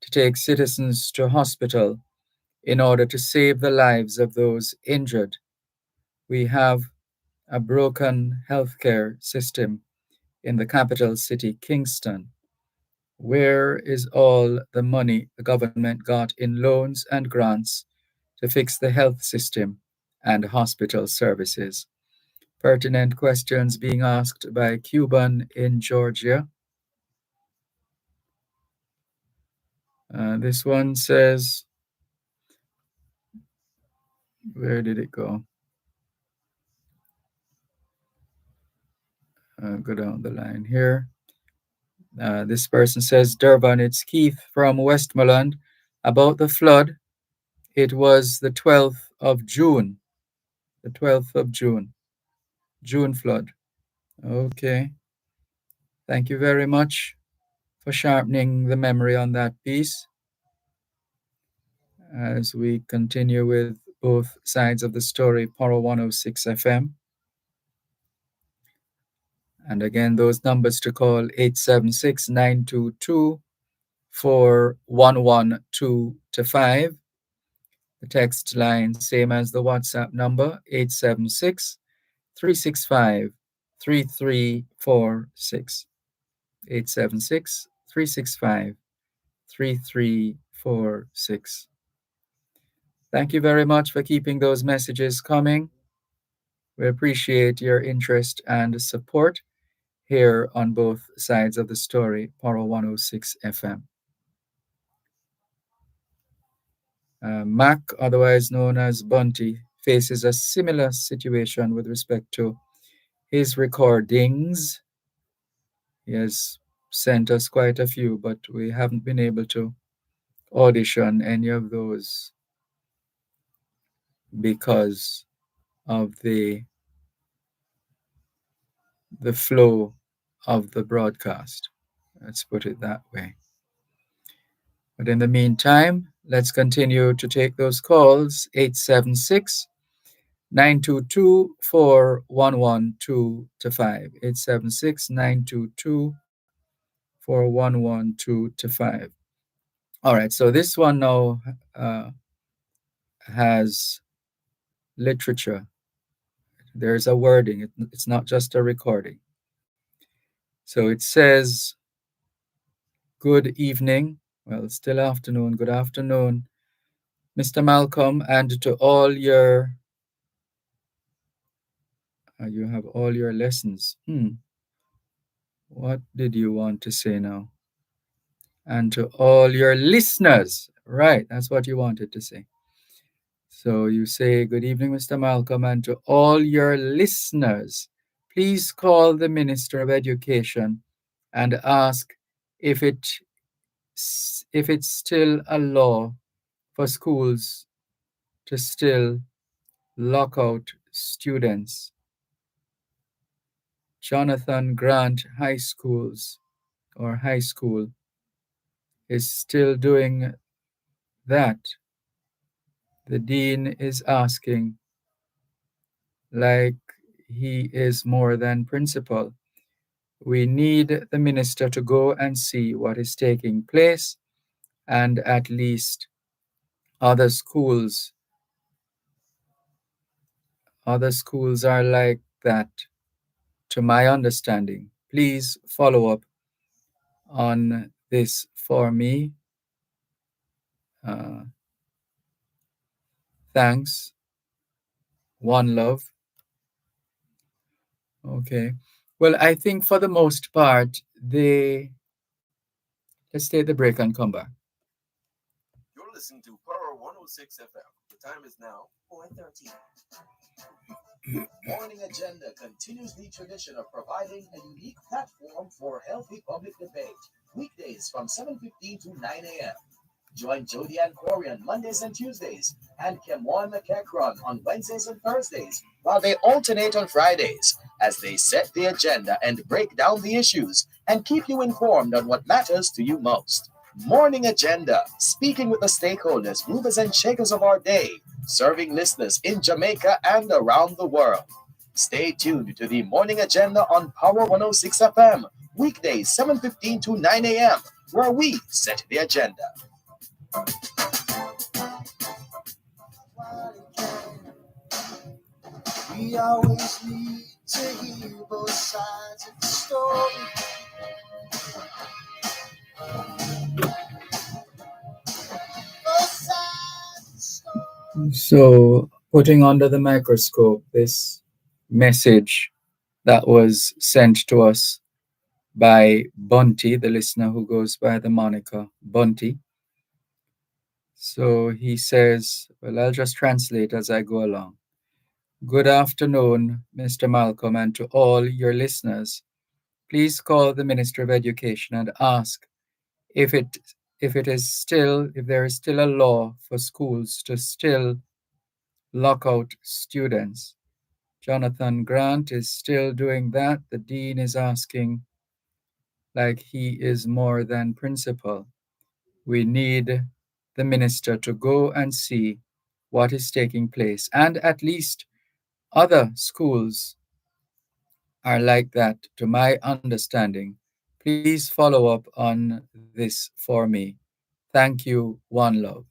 to take citizens to hospital in order to save the lives of those injured. We have a broken healthcare system in the capital city, Kingston. Where is all the money the government got in loans and grants to fix the health system and hospital services? Pertinent questions being asked by Cuban in Georgia. This one says, where did it go? Go down the line here. This person says, Dervan, it's Keith from Westmoreland. About the flood, it was the 12th of June. The 12th of June. June flood. Okay. Thank you very much for sharpening the memory on that piece as we continue with both sides of the story, Poro 106 FM. And again, those numbers to call 876 922 4112 to 5. The text line, same as the WhatsApp number, 876 365 3346. 876 365 3346. Thank you very much for keeping those messages coming. We appreciate your interest and support here on both sides of the story, Poro 106 FM. Mac, otherwise known as Bunty, faces a similar situation with respect to his recordings. He has sent us quite a few, but we haven't been able to audition any of those because of the flow of the broadcast. Let's put it that way. But in the meantime, let's continue to take those calls. 876 922 4112 to 5. 876 922 4112 to 5. All right, so this one now has literature. There's a wording, it's not just a recording. So it says, good evening. Well, it's still afternoon. Good afternoon, Mr. Malcolm, and to all your, you have all your lessons. What did you want to say now? And to all your listeners. Right, that's what you wanted to say. So you say, good evening, Mr. Malcolm, and to all your listeners, please call the Minister of Education and ask if it's still a law for schools to still lock out students. Jonathan Grant High Schools or High School is still doing that. The dean is asking, like he is more than principal. We need the minister to go and see what is taking place, and at least other schools are like that, to my understanding. Please follow up on this for me. Uh, thanks. One love. Okay. Well, I think for the most part, let's take the break and come back. You're listening to Power 106 FM. The time is now 4:30. Morning Agenda continues the tradition of providing a unique platform for healthy public debate. Weekdays from 7:15 to 9 a.m. Join Jody and Corey on Mondays and Tuesdays, and Kemwan McEachron on Wednesdays and Thursdays, while they alternate on Fridays as they set the agenda and break down the issues and keep you informed on what matters to you most. Morning Agenda, speaking with the stakeholders, movers, and shakers of our day, serving listeners in Jamaica and around the world. Stay tuned to the Morning Agenda on Power 106 FM, weekdays 7:15 to 9 a.m., where we set the agenda. We always need to hear both sides of the story. Both sides of the story. So, putting under the microscope this message that was sent to us by Bunty, the listener who goes by the moniker Bunty. So he says, well, I'll just translate as I go along. Good afternoon, Mr. Malcolm, and to all your listeners. Please call the Minister of Education and ask if there is still a law for schools to still lock out students. Jonathan Grant is still doing that. The dean is asking like he is more than principal. We need the minister to go and see what is taking place. And at least other schools are like that, to my understanding. Please follow up on this for me. Thank you, One Love.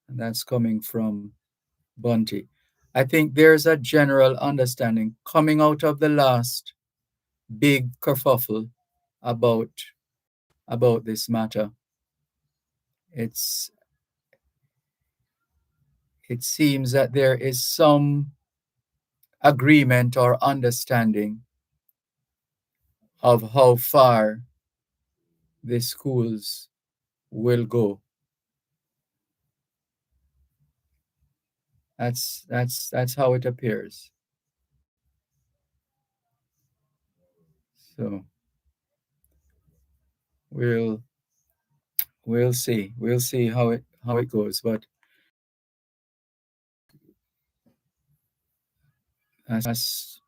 And that's coming from Bunty. I think there's a general understanding coming out of the last big kerfuffle about this matter. It's it seems that there is some agreement or understanding of how far the schools will go. That's how it appears. So we'll see. We'll see how it goes. But that's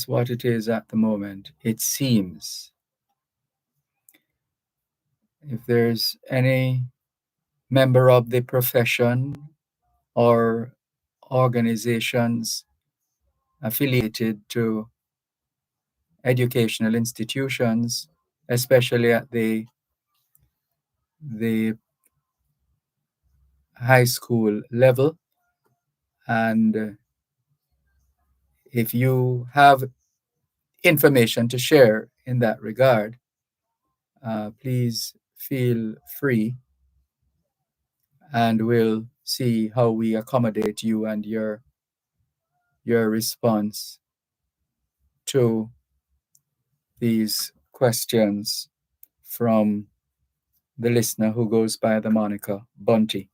what it is at the moment. It seems. If there's any member of the profession or organizations affiliated to educational institutions, especially at the high school level, and if you have information to share in that regard, please feel free, and we'll see how we accommodate you and your response to these questions from the listener who goes by the moniker Bunty.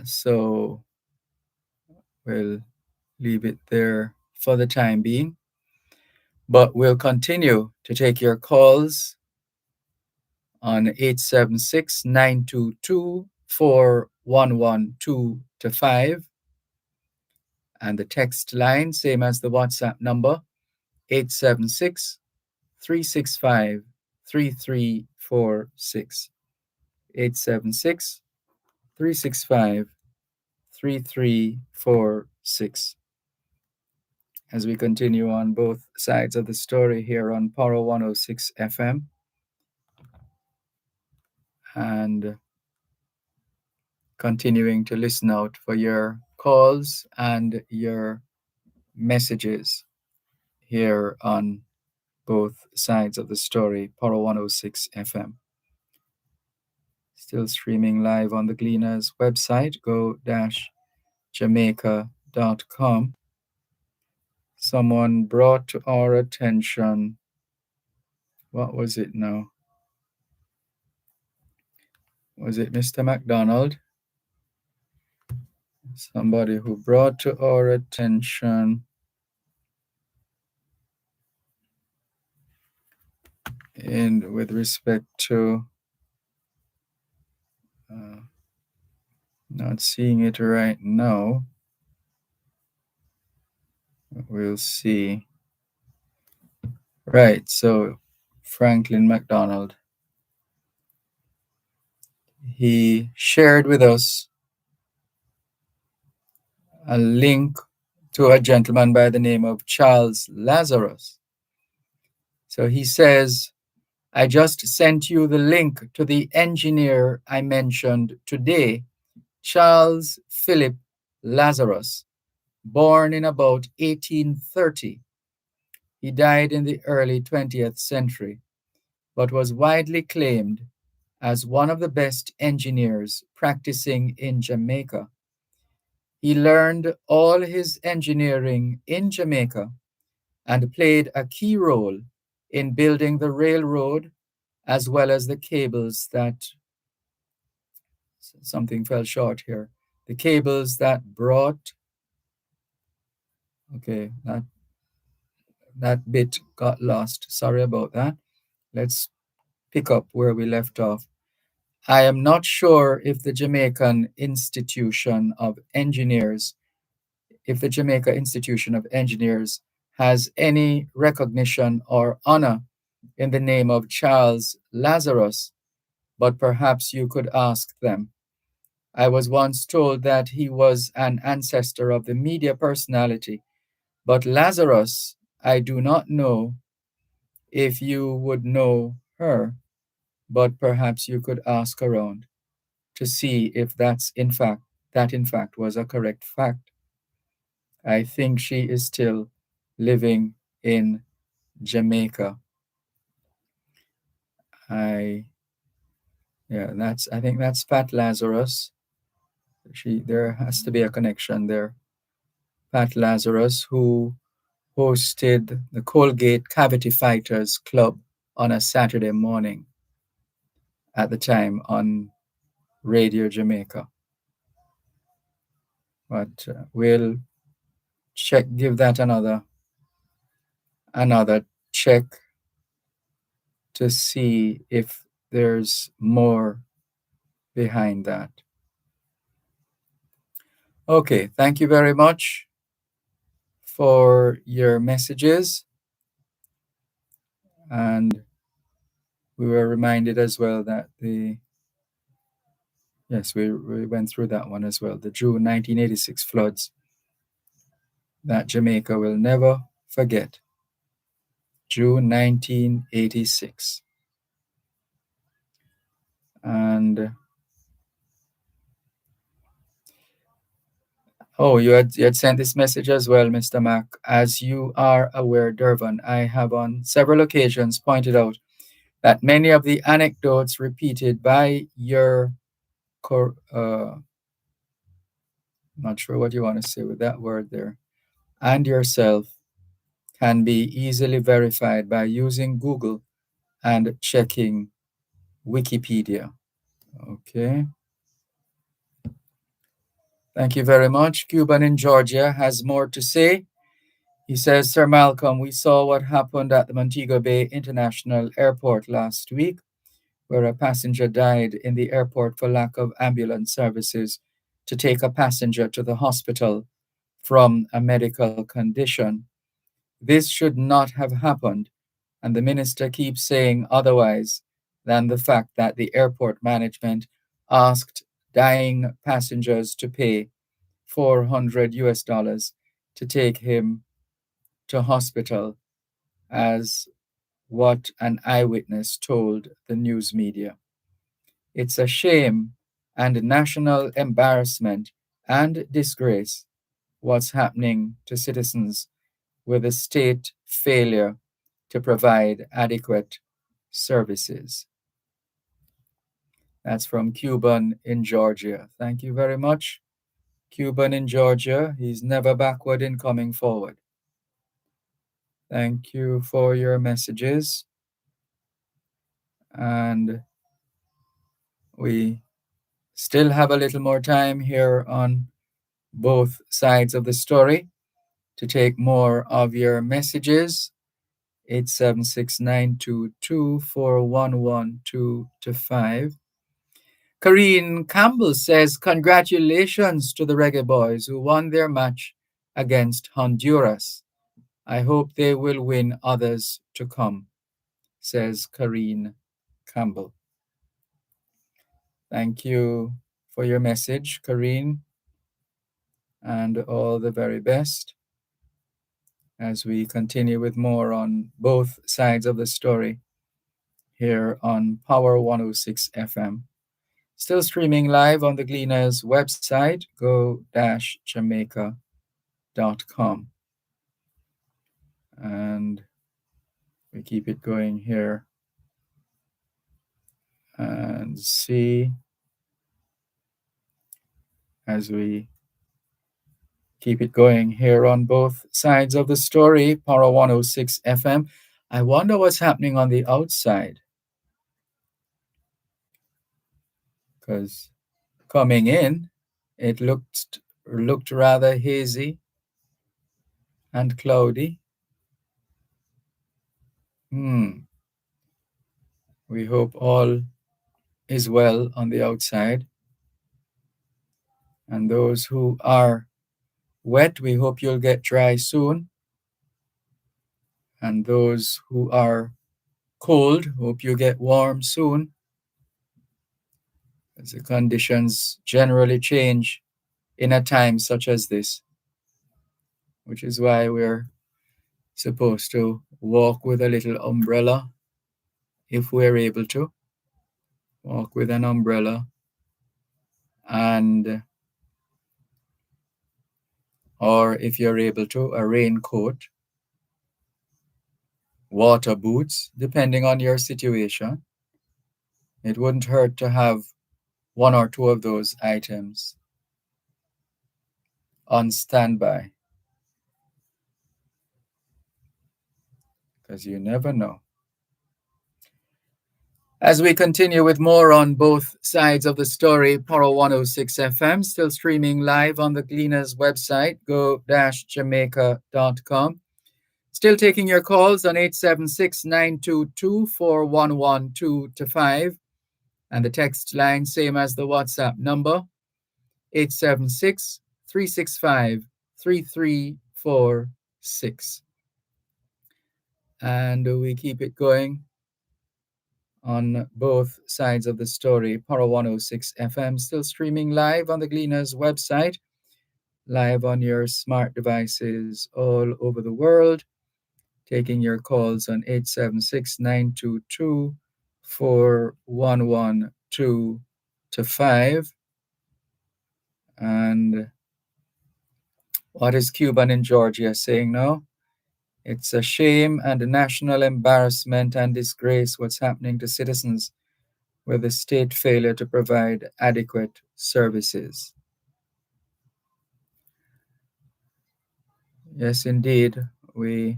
So we'll leave it there for the time being, but we'll continue to take your calls on 876-922-4112 to 5. And the text line, same as the WhatsApp number, 876 365 3346. 876 365 3346. As we continue on both sides of the story here on Power 106 FM, and continuing to listen out for your calls and your messages here on both sides of the story, Power 106 FM. Still streaming live on the Gleaners website, go-jamaica.com. Someone brought to our attention, what was it now? Was it Mr. McDonald? Somebody who brought to our attention in with respect to not seeing it right now. We'll see. Right, so Franklin McDonald, he shared with us a link to a gentleman by the name of Charles Lazarus. So he says, I just sent you the link to the engineer I mentioned today, Charles Philip Lazarus, born in about 1830. He died in the early 20th century, but was widely claimed as one of the best engineers practicing in Jamaica. He learned all his engineering in Jamaica and played a key role in building the railroad as well as the cables that, something fell short here, the cables that brought, okay, that bit got lost. Sorry about that. Let's pick up where we left off. I am not sure if the Jamaican Institution of Engineers, if the Jamaica Institution of Engineers has any recognition or honor in the name of Charles Lazarus, but perhaps you could ask them. I was once told that he was an ancestor of the media personality, but Lazarus, I do not know if you would know her, but perhaps you could ask around to see if that in fact was a correct fact. I think she is still living in Jamaica. I think that's Pat Lazarus. There has to be a connection there. Pat Lazarus, who hosted the Colgate Cavity Fighters Club on a Saturday morning at the time on Radio Jamaica. But we'll give that another check to see if there's more behind that. Okay, thank you very much for your messages. And we were reminded as well that we went through that one as well, the June 1986 floods that Jamaica will never forget. June 1986. And you had sent this message as well, Mr. Mack. As you are aware, Dervan, I have on several occasions pointed out that many of the anecdotes repeated by your, not sure what you want to say with that word there, and yourself can be easily verified by using Google and checking Wikipedia. Okay. Thank you very much. Cuban in Georgia has more to say. He says, Sir Malcolm, we saw what happened at the Montego Bay International Airport last week, where a passenger died in the airport for lack of ambulance services to take a passenger to the hospital from a medical condition. This should not have happened, and the minister keeps saying otherwise than the fact that the airport management asked dying passengers to pay 400 US dollars to take him to hospital, as what an eyewitness told the news media. It's a shame and national embarrassment and disgrace what's happening to citizens with a state failure to provide adequate services. That's from Cuban in Georgia. Thank you very much. Cuban in Georgia, he's never backward in coming forward. Thank you for your messages. And we still have a little more time here on both sides of the story to take more of your messages. 876-922-4112 Karine Campbell says, congratulations to the Reggae Boys who won their match against Honduras. I hope they will win others to come, says Karine Campbell. Thank you for your message, Karine, and all the very best as we continue with more on both sides of the story here on Power 106 FM. Still streaming live on the Gleaners website, go-jamaica.com. And we keep it going here and see as we keep it going here on both sides of the story, Power 106 FM. I wonder what's happening on the outside, because coming in, it looked rather hazy and cloudy. We hope all is well on the outside. And those who are wet, we hope you'll get dry soon. And those who are cold, hope you get warm soon, as the conditions generally change in a time such as this, which is why we're supposed to walk with a little umbrella if we're able to. Walk with an umbrella and, or if you're able to, a raincoat, water boots, depending on your situation. It wouldn't hurt to have one or two of those items on standby, because you never know. As we continue with more on both sides of the story, Power 106 FM, still streaming live on the Gleaners website, go-jamaica.com. Still taking your calls on 876-922-4112-5. And the text line, same as the WhatsApp number, 876-365-3346. And we keep it going on both sides of the story. Power 106 FM, still streaming live on the Gleaners website, live on your smart devices all over the world, taking your calls on 876-922-4112-5. And what is Cuban in Georgia saying now? It's a shame and a national embarrassment and disgrace what's happening to citizens with the state failure to provide adequate services. Yes, indeed, we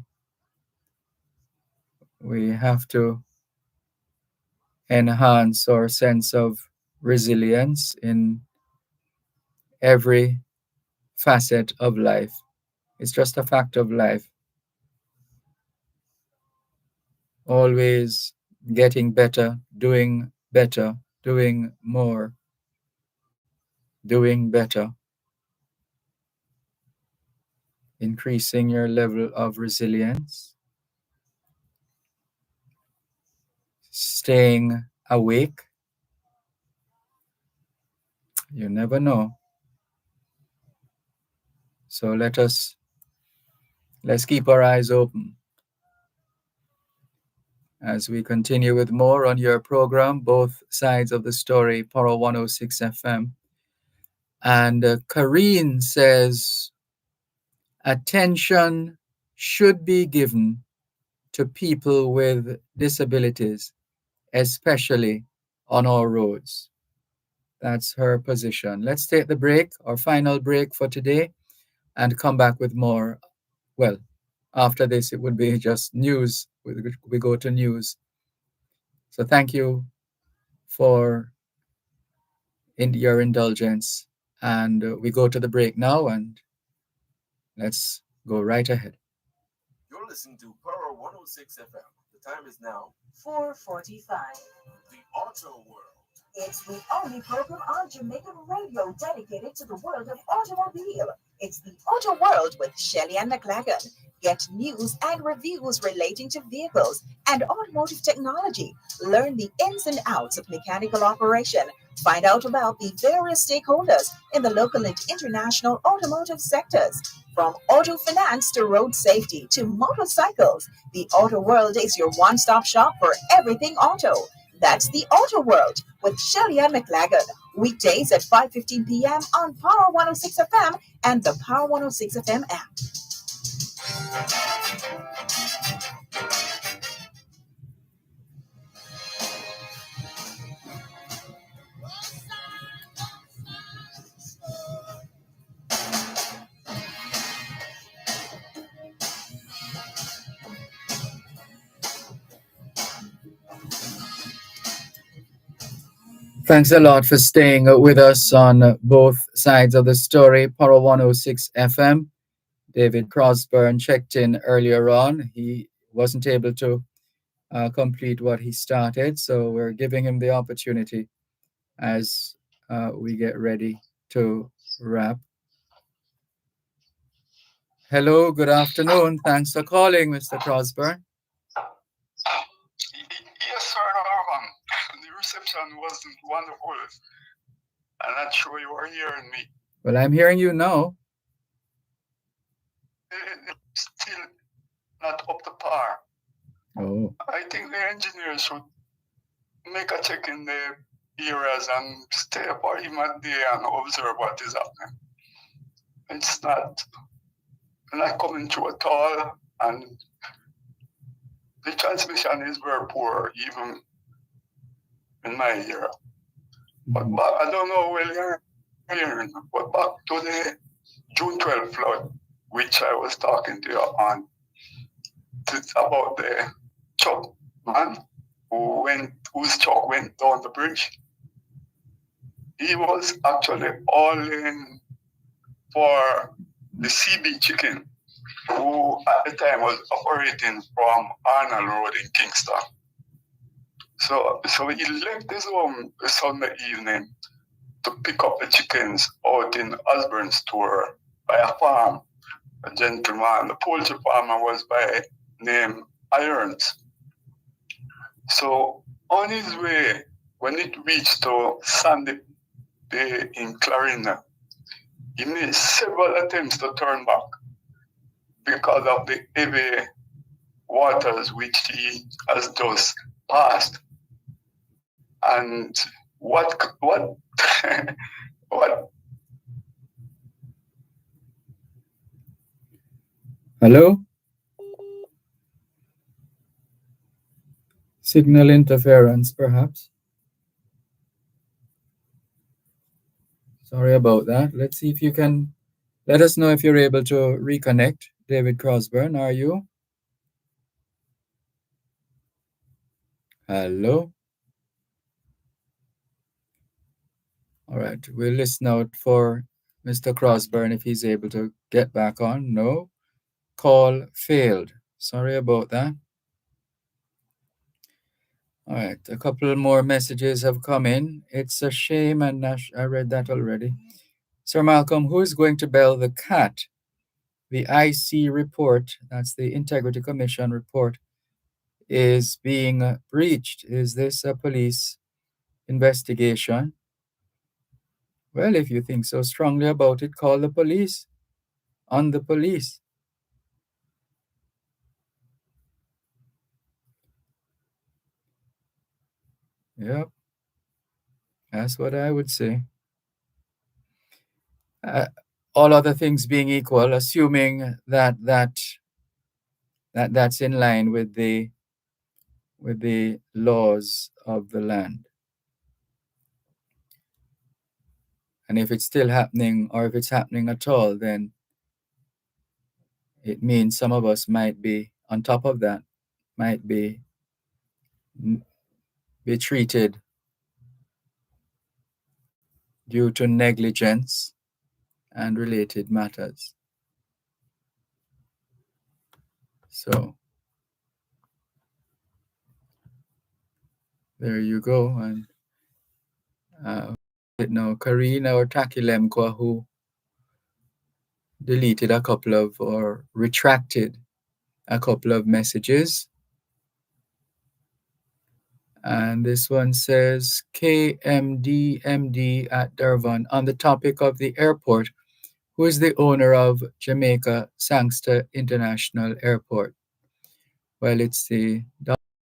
have to enhance our sense of resilience in every facet of life. It's just a fact of life. Always getting better, doing more, doing better. increasing your level of resilience, staying awake. You never know. So let's keep our eyes open as we continue with more on your program, Both Sides of the Story, Power 106 FM. And Kareen says, attention should be given to people with disabilities, especially on our roads. That's her position. Let's take the break, our final break for today, and come back with more. Well, after this, it would be just news. We go to news. So thank you for your indulgence. And we go to the break now, and let's go right ahead. You're listening to Power 106 FM. The time is now 4:45. the Auto World. It's the only program on Jamaican radio dedicated to the world of automobile. It's the Auto World with Shelly and McLagan. Get news and reviews relating to vehicles and automotive technology. Learn the ins and outs of mechanical operation. Find out about the various stakeholders in the local and international automotive sectors. From auto finance to road safety to motorcycles, the Auto World is your one-stop shop for everything auto. That's the Auto World with Shelly and McLagan. Weekdays at 5:15 p.m. on Power 106 FM and the Power 106 FM app. Thanks a lot for staying with us on both sides of the story. Power 106 FM. David Crosburn checked in earlier on. He wasn't able to complete what he started, so we're giving him the opportunity as we get ready to wrap. Hello, good afternoon. Thanks for calling, Mr. Crosburn. Yes, sir, Dervan. The reception wasn't wonderful. I'm not sure you are hearing me. Well, I'm hearing you now. It's still not up to par. Oh. I think the engineers should make a check in the areas and stay up or even a day and observe what is happening. It's not coming through at all, and the transmission is very poor, even in my area. But I don't know where you're hearing. But back to the June 12th flood, which I was talking to you on, it's about the truck man whose truck went down the bridge. He was actually all in for the CB Chicken, who at the time was operating from Arnold Road in Kingston. So he left his home Sunday evening to pick up the chickens out in Osborne store by a farm, a gentleman. The poultry farmer was by name Irons. So on his way, when it reached to Sandy Bay in Clarina, he made several attempts to turn back because of the heavy waters which he has just passed. And what Hello? Signal interference, perhaps. Sorry about that. Let's see if you can let us know if you're able to reconnect. David Crosburn, are you? Hello? All right, we'll listen out for Mr. Crosburn if he's able to get back on. No? Call failed. Sorry about that. All right, a couple more messages have come in. It's a shame, and I read that already. Sir Malcolm, who is going to bail the cat? the IC report, that's the Integrity Commission report, is being breached. Is this a police investigation? Well, if you think so strongly about it, call the police on the police. Yep, that's what I would say. All other things being equal, assuming that's in line with the laws of the land. And if it's still happening, or if it's happening at all, then it means some of us might be on top of that, might be treated due to negligence and related matters. So there you go. And now Karina or Takilemkwa, who deleted a couple of, or retracted a couple of messages. And this one says, KMDMD at Dervan, on the topic of the airport, who is the owner of Jamaica Sangster International Airport? Well, it's the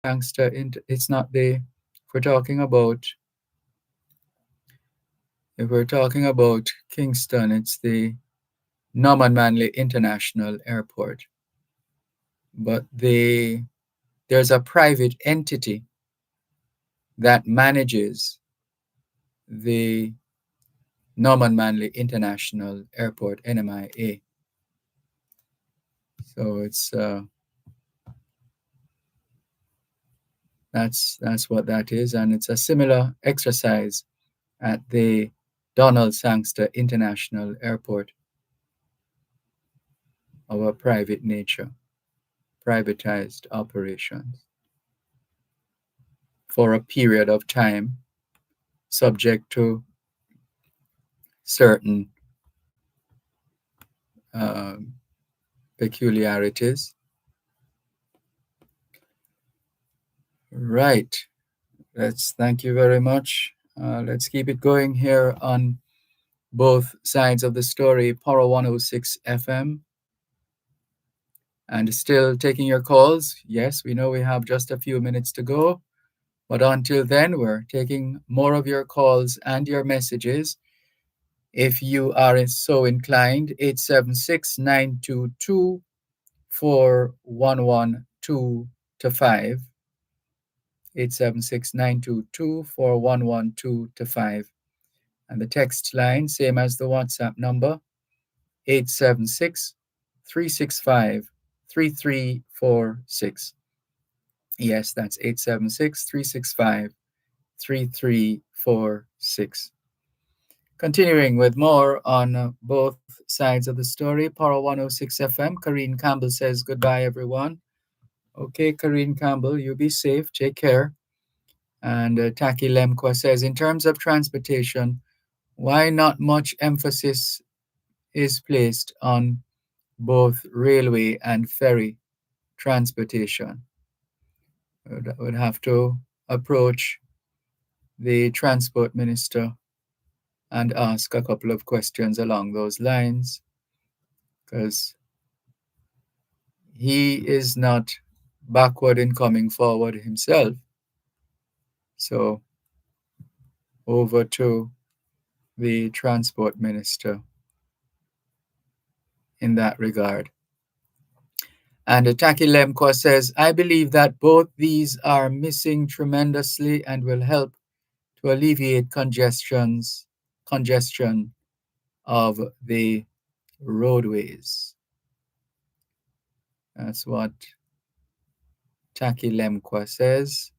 Sangster, it's not the, if we're talking about Kingston, it's the Norman Manley International Airport. But there's a private entity that manages the Norman Manley International Airport, NMIA. So it's that's what that is, and it's a similar exercise at the Donald Sangster International Airport of a private nature, privatized operations for a period of time, subject to certain peculiarities. Right. Thank you very much. Let's keep it going here on both sides of the story, Power 106 FM. And still taking your calls. Yes, we know we have just a few minutes to go. But until then, we're taking more of your calls and your messages. If you are so inclined, 876-922-4112-5. 876-922-4112-5. And the text line, same as the WhatsApp number, 876-365-3346. Yes, that's 876-365-3346. Continuing with more on both sides of the story, Power 106 FM, Karine Campbell says, goodbye, everyone. Okay, Karine Campbell, you be safe, take care. And Taki Lemkwa says, in terms of transportation, why not much emphasis is placed on both railway and ferry transportation? Would have to approach the transport minister and ask a couple of questions along those lines, because he is not backward in coming forward himself. So over to the transport minister in that regard. And Taki Lemkwa says, I believe that both these are missing tremendously and will help to alleviate congestion of the roadways. That's what Taki Lemkwa says.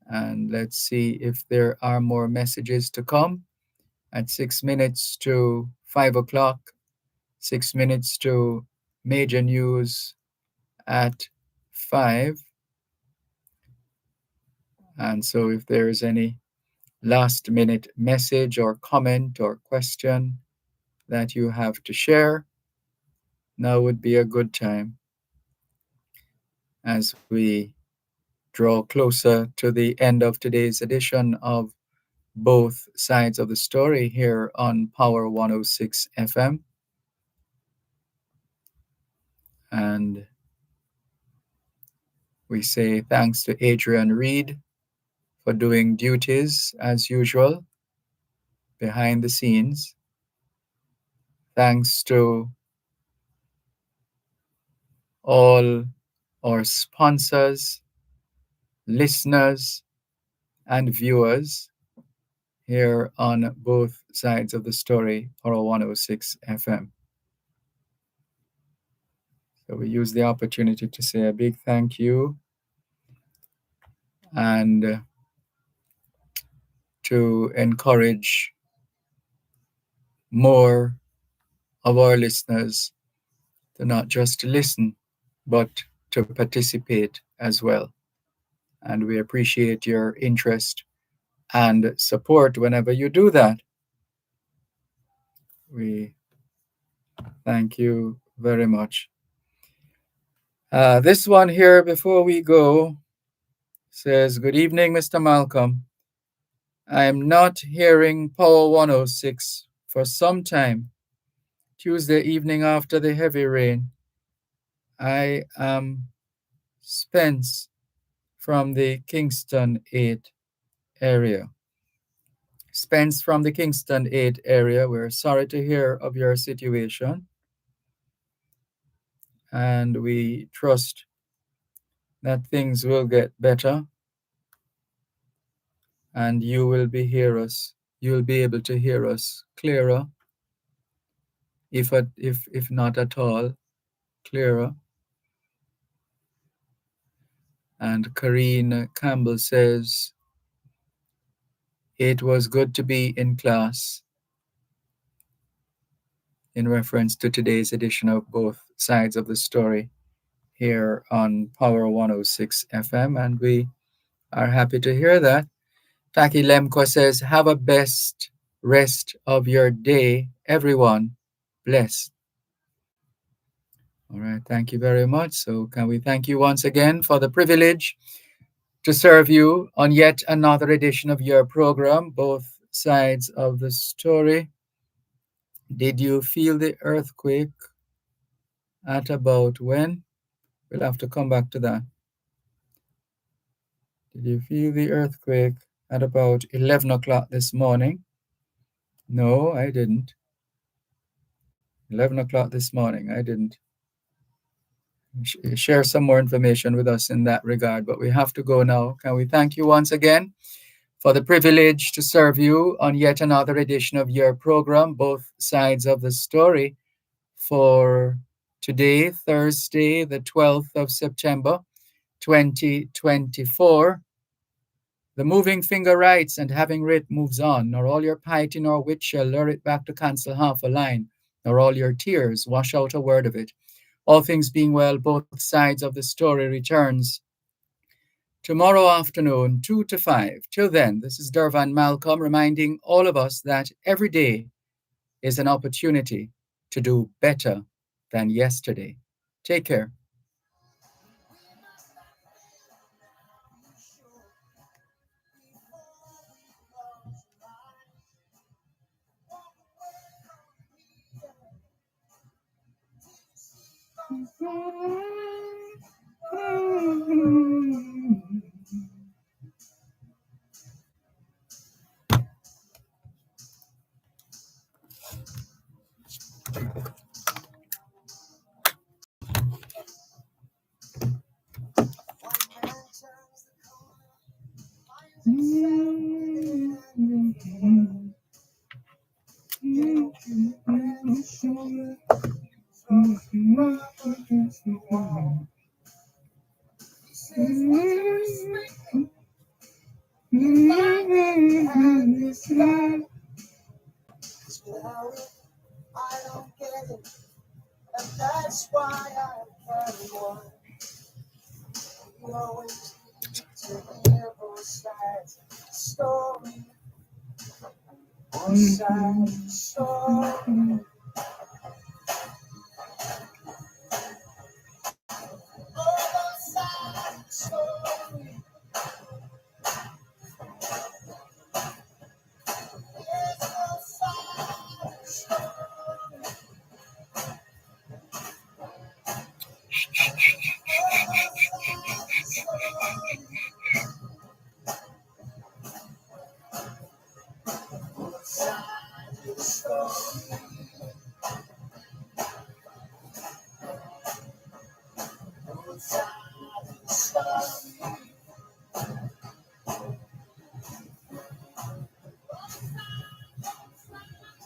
And let's see if there are more messages to come. At 6 minutes to 5 o'clock, 6 minutes to major news at 5. And so if there is any last minute message or comment or question that you have to share, now would be a good time as we draw closer to the end of today's edition of Both Sides of the Story here on Power 106 FM. And we say thanks to Adrian Reed for doing duties as usual behind the scenes. Thanks to all our sponsors, listeners, and viewers here on Both Sides of the Story, Power 106 FM. So we use the opportunity to say a big thank you and to encourage more of our listeners to not just listen, but to participate as well. And we appreciate your interest and support whenever you do that. We thank you very much. This one here, before we go, says, "Good evening, Mr. Malcolm. I'm not hearing Power 106 for some time. Tuesday evening after the heavy rain. I am Spence from the Kingston 8 area. Spence from the Kingston 8 area, we're sorry to hear of your situation. And we trust that things will get better. And you will be able to hear us clearer, if not at all, clearer. And Karine Campbell says, "It was good to be in class," in reference to today's edition of Both Sides of the Story here on Power 106 FM, and we are happy to hear that. Taki Lemko says, "Have a best rest of your day, everyone. Bless." All right, thank you very much. So can we thank you once again for the privilege to serve you on yet another edition of your program, Both Sides of the Story. Did you feel the earthquake at about when? We'll have to come back to that. Did you feel the earthquake at about 11 o'clock this morning? No, I didn't. 11 o'clock this morning, I didn't. Share some more information with us in that regard, but we have to go now. Can we thank you once again for the privilege to serve you on yet another edition of your program, Both Sides of the Story, for today, Thursday, the 12th of September, 2024. The moving finger writes, and having writ moves on, nor all your piety nor wit shall lure it back to cancel half a line, nor all your tears wash out a word of it. All things being well, Both Sides of the Story returns tomorrow afternoon, 2 to 5. Till then, this is Dervan Malcolm reminding all of us that every day is an opportunity to do better than yesterday. Take care. Without it, I don't get it, and that's why I carry one. You always need to hear both sides of the story. One side of the story.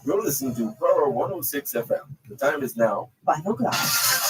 You're listening to Power 106 FM. The time is now 5 o'clock.